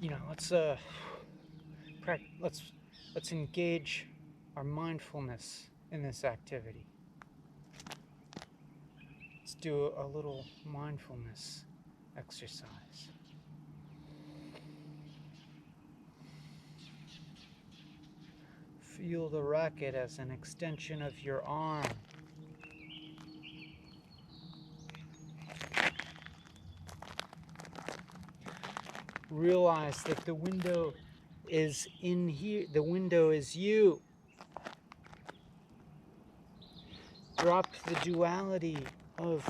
You know, let's engage our mindfulness in this activity. Let's do a little mindfulness exercise. Feel the racket as an extension of your arm. Realize that the window is in here. The window is you. Drop the duality of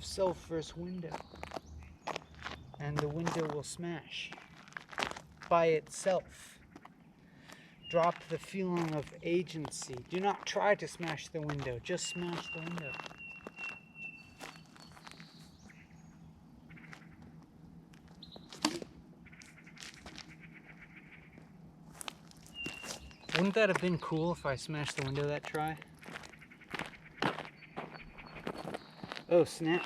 self versus window, and the window will smash by itself. Drop the feeling of agency. Do not try to smash the window. Just smash the window. Wouldn't that have been cool if I smashed the window that try? Oh, snap.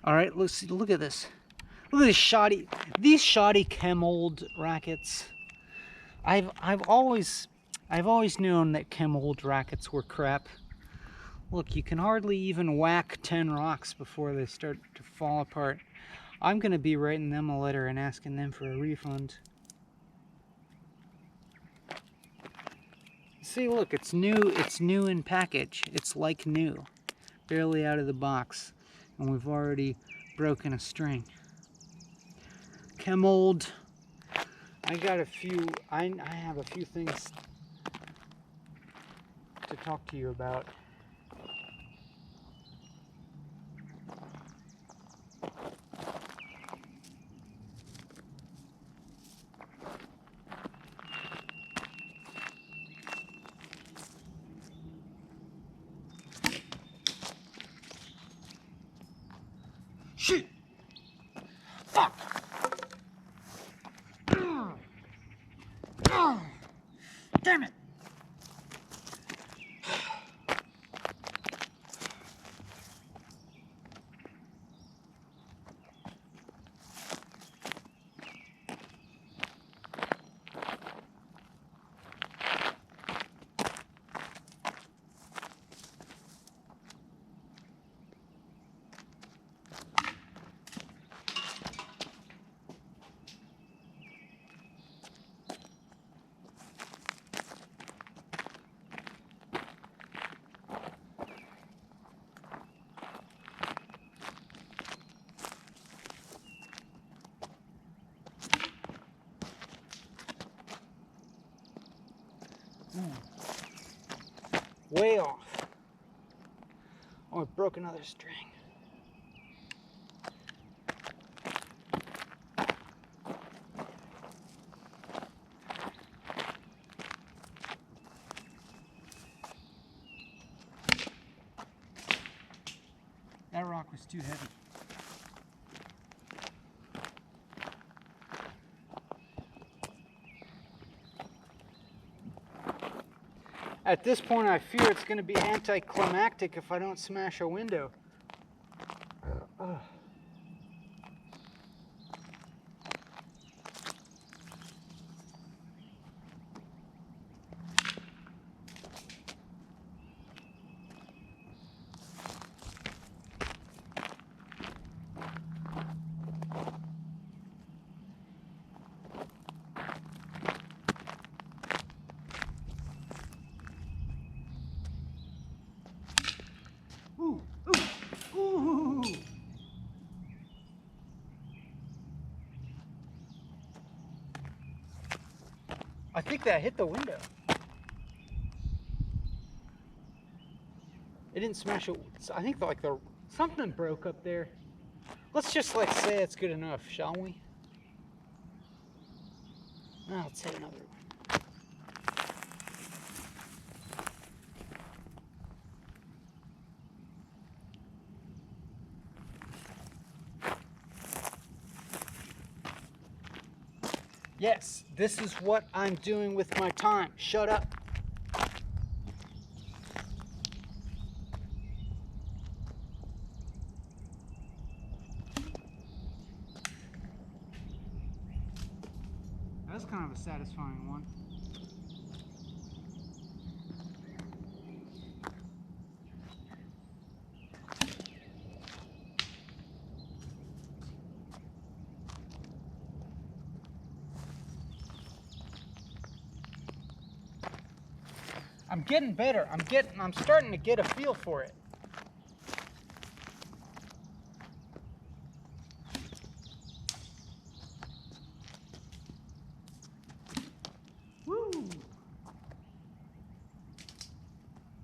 Alright, look at this. Look at these shoddy Chemold rackets. I've always known that Chemold rackets were crap. Look, you can hardly even whack 10 rocks before they start to fall apart. I'm gonna be writing them a letter and asking them for a refund. See, look, it's new in package. It's like new. Barely out of the box. And we've already broken a string. Chemold. I have a few things to talk to you about. Shit! Fuck! Damn it! Way off. Oh, I broke another string. That rock was too heavy. At this point, I fear it's going to be anticlimactic if I don't smash a window. Ooh, ooh, ooh. I think that hit the window. It didn't smash it. I think like something broke up there. Let's just like say it's good enough, shall we? Now let's hit another one. Yes, this is what I'm doing with my time. Shut up. That's kind of a satisfying one. I'm getting better. I'm starting to get a feel for it. Woo!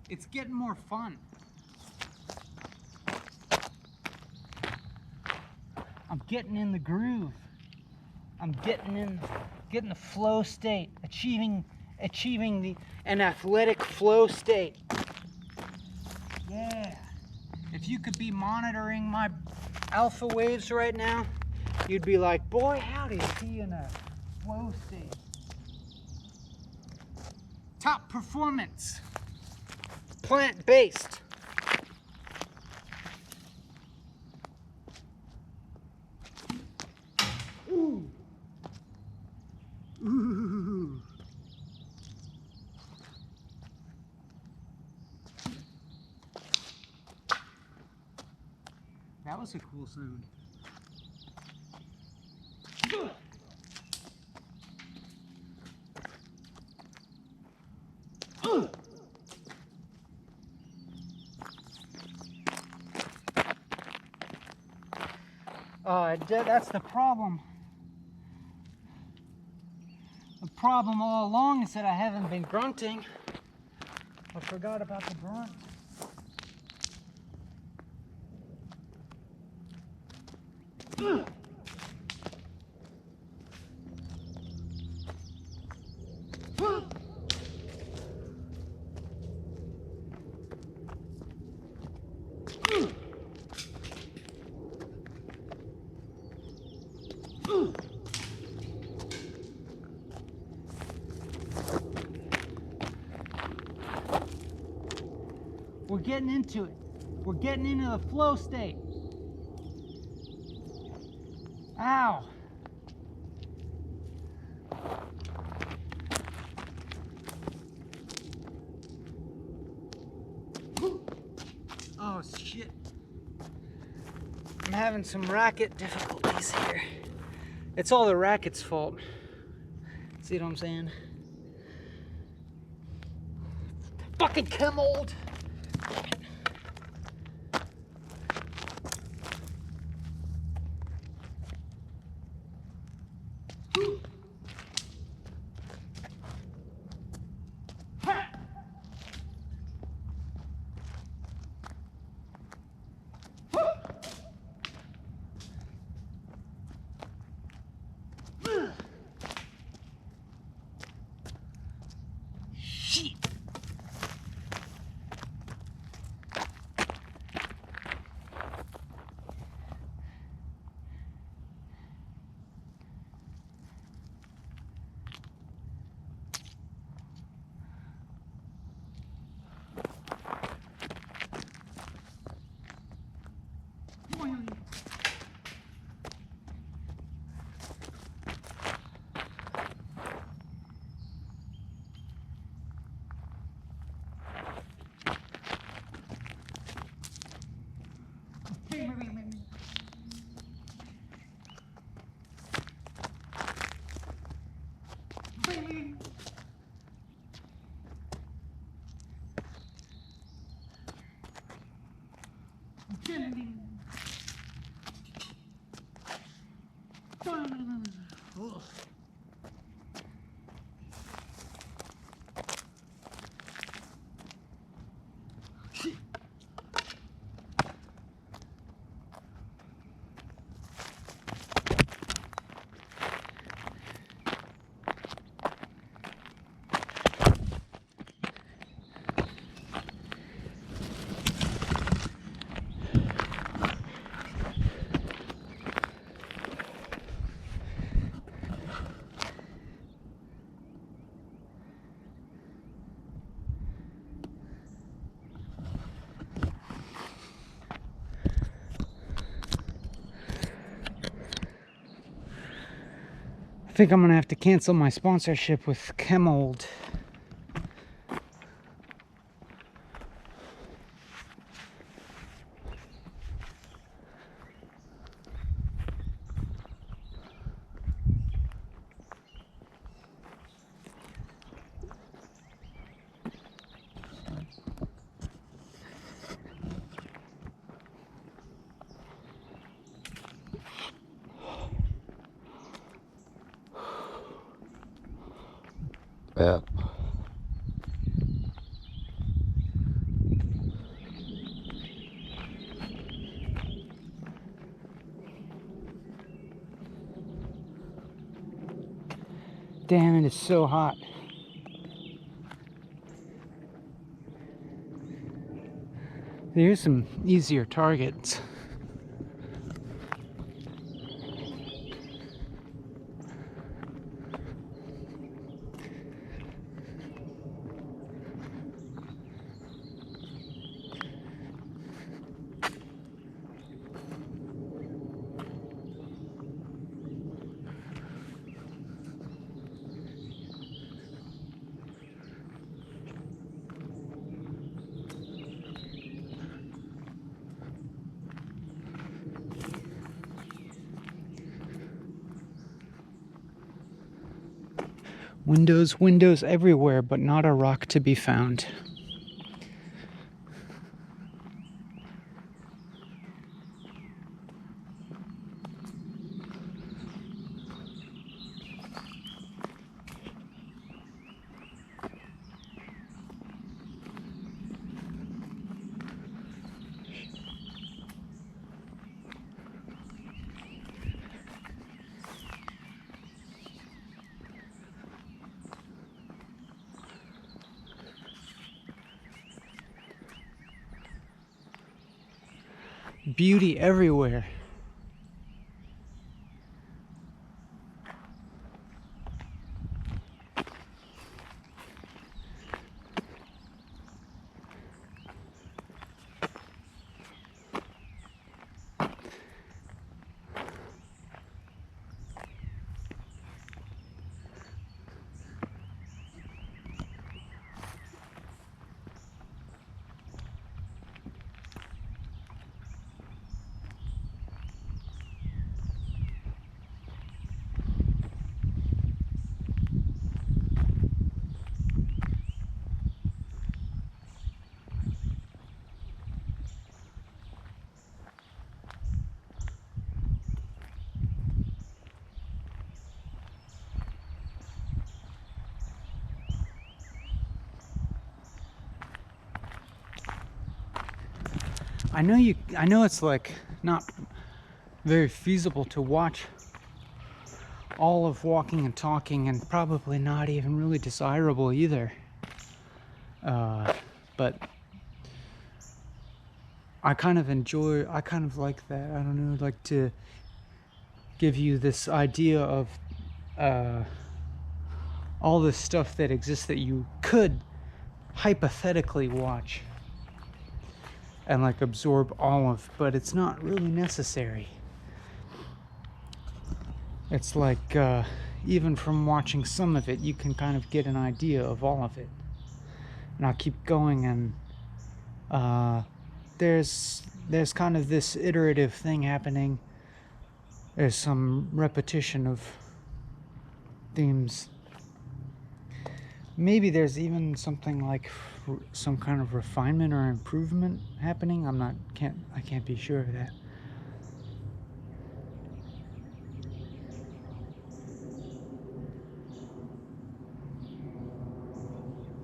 It's getting more fun. I'm getting in the groove. I'm getting the flow state, achieving an athletic flow state. Yeah. If you could be monitoring my alpha waves right now, you'd be like, boy, howdy, is he in a flow state? Top performance. Plant-based. Ooh. Ooh. That was a cool sound. That's the problem. The problem all along is that I haven't been grunting. I forgot about the grunt. We're getting into it. We're getting into the flow state. Ow. Oh shit. I'm having some racket difficulties here. It's all the racket's fault. See what I'm saying? Fucking chemold. I think I'm gonna have to cancel my sponsorship with Chemold. Yeah. Damn, it is so hot. Here's some easier targets. Windows, windows everywhere, but not a rock to be found. Beauty everywhere. I know it's like not very feasible to watch all of walking and talking, and probably not even really desirable either. But I kind of like that. I don't know, like to give you this idea of all this stuff that exists that you could hypothetically watch and like absorb all of, but it's not really necessary. It's like even from watching some of it, you can kind of get an idea of all of it. And I'll keep going, and there's kind of this iterative thing happening. There's some repetition of themes. Maybe there's even something like some kind of refinement or improvement happening. I can't be sure of that.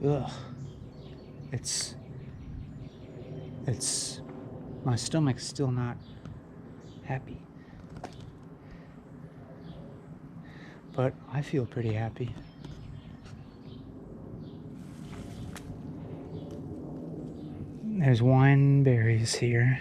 Ugh. It's my stomach's still not happy. But I feel pretty happy. There's wine berries here.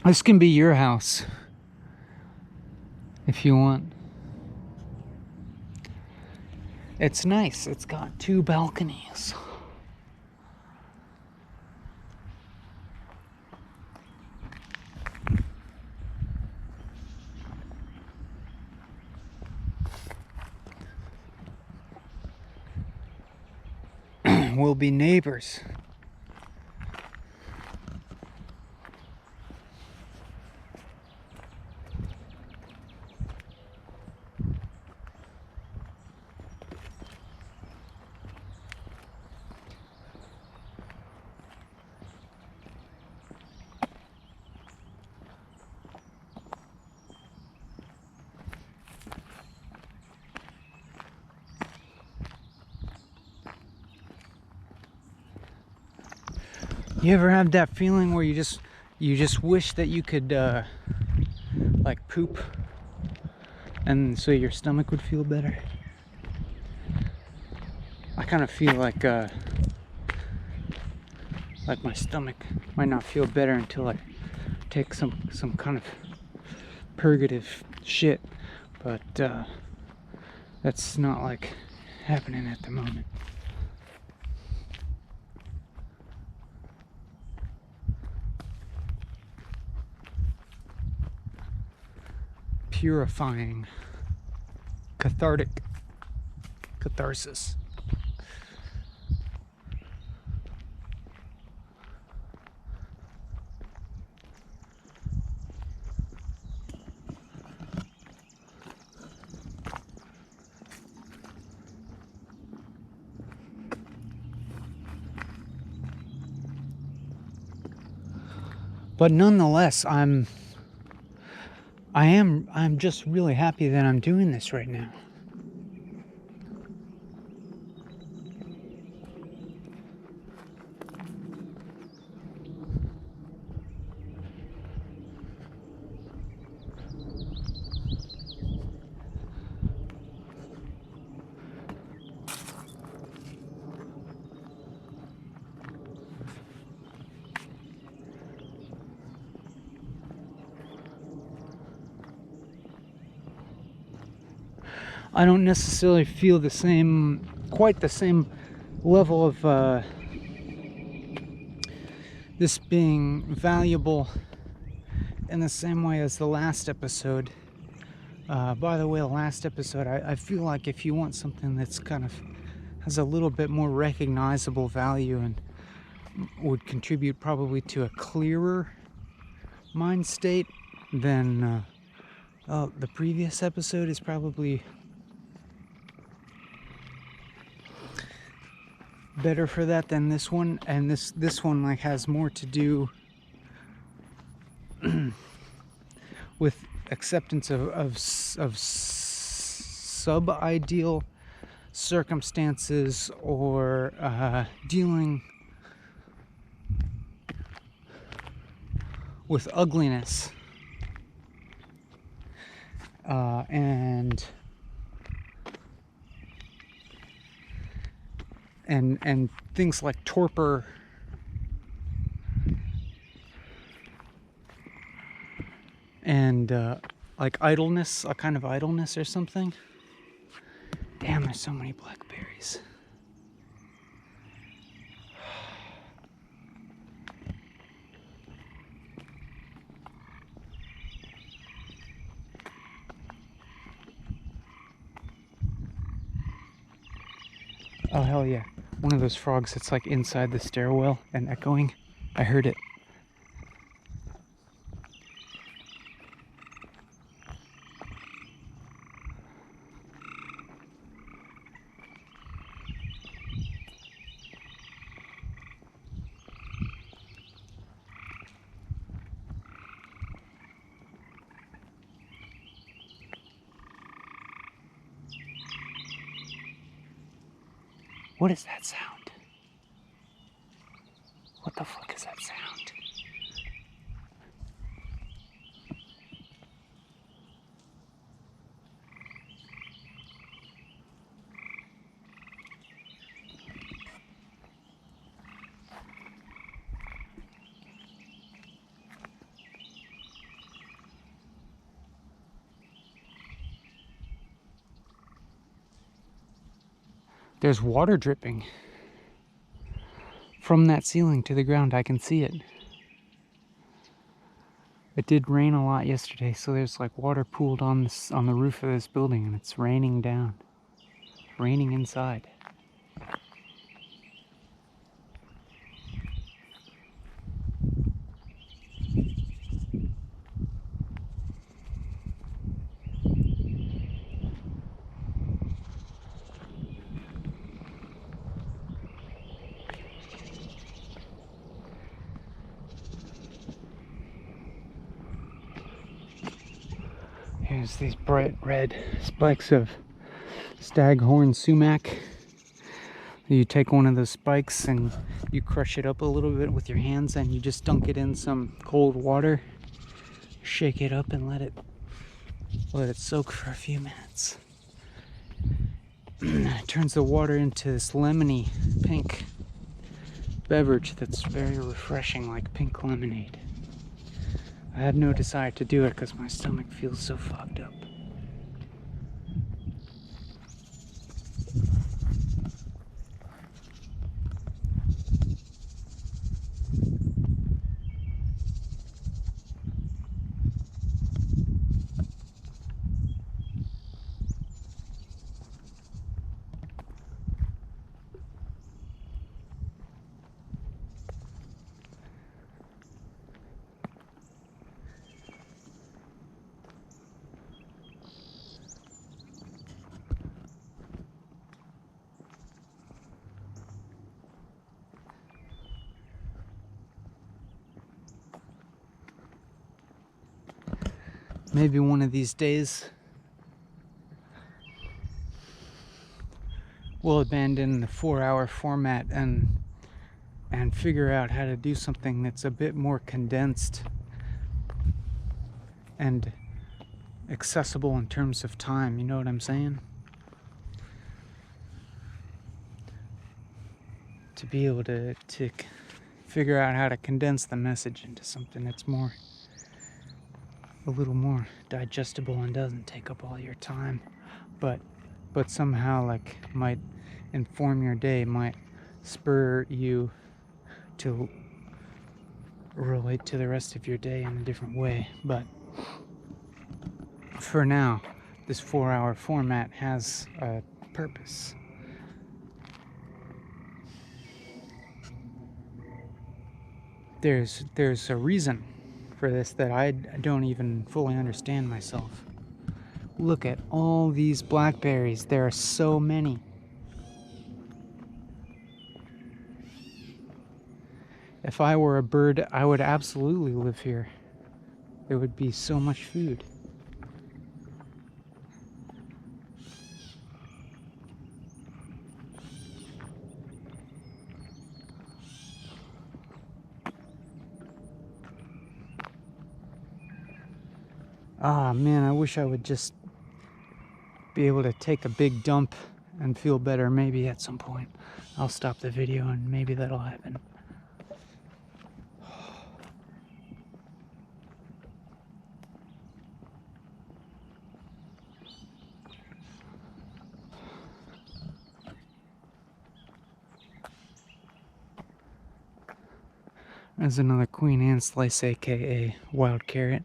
This can be your house if you want. It's nice. It's got 2 balconies. We'll be neighbors. You ever have that feeling where you just wish that you could like poop, and so your stomach would feel better? I kind of feel like my stomach might not feel better until I take some kind of purgative shit, but that's not like happening at the moment. Purifying, cathartic, catharsis. But nonetheless, I'm just really happy that I'm doing this right now. I don't necessarily feel quite the same level of this being valuable in the same way as the last episode. By the way, the last episode, I feel like if you want something that's kind of has a little bit more recognizable value and would contribute probably to a clearer mind state, then the previous episode is probably better for that than this one. And this one like has more to do with acceptance of sub-ideal circumstances, or dealing with ugliness, and things like torpor and like idleness, a kind of idleness or something. Damn, there's so many blackberries. Oh hell yeah. One of those frogs that's like inside the stairwell and echoing. I heard it. What is that sound? What the fuck is that sound? There's water dripping from that ceiling to the ground. I can see it. It did rain a lot yesterday, so there's like water pooled on the roof of this building, and it's raining down. Raining inside. Here's these bright red spikes of staghorn sumac. You take one of those spikes and you crush it up a little bit with your hands, and you just dunk it in some cold water, shake it up, and let it soak for a few minutes. It turns the water into this lemony pink beverage that's very refreshing, like pink lemonade. I had no desire to do it because my stomach feels so fogged up. Maybe one of these days we'll abandon the 4-hour format and figure out how to do something that's a bit more condensed and accessible in terms of time. You know what I'm saying? To be able to figure out how to condense the message into something that's a little more digestible and doesn't take up all your time, but somehow like might inform your day, might spur you to relate to the rest of your day in a different way. But for now, this 4-hour format has a purpose. There's a reason for this that I don't even fully understand myself. Look at all these blackberries. There are so many. If I were a bird, I would absolutely live here. There would be so much food. Ah, man, I wish I would just be able to take a big dump and feel better. Maybe at some point I'll stop the video and maybe that'll happen. There's another Queen Anne slice, aka wild carrot.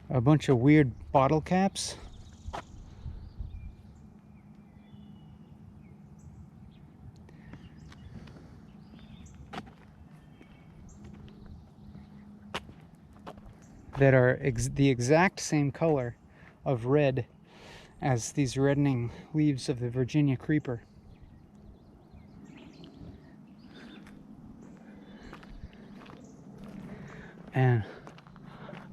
A bunch of weird bottle caps. That are the exact same color of red as these reddening leaves of the Virginia creeper. And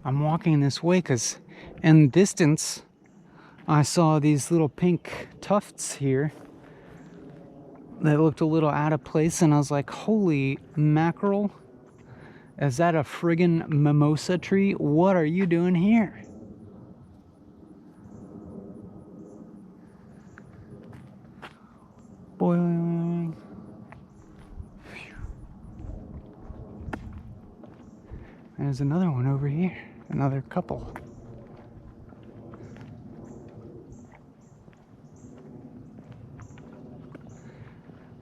I'm walking this way because in the distance I saw these little pink tufts here that looked a little out of place, and I was like, holy mackerel, is that a friggin' mimosa tree? What are you doing here? Boing. there's another one over here. Another couple.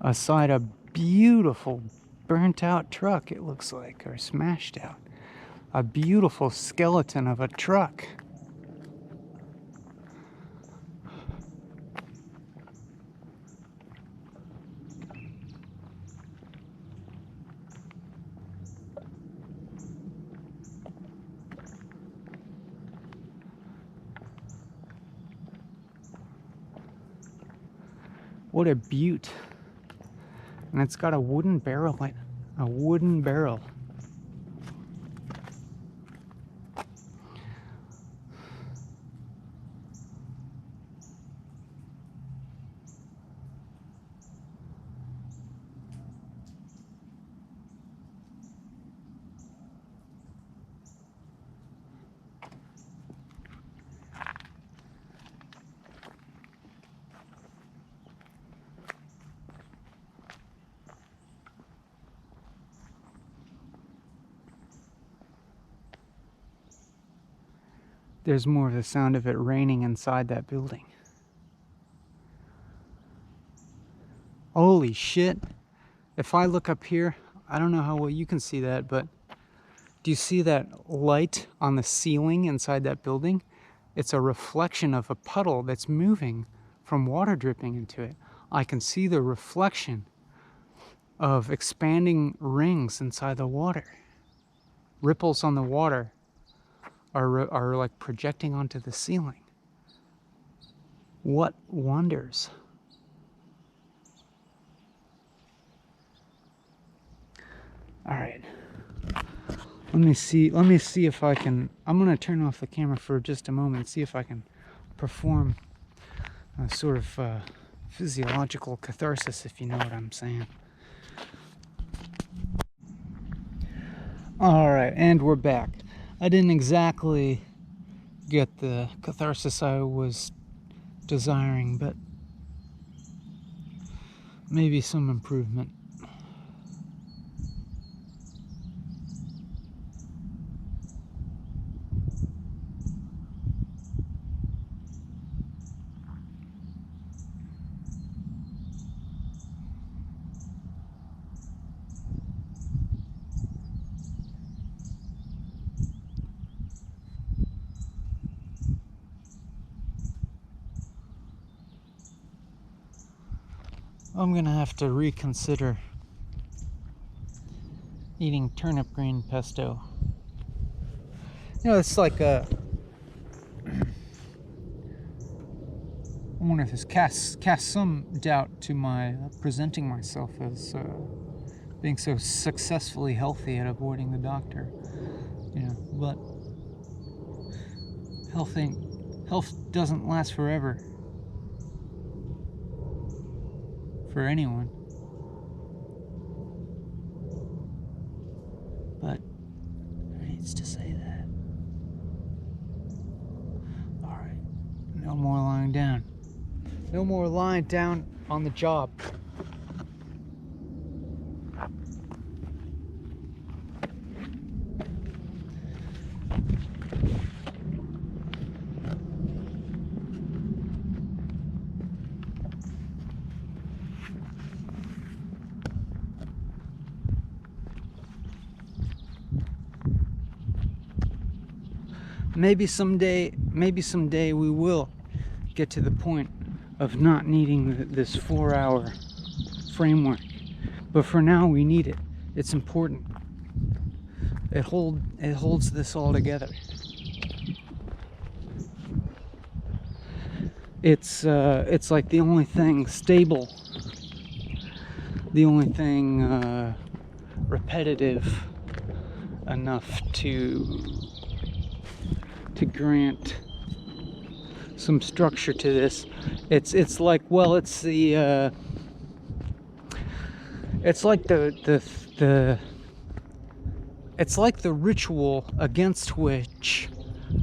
Aside a beautiful burnt out truck, it looks like, or smashed out. A beautiful skeleton of a truck. What a beaut. And it's got a wooden barrel in it. A wooden barrel. There's more of the sound of it raining inside that building. Holy shit. If I look up here, I don't know how well you can see that, but do you see that light on the ceiling inside that building? It's a reflection of a puddle that's moving from water dripping into it. I can see the reflection of expanding rings inside the water. Ripples on the water are like projecting onto the ceiling. What wonders. All right. Let me see if I can, I'm going to turn off the camera for just a moment and see if I can perform a sort of physiological catharsis, if you know what I'm saying. All right, and we're back. I didn't exactly get the catharsis I was desiring, but maybe some improvement. I'm gonna have to reconsider eating turnip green pesto. You know, it's like a, I wonder if this casts some doubt to my presenting myself as being so successfully healthy at avoiding the doctor. You know, but health doesn't last forever. For anyone. But who needs to say that? Alright. No more lying down. No more lying down on the job. Maybe someday we will get to the point of not needing this 4-hour framework. But for now, we need it. It's important. It holds this all together. It's like the only thing stable, the only thing repetitive enough to grant some structure to this. It's like, well, it's the it's like the it's like the ritual against which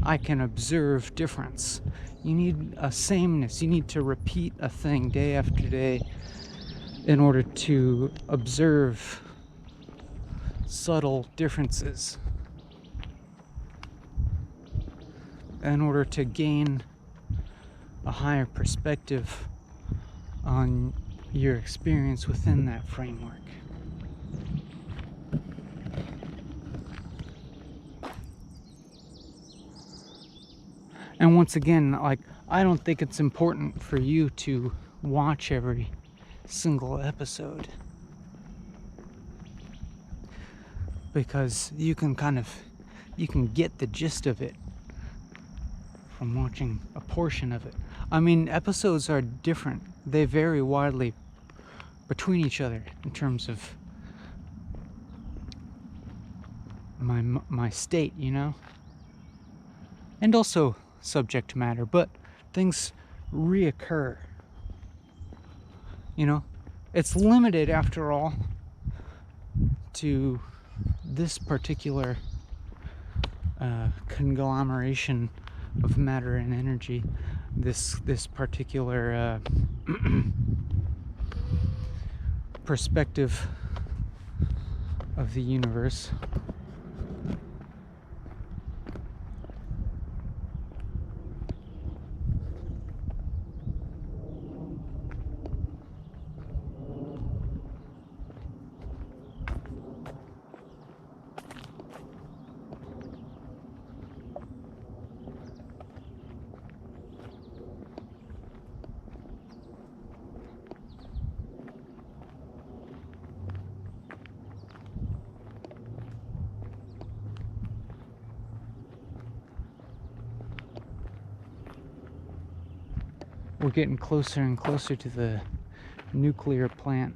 I can observe difference. You need a sameness. You need to repeat a thing day after day in order to observe subtle differences. in order to gain a higher perspective on your experience within that framework. And once again, like, I don't think it's important for you to watch every single episode, because you can get the gist of it from watching a portion of it. I mean, episodes are different. They vary widely between each other in terms of my state, you know? And also subject matter, but things reoccur. You know? It's limited, after all, to this particular conglomeration of matter and energy, this particular perspective of the universe. We're getting closer and closer to the nuclear plant.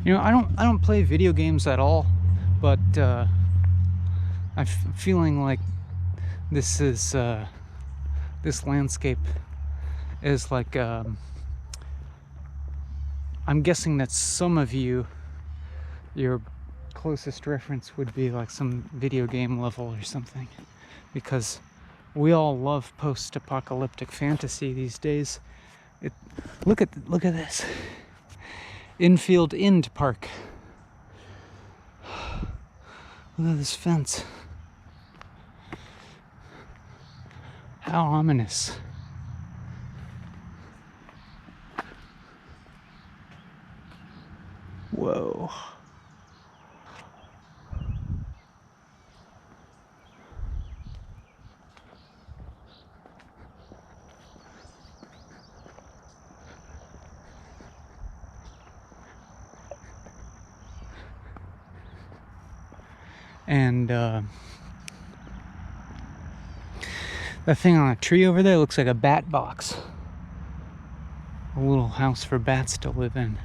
You know, I don't play video games at all, but I'm feeling like this is this landscape is like I'm guessing that some of you, your closest reference would be like some video game level or something, because we all love post-apocalyptic fantasy these days. Look at this. Infield End Park. Look at this fence. How ominous. Whoa. And that thing on a tree over there looks like a bat box. A little house for bats to live in.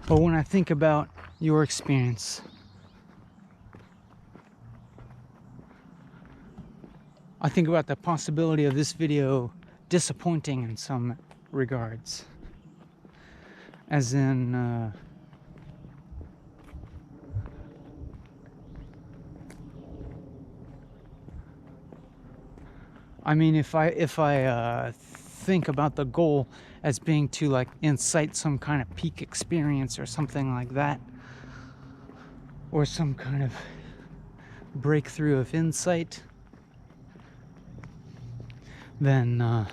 But when I think about your experience, I think about the possibility of this video disappointing in some regards. As in, I mean, if I think about the goal as being to like incite some kind of peak experience or something like that, or some kind of breakthrough of insight, then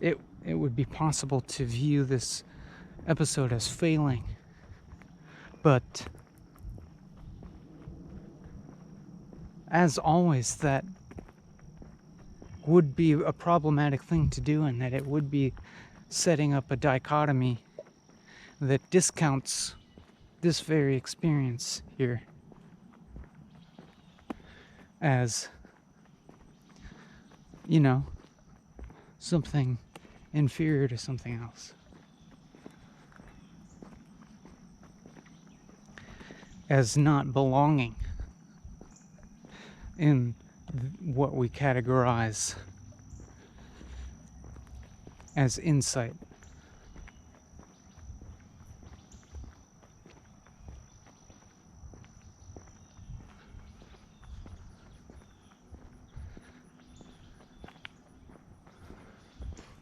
it would be possible to view this episode as failing. But as always, that would be a problematic thing to do, and that it would be setting up a dichotomy that discounts this very experience here as, you know, something inferior to something else. As not belonging in what we categorize as insight.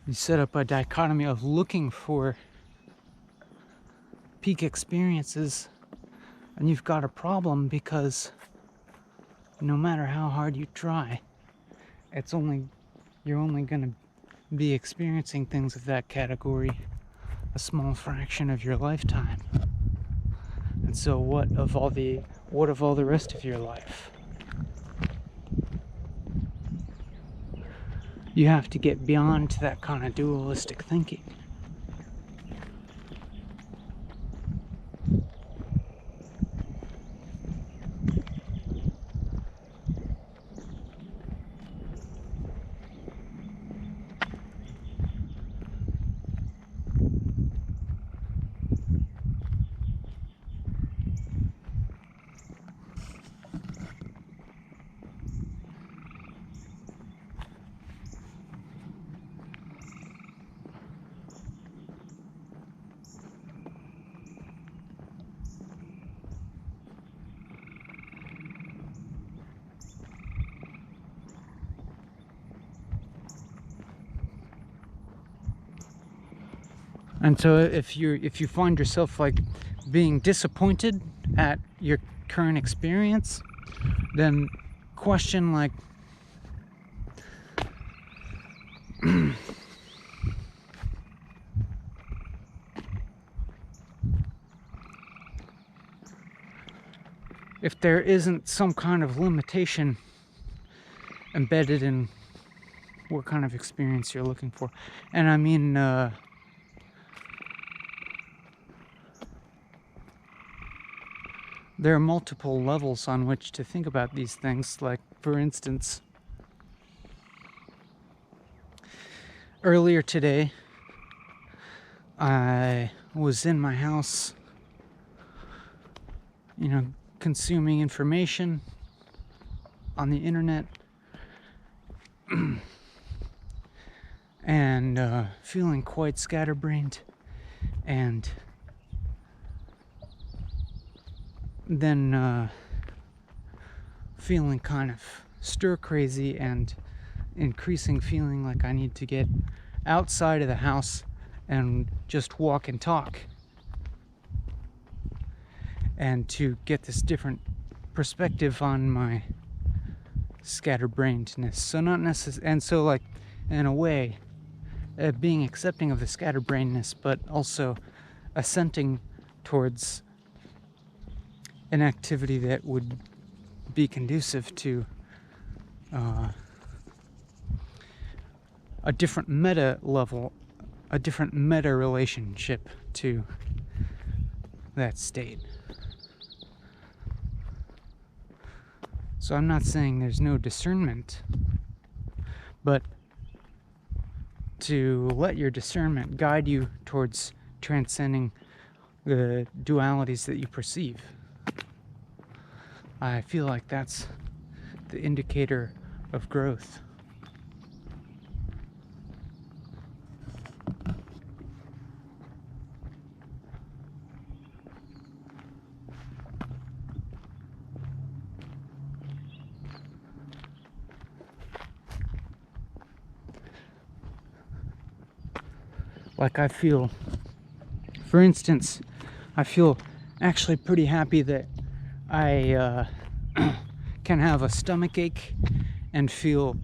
You set up a dichotomy of looking for peak experiences, and you've got a problem, because no matter how hard you try, you're only going to be experiencing things of that category a small fraction of your lifetime. And so what of all the rest of your life? You have to get beyond that kind of dualistic thinking. And so if you find yourself like being disappointed at your current experience, then question like, if there isn't some kind of limitation embedded in what kind of experience you're looking for. And I mean, there are multiple levels on which to think about these things. Like, for instance, earlier today, I was in my house, consuming information on the internet, and feeling quite scatterbrained, and then feeling kind of stir crazy and increasing feeling like I need to get outside of the house and just walk and talk, and to get this different perspective on my scatterbrainedness. So not necessarily, and so like in a way, being accepting of the scatterbrainedness, but also assenting towards an activity that would be conducive to a different meta level, a different meta relationship to that state. So I'm not saying there's no discernment, but to let your discernment guide you towards transcending the dualities that you perceive. I feel like that's the indicator of growth. Like I feel, for instance, I feel actually pretty happy that I can have a stomach ache and feel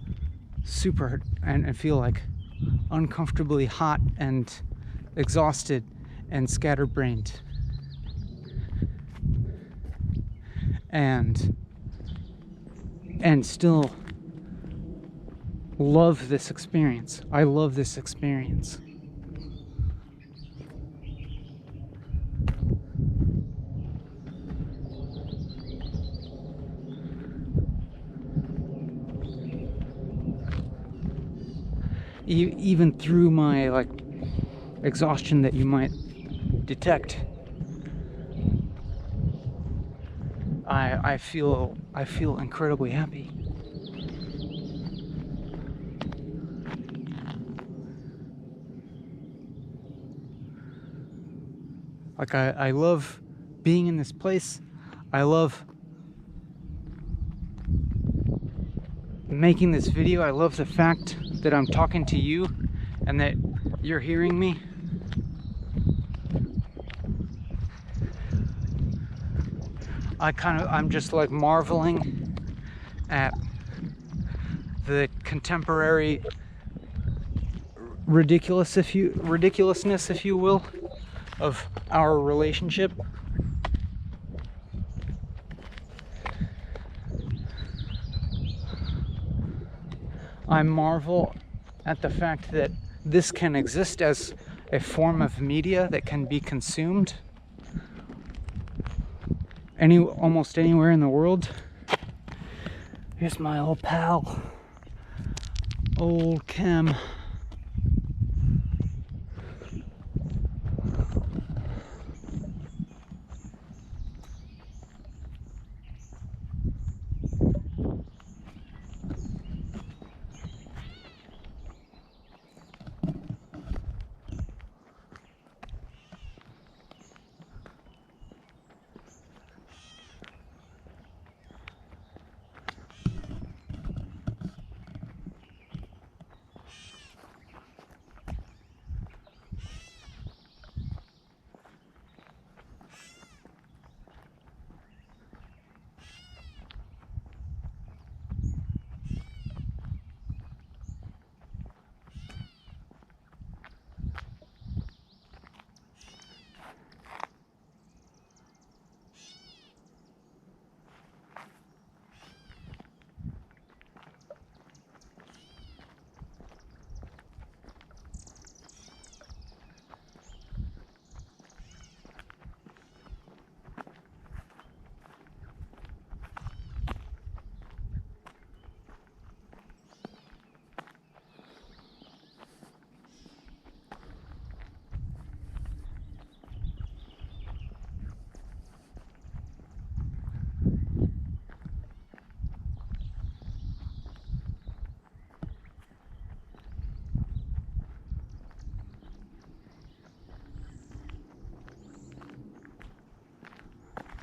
super and feel like uncomfortably hot and exhausted and scatterbrained, and still love this experience. I love this experience. Even through my like exhaustion that you might detect, I feel incredibly happy. Like I love being in this place. I love making this video. I love the fact that I'm talking to you and that you're hearing me. I'm just like marveling at the contemporary ridiculousness, if you will, of our relationship. I marvel at the fact that this can exist as a form of media that can be consumed almost anywhere in the world. Here's my old pal, old Chem.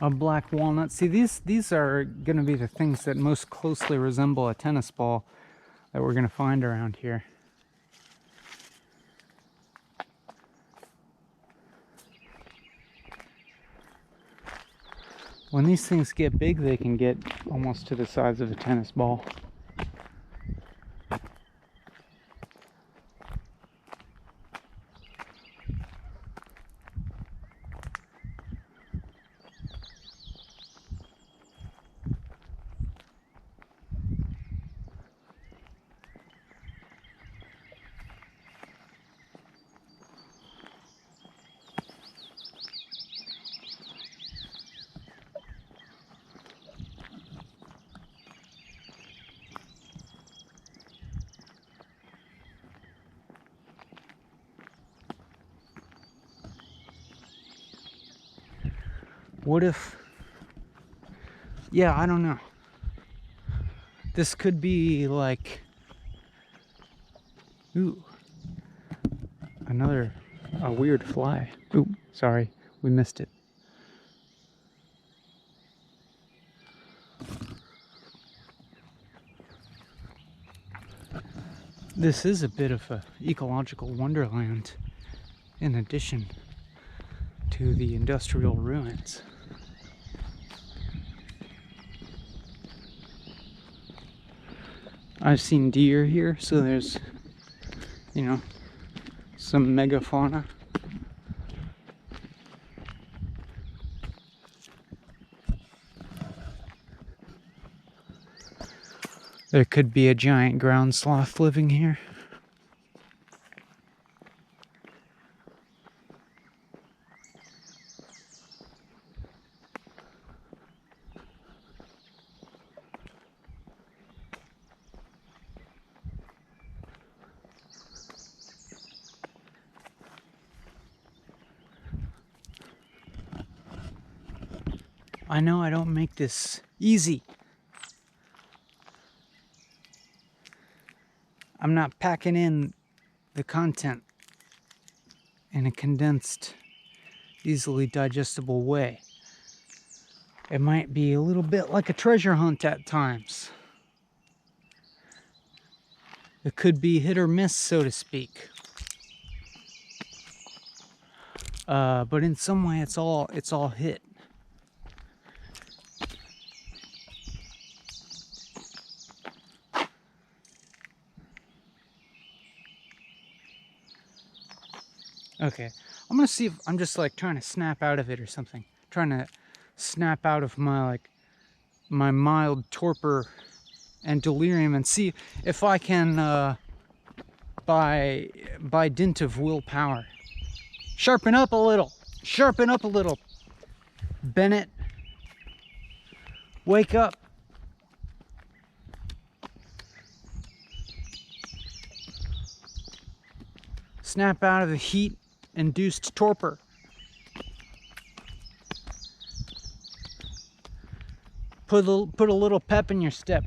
A black walnut. See, these are going to be the things that most closely resemble a tennis ball that we're going to find around here. When these things get big, they can get almost to the size of a tennis ball. What if Yeah, I don't know. This could be like, ooh, another a weird fly. Ooh, sorry, we missed it. This is a bit of a ecological wonderland in addition to the industrial ruins. I've seen deer here, so there's, you know, some megafauna. There could be a giant ground sloth living here. I know I don't make this easy. I'm not packing in the content in a condensed, easily digestible way. It might be a little bit like a treasure hunt at times. It could be hit or miss, so to speak. But in some way, it's all hit. Okay, I'm gonna see if I'm just like trying to snap out of it or something. Trying to snap out of my my mild torpor and delirium and see if I can, by dint of willpower, sharpen up a little. Sharpen up a little. Bennett, wake up. Snap out of the heat-induced torpor. Put a little pep in your step.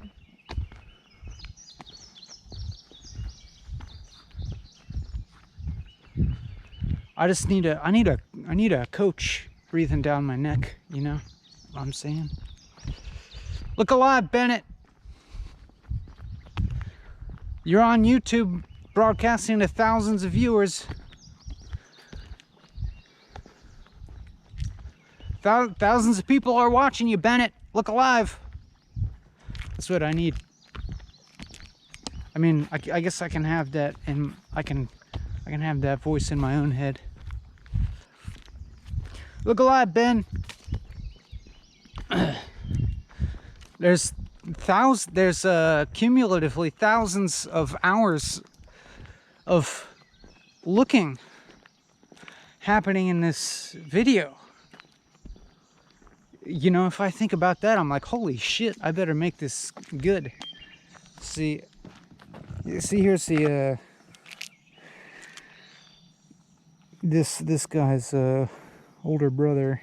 I need a coach breathing down my neck, you know what I'm saying? Look alive, Bennett. You're on YouTube broadcasting to thousands of viewers. Thousands of people are watching you, Bennett. Look alive. That's what I need. I mean, I guess I can have that, and I can have that voice in my own head. Look alive, Ben. There's cumulatively thousands of hours of looking happening in this video. You know, if I think about that, I'm like, holy shit, I better make this good. See here's the this guy's older brother.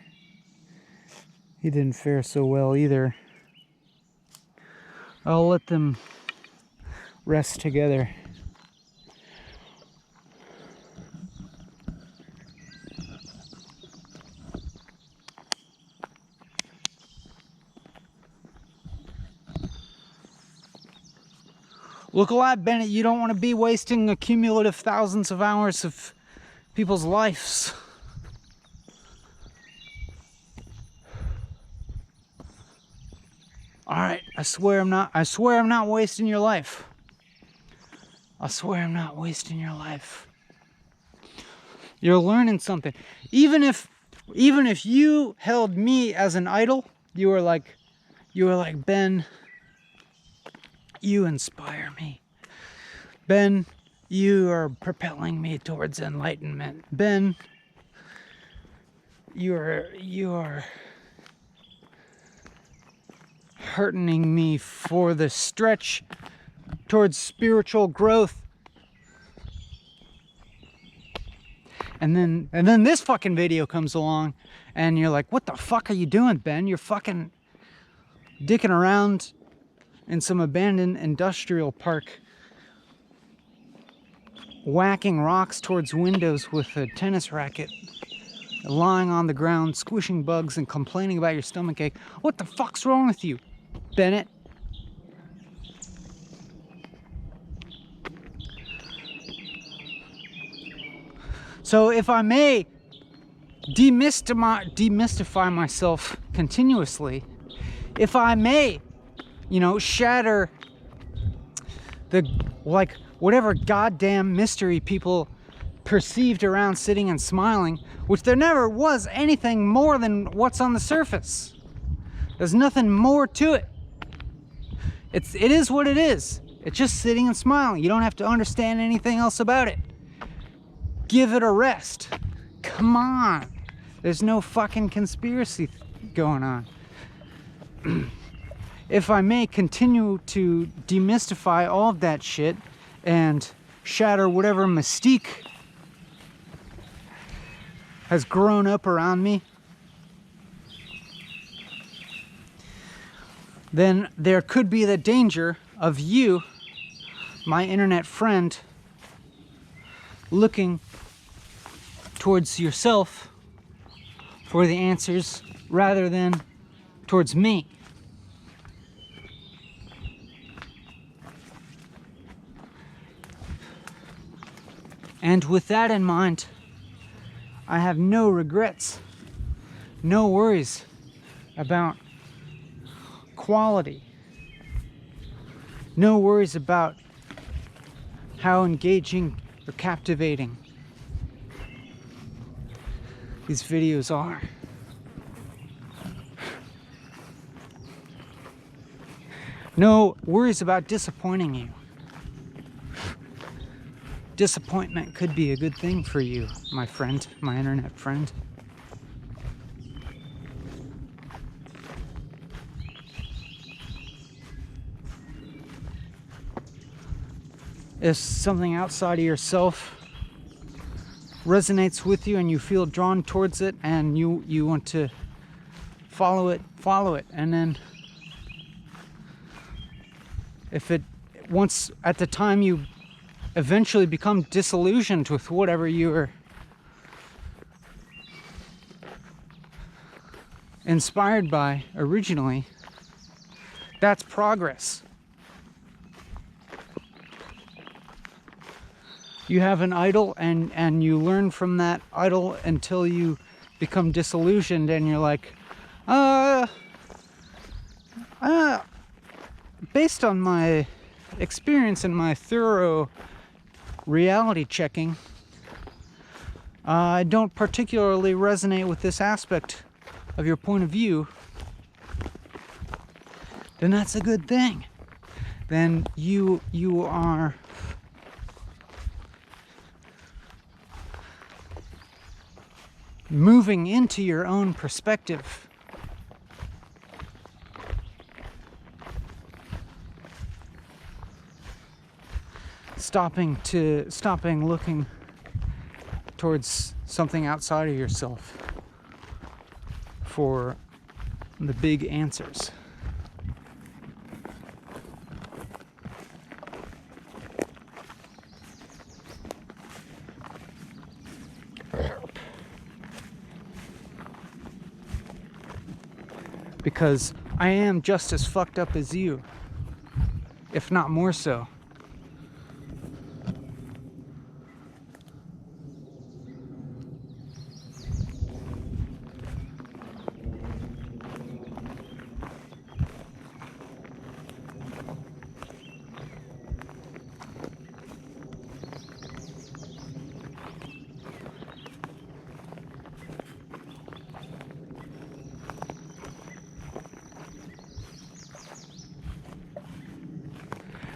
He didn't fare so well either. I'll let them rest together. Look alive, Bennett. You don't want to be wasting a cumulative thousands of hours of people's lives. All right, I swear I'm not wasting your life. I swear I'm not wasting your life. You're learning something. Even if you held me as an idol, you were like, Ben, you inspire me. Ben, you are propelling me towards enlightenment. Ben, you are heartening me for the stretch towards spiritual growth. And then this fucking video comes along and you're like, what the fuck are you doing, Ben? You're dicking around in some abandoned industrial park, whacking rocks towards windows with a tennis racket, lying on the ground, squishing bugs and complaining about your stomach ache. What the fuck's wrong with you, Bennett? So if I may demystify myself continuously, if I may, you know, shatter the, like, whatever goddamn mystery people perceived around sitting and smiling, which there never was anything more than what's on the surface. There's nothing more to it. It is what it is. It's just sitting and smiling. You don't have to understand anything else about it. Give it a rest. Come on. There's no fucking conspiracy going on. If I may continue to demystify all of that shit and shatter whatever mystique has grown up around me, then there could be the danger of you, my internet friend, looking towards yourself for the answers rather than towards me. And with that in mind, I have no regrets, no worries about quality, no worries about how engaging or captivating these videos are. No worries about disappointing you. Disappointment could be a good thing for you, my friend, my internet friend. If something outside of yourself resonates with you and you feel drawn towards it and you want to follow it. And then if it, once at the time you eventually become disillusioned with whatever you were inspired by originally, that's progress. You have an idol and you learn from that idol until you become disillusioned and you're like, based on my experience and my thorough reality checking, I don't particularly resonate with this aspect of your point of view. Then that's a good thing. Then you are moving into your own perspective. Stopping looking towards something outside of yourself for the big answers. Because I am just as fucked up as you, if not more so.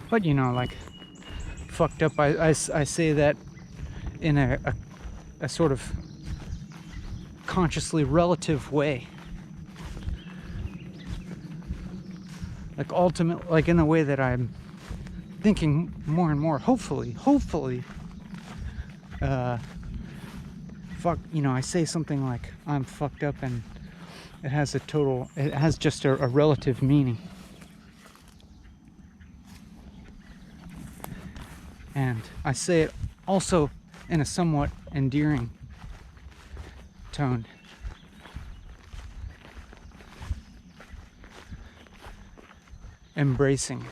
But you know, like, fucked up, I say that in a sort of consciously relative way. Like ultimate, like in the way that I'm thinking more and more, hopefully, fuck, you know, I say something like I'm fucked up and It has just a relative meaning. And I say it also in a somewhat endearing tone. Embracing.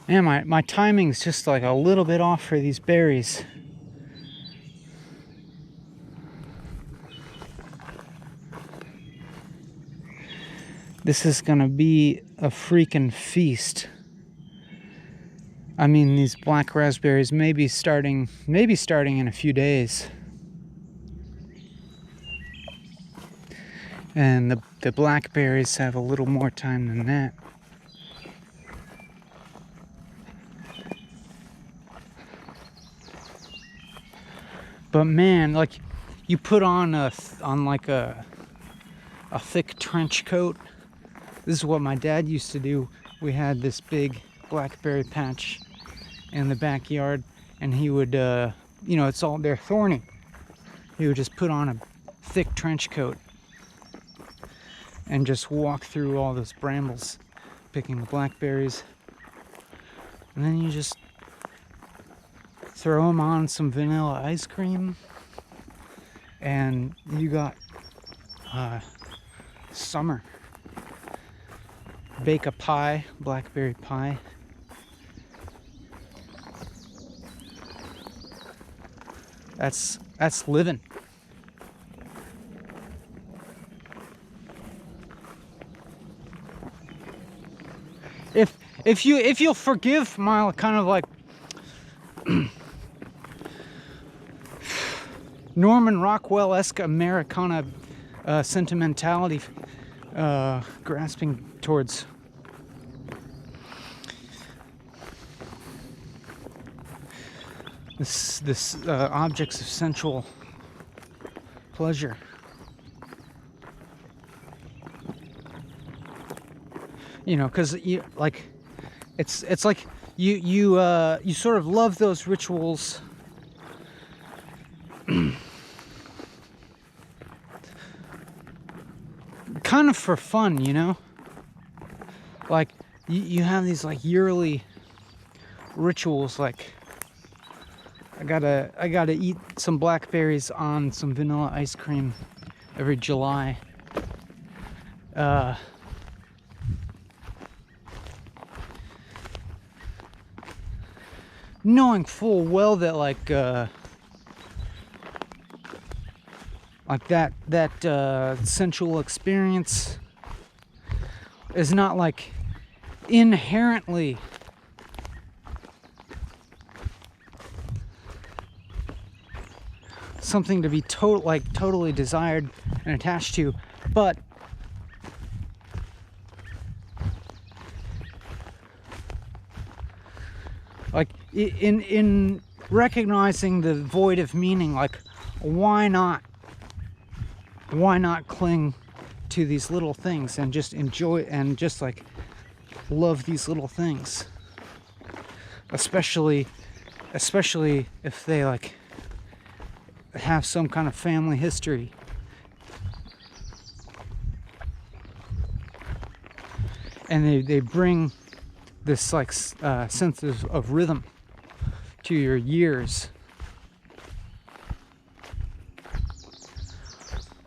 Man, my timing's just like a little bit off for these berries. This is gonna be a freaking feast. I mean, these black raspberries may be starting in a few days. And the blackberries have a little more time than that. But man, like, you put on a thick trench coat. This is what my dad used to do. We had this big blackberry patch in the backyard, and he would, they're thorny. He would just put on a thick trench coat and just walk through all those brambles, picking the blackberries. And then you just throw them on some vanilla ice cream, and you got summer. Bake a pie, blackberry pie. That's living. If you'll forgive my kind of like Norman Rockwell-esque Americana sentimentality, grasping towards this objects of sensual pleasure. You know, because it's like you sort of love those rituals. Kind of for fun, you know? Like, you have these, like, yearly rituals, like, I gotta eat some blackberries on some vanilla ice cream every July. Knowing full well that, like that sensual experience is not like inherently something to be totally desired and attached to, but like in recognizing the void of meaning, like why not cling to these little things and just enjoy and just like love these little things. especially if they like have some kind of family history. And they bring this like sense of rhythm to your years,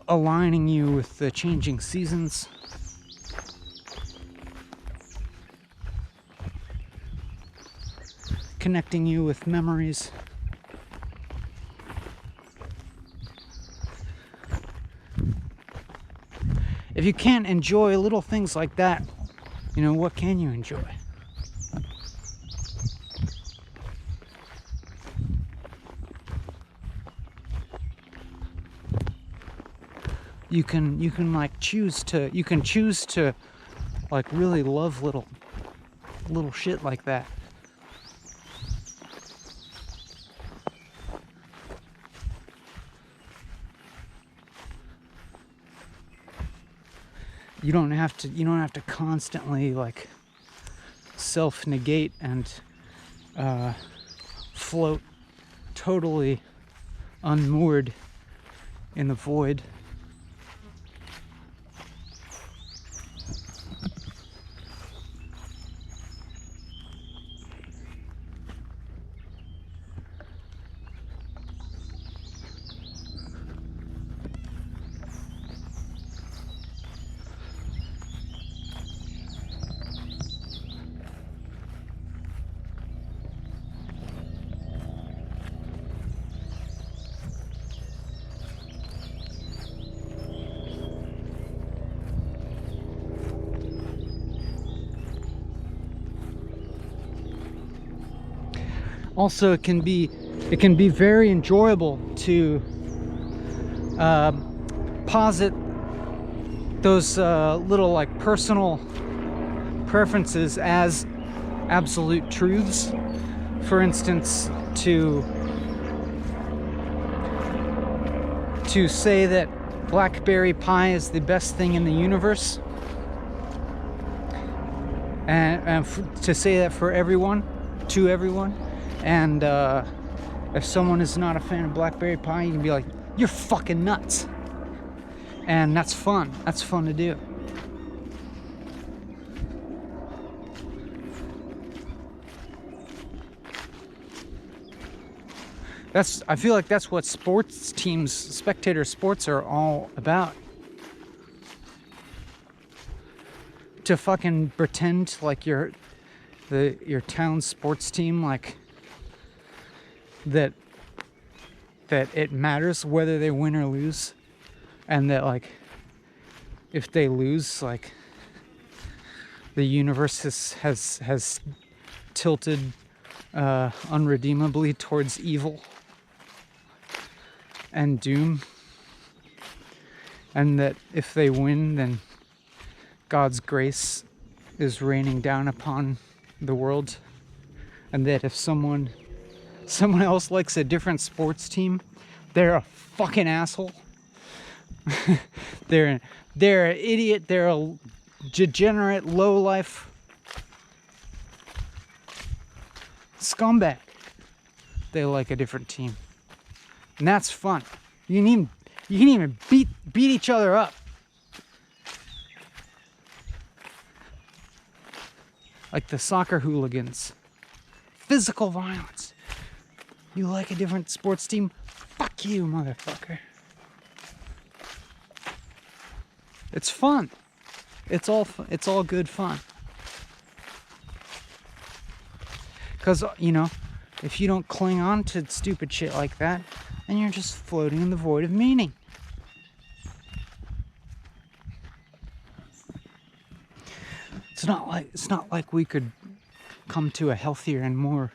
aligning you with the changing seasons, connecting you with memories. If you can't enjoy little things like that, you know, what can you enjoy? You can like choose to like really love little shit like that. You don't have to constantly like self-negate and float totally unmoored in the void. Also, it can be very enjoyable to posit those little like personal preferences as absolute truths. For instance, to say that blackberry pie is the best thing in the universe, and to say that for everyone, to everyone. And if someone is not a fan of blackberry pie, you can be like, you're fucking nuts. And that's fun. That's fun to do. I feel like that's what sports teams, spectator sports, are all about. To fucking pretend like your town sports team, like that it matters whether they win or lose, and that like if they lose, like the universe has tilted unredeemably towards evil and doom, and that if they win, then God's grace is raining down upon the world, and that if someone else likes a different sports team, they're a fucking asshole. they're an idiot. They're a degenerate, low-life scumbag. They like a different team, and that's fun. You can even beat each other up. Like the soccer hooligans. Physical violence. You like a different sports team? Fuck you, motherfucker. It's fun. It's all good fun. Because, you know, if you don't cling on to stupid shit like that, then you're just floating in the void of meaning. It's not like we could come to a healthier and more,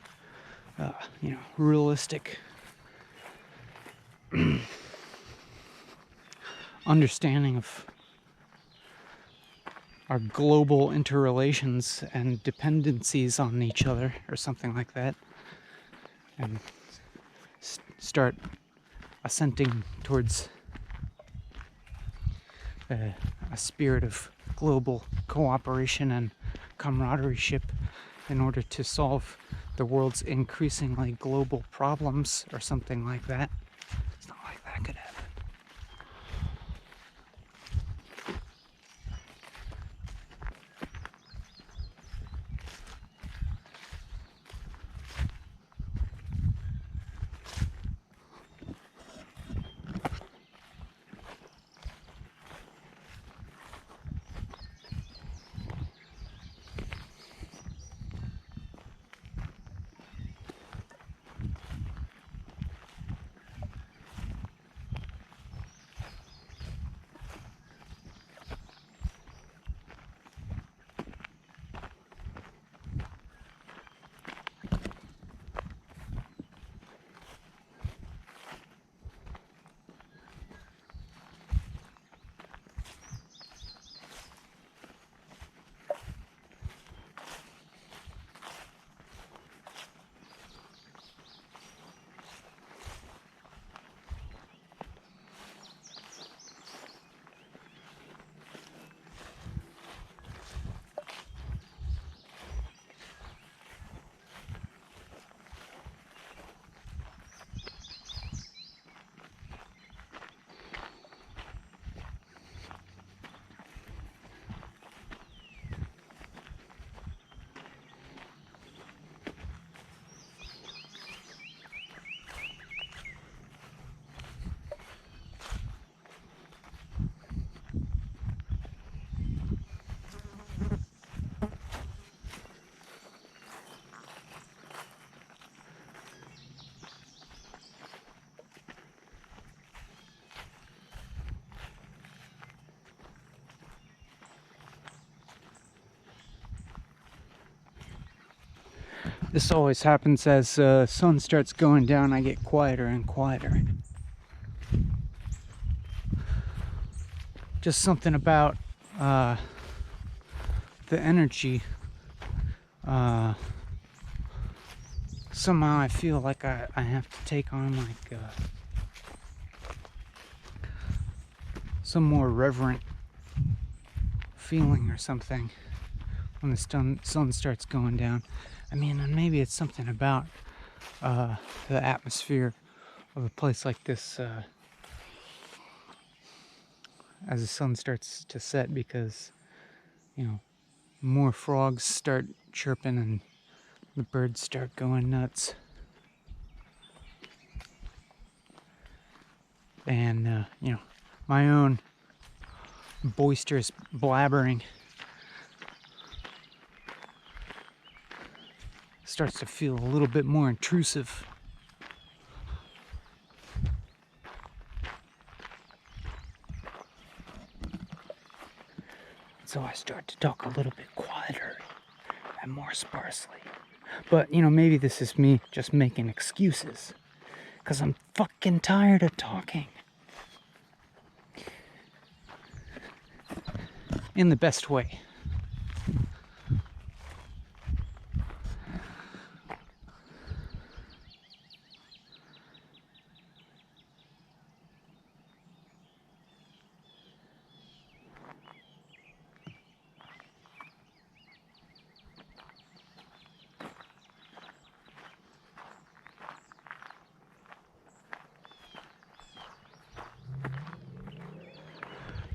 realistic understanding of our global interrelations and dependencies on each other, or something like that, and start ascending towards a spirit of global cooperation and camaraderie in order to solve the world's increasingly global problems or something like that. It's not like that could happen. This always happens as sun starts going down. I get quieter and quieter. Just something about the energy. Somehow I feel like I have to take on like some more reverent feeling or something when the sun starts going down. I mean, and maybe it's something about the atmosphere of a place like this as the sun starts to set, because, you know, more frogs start chirping and the birds start going nuts. And, you know, my own boisterous blabbering starts to feel a little bit more intrusive. So I start to talk a little bit quieter and more sparsely. But, you know, maybe this is me just making excuses, because I'm fucking tired of talking. In the best way.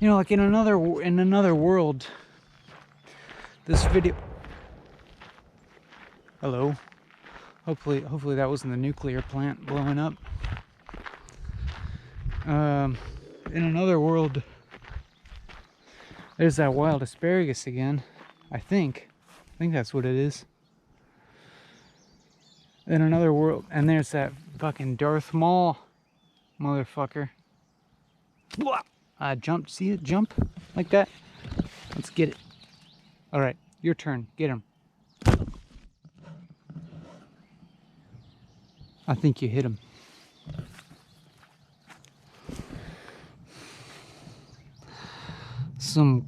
You know, like in another world, this video. Hello. Hopefully that wasn't the nuclear plant blowing up. In another world, there's that wild asparagus again. I think that's what it is. In another world, and there's that fucking Darth Maul motherfucker. Blah! I jumped. See it jump like that? Let's get it. All right, your turn. Get him. I think you hit him. Some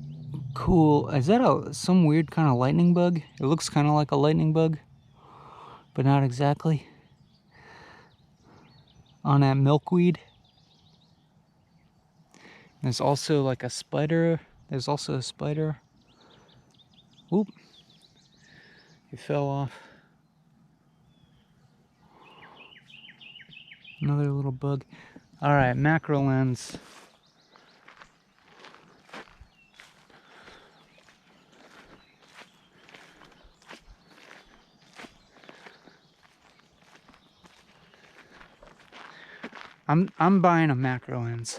cool. Is that some weird kind of lightning bug? It looks kind of like a lightning bug, but not exactly. On that milkweed. There's also like a spider. There's also a spider. Oop. He fell off. Another little bug. All right, macro lens. I'm buying a macro lens.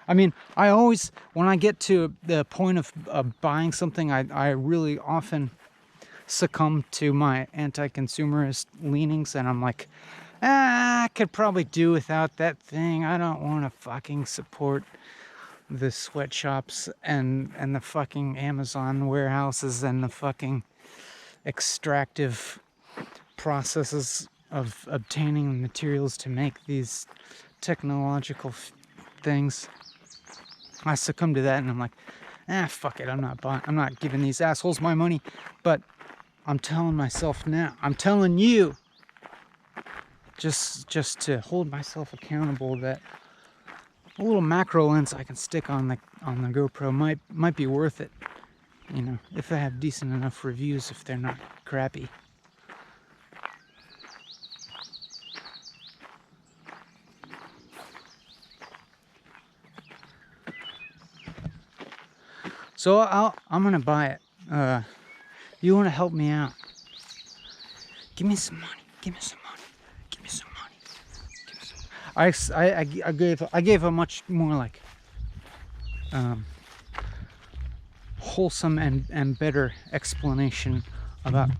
I mean, I always, when I get to the point of buying something, I really often succumb to my anti-consumerist leanings, and I'm like, I could probably do without that thing. I don't want to fucking support the sweatshops and the fucking Amazon warehouses and the fucking extractive processes of obtaining materials to make these technological things. I succumb to that, and I'm like, fuck it, I'm not giving these assholes my money. But I'm telling myself now, I'm telling you, just to hold myself accountable, that a little macro lens I can stick on the GoPro might be worth it. You know, if I have decent enough reviews, if they're not crappy. So I'm gonna buy it. You want to help me out? Give me some money. Give me some money. Give me some money. Give me some. I gave a much more like wholesome and better explanation about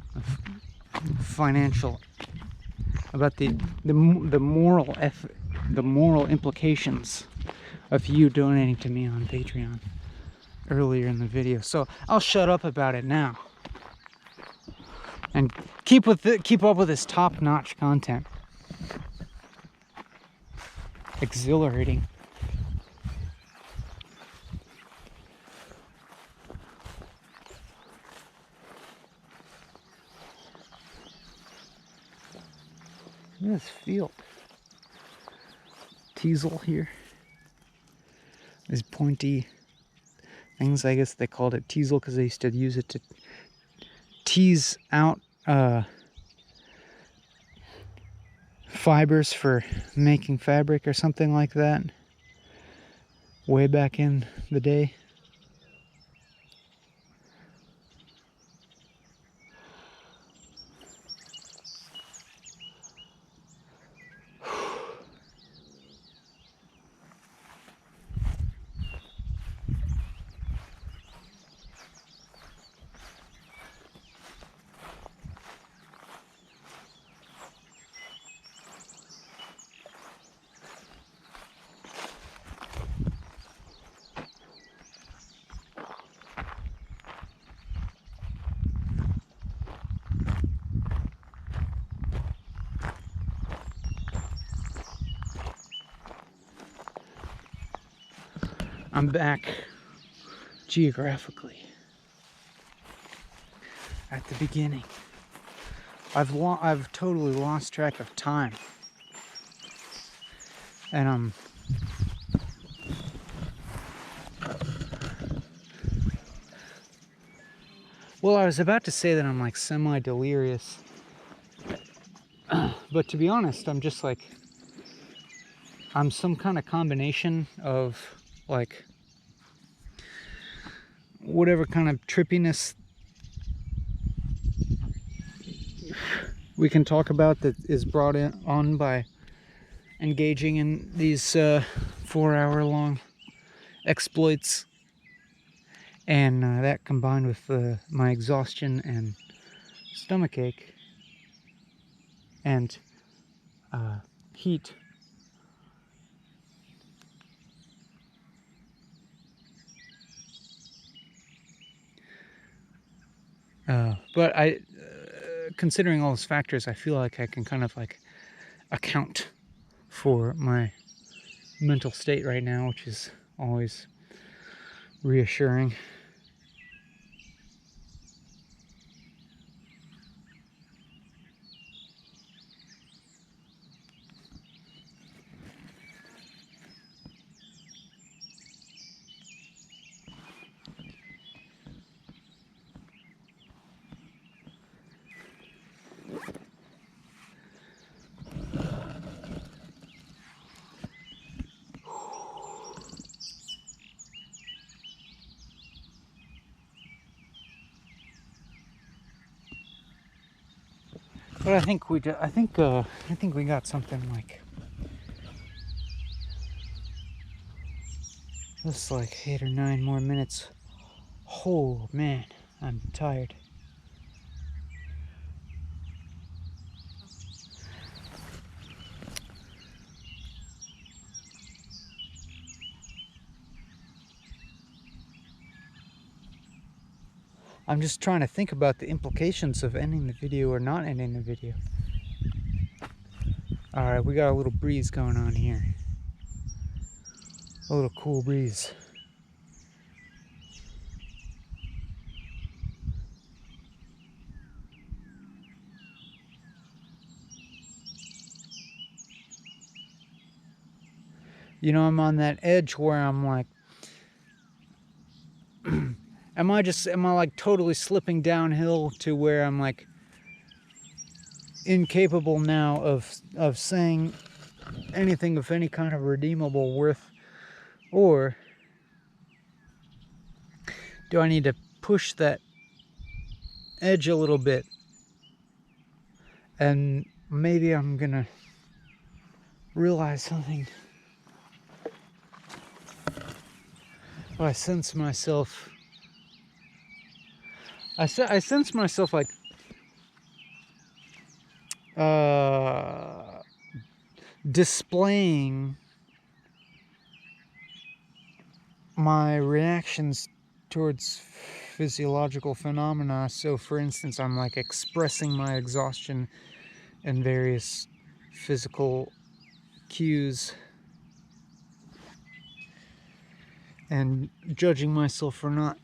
financial, about the moral implications of you donating to me on Patreon earlier in the video. So I'll shut up about it now and keep up with this top-notch content. Exhilarating. Look at this field. Teasel here. These pointy things, I guess they called it teasel because they used to use it to tease out fibers for making fabric or something like that way back in the day. I'm back geographically at the beginning. I've totally lost track of time, and well, I was about to say that I'm like semi-delirious, but to be honest, I'm just like, I'm some kind of combination of like whatever kind of trippiness we can talk about that is brought on by engaging in these 4-hour-long exploits, and that combined with my exhaustion and stomachache and heat. But considering all those factors, I feel like I can kind of like account for my mental state right now, which is always reassuring. But I think we got something like this, like 8 or 9 more minutes. Oh man, I'm tired. I'm just trying to think about the implications of ending the video or not ending the video. Alright, we got a little breeze going on here. A little cool breeze. You know, I'm on that edge where I'm like, am I like totally slipping downhill to where I'm like incapable now of saying anything of any kind of redeemable worth? Or do I need to push that edge a little bit? And maybe I'm gonna realize something. I sense myself. I sense myself like displaying my reactions towards physiological phenomena. So for instance, I'm like expressing my exhaustion in various physical cues and judging myself for not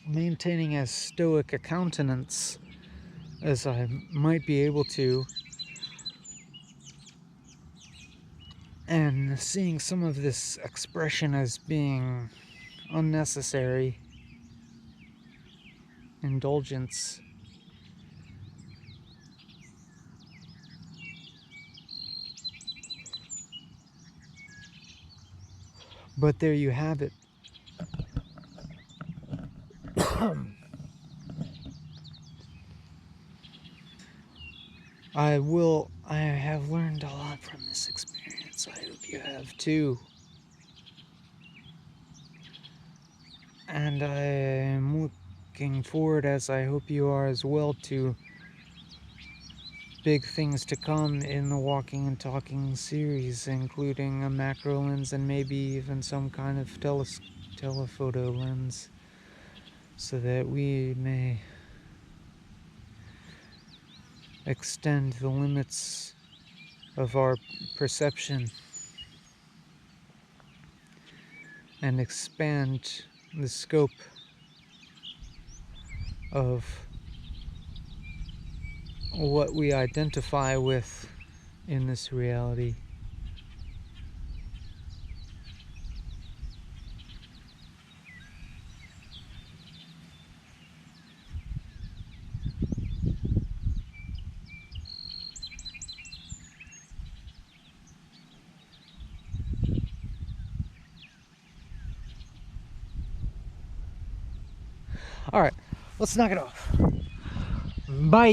maintaining as stoic a countenance as I might be able to, and seeing some of this expression as being unnecessary indulgence. But there you have it. I have learned a lot from this experience. I hope you have too. And I am looking forward, as I hope you are as well, to big things to come in the Walking and Talking series, including a macro lens and maybe even some kind of telephoto lens, so that we may extend the limits of our perception and expand the scope of what we identify with in this reality. All right, let's knock it off. Bye.